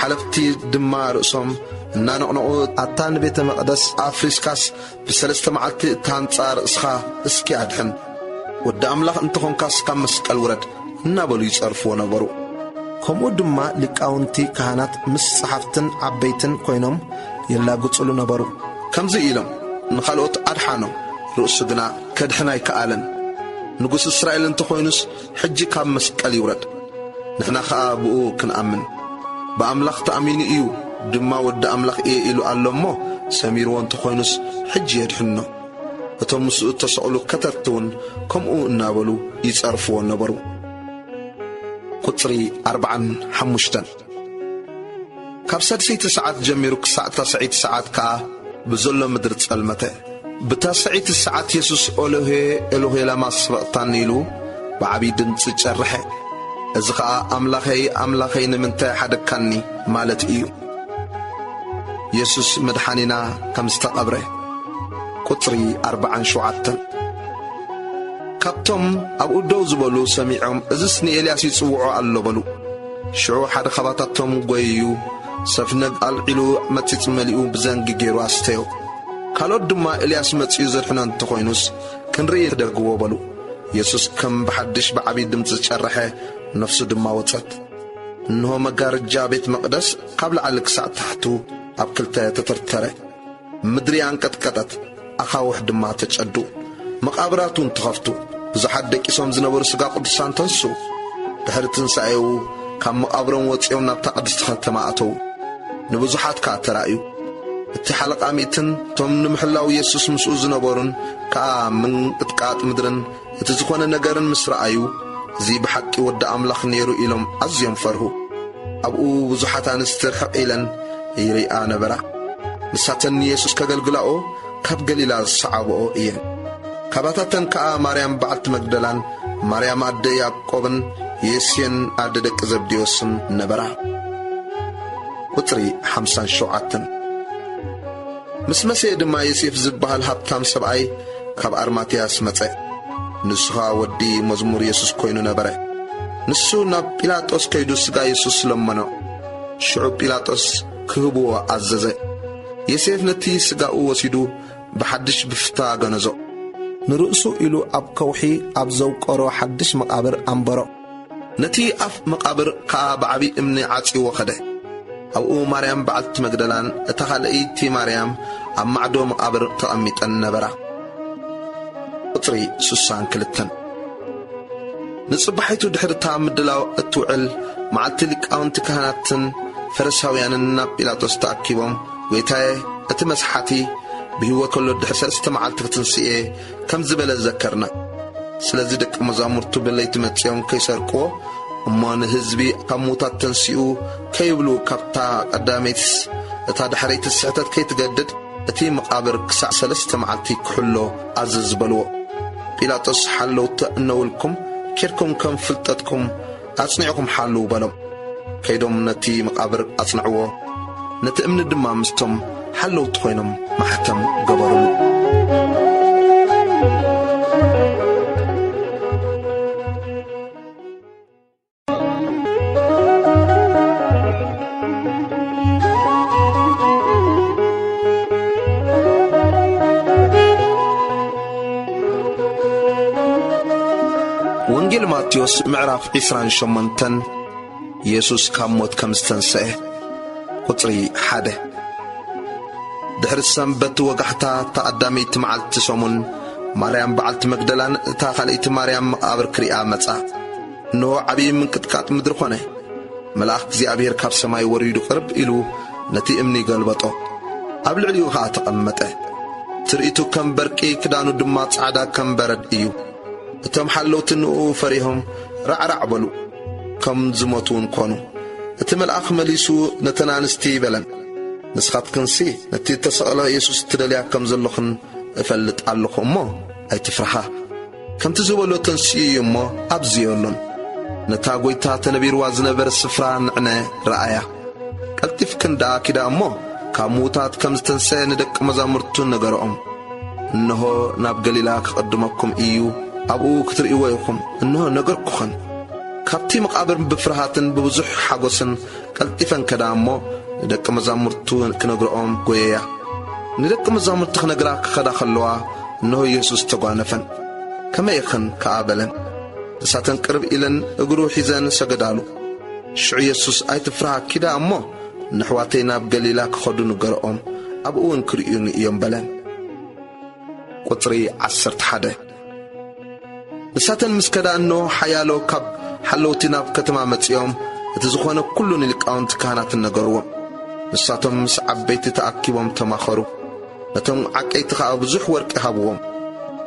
ሓለፍቲ ድማ ርእሶም እናነቕነቑ ኣታ ንቤተ መቕደስ ኣፍሪስካስ ብሰለስተ መዓልቲ እታንጻ ርእስኻ እስኪ ኣድሕን ወዲ ኣምላኽ እንተኾንካስ ካብ መስቀል ውረድ እናበሉ ይጸርፍዎ ነበሩ። ከምኡ ድማ ሊቃውንቲ ካህናት ምስ ጸሓፍትን ዓበይትን ኮይኖም የላግጹሉ ነበሩ። ከምዚ ኢሎም ንኻልኦት ኣድሓኖም፣ ርእሱ ግና ከድሕና ኣይከኣለን። ንጉስ እስራኤል እንተኾይኑስ ሕጂ ካብ መስቀል ይውረድ። ንሕና ከዓ ብኡ ክንኣምን። ብኣምላኽ ተኣሚኑ እዩ ድማ ወዲ ኣምላኽ እየ ኢሉ ኣሎ እሞ ሰሚርዎ እንተኾይኑስ ሕጂ የድሕኖ። እቶም ምስኡ ተሰቕሉ ከተርቲውን ከምኡ እናበሉ ይጸርፍዎ ነበሩ። ቁጥሪ 45 ካብ 6 ሰዓት ጀሚሩ ክሳዕ 9 ሰዓት ከዓ ብዘሎ ምድሪ ጸልመተ። ብታስዒት ሰዓት ኢየሱስ ኤሎሄ ኤሎሄ ላማ ሰበቕታኒ ኢሉ ብዓብዪ ድምፂ ጨርሐ። እዚ ከዓ ኣምላኸይ ኣምላኸይ ንምንታይ ሓደካኒ ማለት እዩ። ኢየሱስ መድሓኒና ከም ዝተቐብረ። ቁጥሪ 47 ካብቶም ኣብኡ ደው ዝበሉ ሰሚዖም እዝስ ንኤልያስ ይጽውዖ ኣሎ በሉ። ሽዑ ሓደ ኻባታቶም ጐይዩ ሰፍነግ ኣልዒሉ መጺጽ መሊኡ ብዘንጊ ገይሩ ኣስተዮ። ካልኦት ድማ ኤልያስ መጺኡ ዘድሕኖ እንተኾይኑስ ክንርኢ ደግዎ በሉ። ኢየሱስ ከም ብሓድሽ ብዓብዪ ድምፂ ጨርሐ፣ ነፍሱ ድማ ወጸት። እንሆ መጋረጃ ቤት መቕደስ ካብ ላዕሊ ክሳዕ ታሕቱ ኣብ ክልተ ተተርተረ። ምድሪ አንቀጥቀጠት፣ ኣኻውሕ ድማ ተጨዱ። መቃብራቱን ተኸፍቱ። ብዙሓት ደቂሶም ዝነበሩ ሥጋ ቅዱሳን ተንሱ። ድሕሪ ትንሣኤው ካብ መቃብሮም ወፂኦም ናብታ ቅድስቲ ከተማ ኣተዉ። ንብዙሓት ከዓ ተራእዩ። እቲ ሓለቓ ሚእትን እቶም ንምሕላው ኢየሱስ ምስኡ ዝነበሩን ከዓ ምንቅጥቃጥ ምድርን እቲ ዝኾነ ነገርን ምስ ረአዩ እዚ ብሓቂ ወዲ ኣምላኽ ነይሩ ኢሎም ኣዝዮም ፈርሁ። ኣብኡ ብዙሓት ኣንስቲ ርሕቕ ኢለን ይሪኣ ነበራ። ንሳተን ኢየሱስ ከገልግላኦ ካብ ገሊላ ዝሰዓብኦ እየን። ካባታተን ከዓ ማርያም በዓልቲ መግደላን ማርያም ኣደ ያዕቆብን የስየን ኣደ ደቂ ዘብዴዎስን ነበራ። ቁጥሪ 57 ምስ መሲሕ ድማ ዮሴፍ ዝበሃል ሃብታም ሰብኣይ ካብ ኣርማትያስ መጸ። ንሱኻ ወዲ መዝሙር ኢየሱስ ኮይኑ ነበረ። ንሱ ናብ ጲላጦስ ከይዱ ሥጋ ኢየሱስ ለመኖ። ሽዑ ጲላጦስ ክህብዎ ኣዘዘ። ዮሴፍ ነቲ ሥጋኡ ወሲዱ ብሓድሽ ብፍታ ገነዞ። ንርእሱ ኢሉ ኣብ ከውሒ ኣብ ዘውቀሮ ሓድሽ መቃብር ኣንበሮ። ነቲ ኣፍ መቃብር ከዓ ብዓቢ እምኒ ዓጺዎ ኸደ። ኣብኡ ማርያም በዓልቲ መግደላን እታ ካልአይቲ ማርያም ኣብ ማዕዶ መቃብር ተቐሚጠን ነበራ። ቁጥሪ 62 ንጽባሒቱ ድሕርታ ምድላው እትውዕል መዓልቲ ሊቃውንቲ ካህናትን ፈሪሳውያንን ናብ ጲላጦስ ተኣኪቦም ጐይታዬ እቲ መስሓቲ ብህይወት ከሎ ድሕሪ 3 መዓልቲ ክትንስኤ ከም ዝበለ ዘከርና። ስለዚ ደቂ መዛሙርቱ ብለይቲ መጺኦም ከይሰርቅዎ እሞ ንህዝቢ ካብ ሙታት ተንሲኡ ከይብሉ ካብታ ቀዳመይትስ እታ ድሕረይቲ ስሕተት ከይትገድድ እቲ መቃብር ክሳዕ 3 መዓልቲ ክሕሎ ኣዘዝ ዝበልዎ። ጲላጦስ ሓለውቲ እነውልኩም ኬድኩም ከም ፍልጠትኩም ኣጽኒዕኩም ሓልው በሎም። ከይዶም ነቲ መቃብር ኣጽንዕዎ። ነቲ እምኒ ድማ ምስቶም ሓለውቲ ኮይኖም ማሕተም ገበሩሉ። ወንጌል ማቴዎስ ምዕራፍ 28 ኢየሱስ ካብ ሞት ከም ዝተንስአ። ቁጥሪ 1 ድሕሪ ሰንበት ወጋሕታ ተቐዳመይቲ መዓልቲ ሰሙን ማርያም በዓልቲ መግደላን እታ ካልአይቲ ማርያም መቃብር ክሪኣ መጻ። እነሆ ዓብዪ ምንቅጥቃጥ ምድሪ ኾነ። መልኣክ እግዚኣብሔር ካብ ሰማይ ወሪዱ ቅርብ ኢሉ ነቲ እምኒ ገልበጦ፣ ኣብ ልዕሊኡ ከዓ ተቐመጠ። ትርኢቱ ከም በርቂ ክዳኑ ድማ ጻዕዳ ከም በረድ እዩ። እቶም ሓለውቲ ንኡ ፈሪሆም ራዕራዕ በሉ፣ ከም ዝሞቱን ኮኑ። እቲ መልኣኽ መሊሱ ነተን ኣንስቲ ይበለን ንስኻትክንሲ ነቲ ተሰቕለ ኢየሱስ ትደልያ ከም ዘለኹን እፈልጥ ኣለኹ እሞ ኣይትፍርኻ። ከምቲ ዝበሎ ተንስኡ እሞ ኣብዝየሎን ነታ ጐይታ ተነቢርዋ ዝነበረ ስፍራ ንዕነ ረኣያ። ቀልጢፍክን ደኣ ኪዳ እሞ ካብ ሙታት ከም ዝተንስአ ንደቂ መዛሙርቱ ነገሮኦም። እነሆ ናብ ገሊላ ክቐድመኩም እዩ፣ ኣብኡ ክትርእይዎ ኢኹም። እነሆ ነገርኩኸን። ካብቲ መቃብር ብፍርሃትን ብብዙሕ ሓጐስን ቀልጢፈን ከዳ እሞ ንደቂ መዛሙርቱ ክነግርኦም ጐየያ። ንደቂ መዛሙርቱ ክነግራ ክኸዳ ኸለዋ እነሆ ኢየሱስ ተጓነፈን። ከመይ ኢኽን ከኣ በለን። እሳተን ቅርብ ኢለን እግሩ ሒዘን ሰገዳሉ። ሽዑ ኢየሱስ ኣይትፍርሃ ኪዳ እሞ ንሕዋተይ ናብ ገሊላ ክኸዱ ንገርኦም፣ ኣብኡ እውን ክርእዩን እዮም በለን። ቁጥሪ 11 ንሳተን ምስ ከዳ እነሆ ሓያሎ ካብ ሓለውቲ ናብ ከተማ መጺኦም እቲ ዝኾነ ኩሉ ንሊቃውንቲ ካህናትን ነገርዎም። ንሳቶም ምስ ዓበይቲ ተኣኪቦም ተማኸሩ። ነቶም ዓቀይቲ ከዓ ብዙሕ ወርቂ ሃብዎም።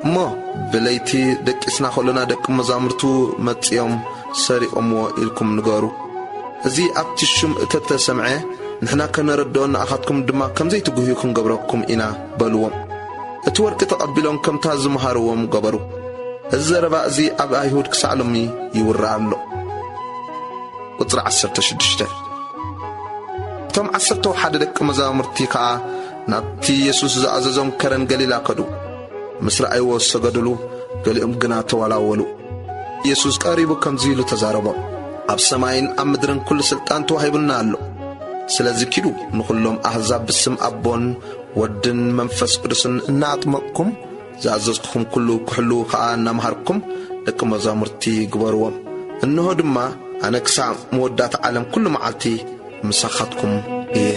እሞ ብለይቲ ደቂስና ኸሎና ደቂ መዛሙርቱ መጺኦም ሰሪቖምዎ ኢልኩም ንገሩ። እዚ ኣብቲ ሹም እተተሰምዐ ንሕና ከነረድኦ ንኣኻትኩም ድማ ከምዘይትጉህዩ ክንገብረኩም ኢና በልዎም። እቲ ወርቂ ተቐቢሎም ከምታ ዝመሃርዎም ገበሩ። እዚ ዘረባ እዚ ኣብ ኣይሁድ ክሳዕ ሎሚ ይውራእ ኣሎ። ቁጥሪ 16 እቶም 11 ደቂ መዛሙርቲ ከዓ ናብቲ ኢየሱስ ዝኣዘዞም ከረን ገሊላ ከዱ። ምስ ረኣይዎ ሰገድሉ፣ ገሊኦም ግና ተወላወሉ። ኢየሱስ ቀሪቡ ከምዚ ኢሉ ተዛረቦ፣ ኣብ ሰማይን ኣብ ምድርን ኩሉ ሥልጣን ተዋሂቡና ኣሎ። ስለዚ ኪዱ ንኹሎም ኣሕዛብ ብስም ኣቦን ወድን መንፈስ ቅዱስን እናኣጥመቕኩም ዝኣዘዝኩኹም ኩሉ ክሕሉ ከዓ እናምሃርኩም ደቂ መዛሙርቲ ግበርዎም። እንሆ ድማ ኣነ ክሳዕ መወዳእታ ዓለም ኩሉ መዓልቲ ምሳኻትኩም እየ።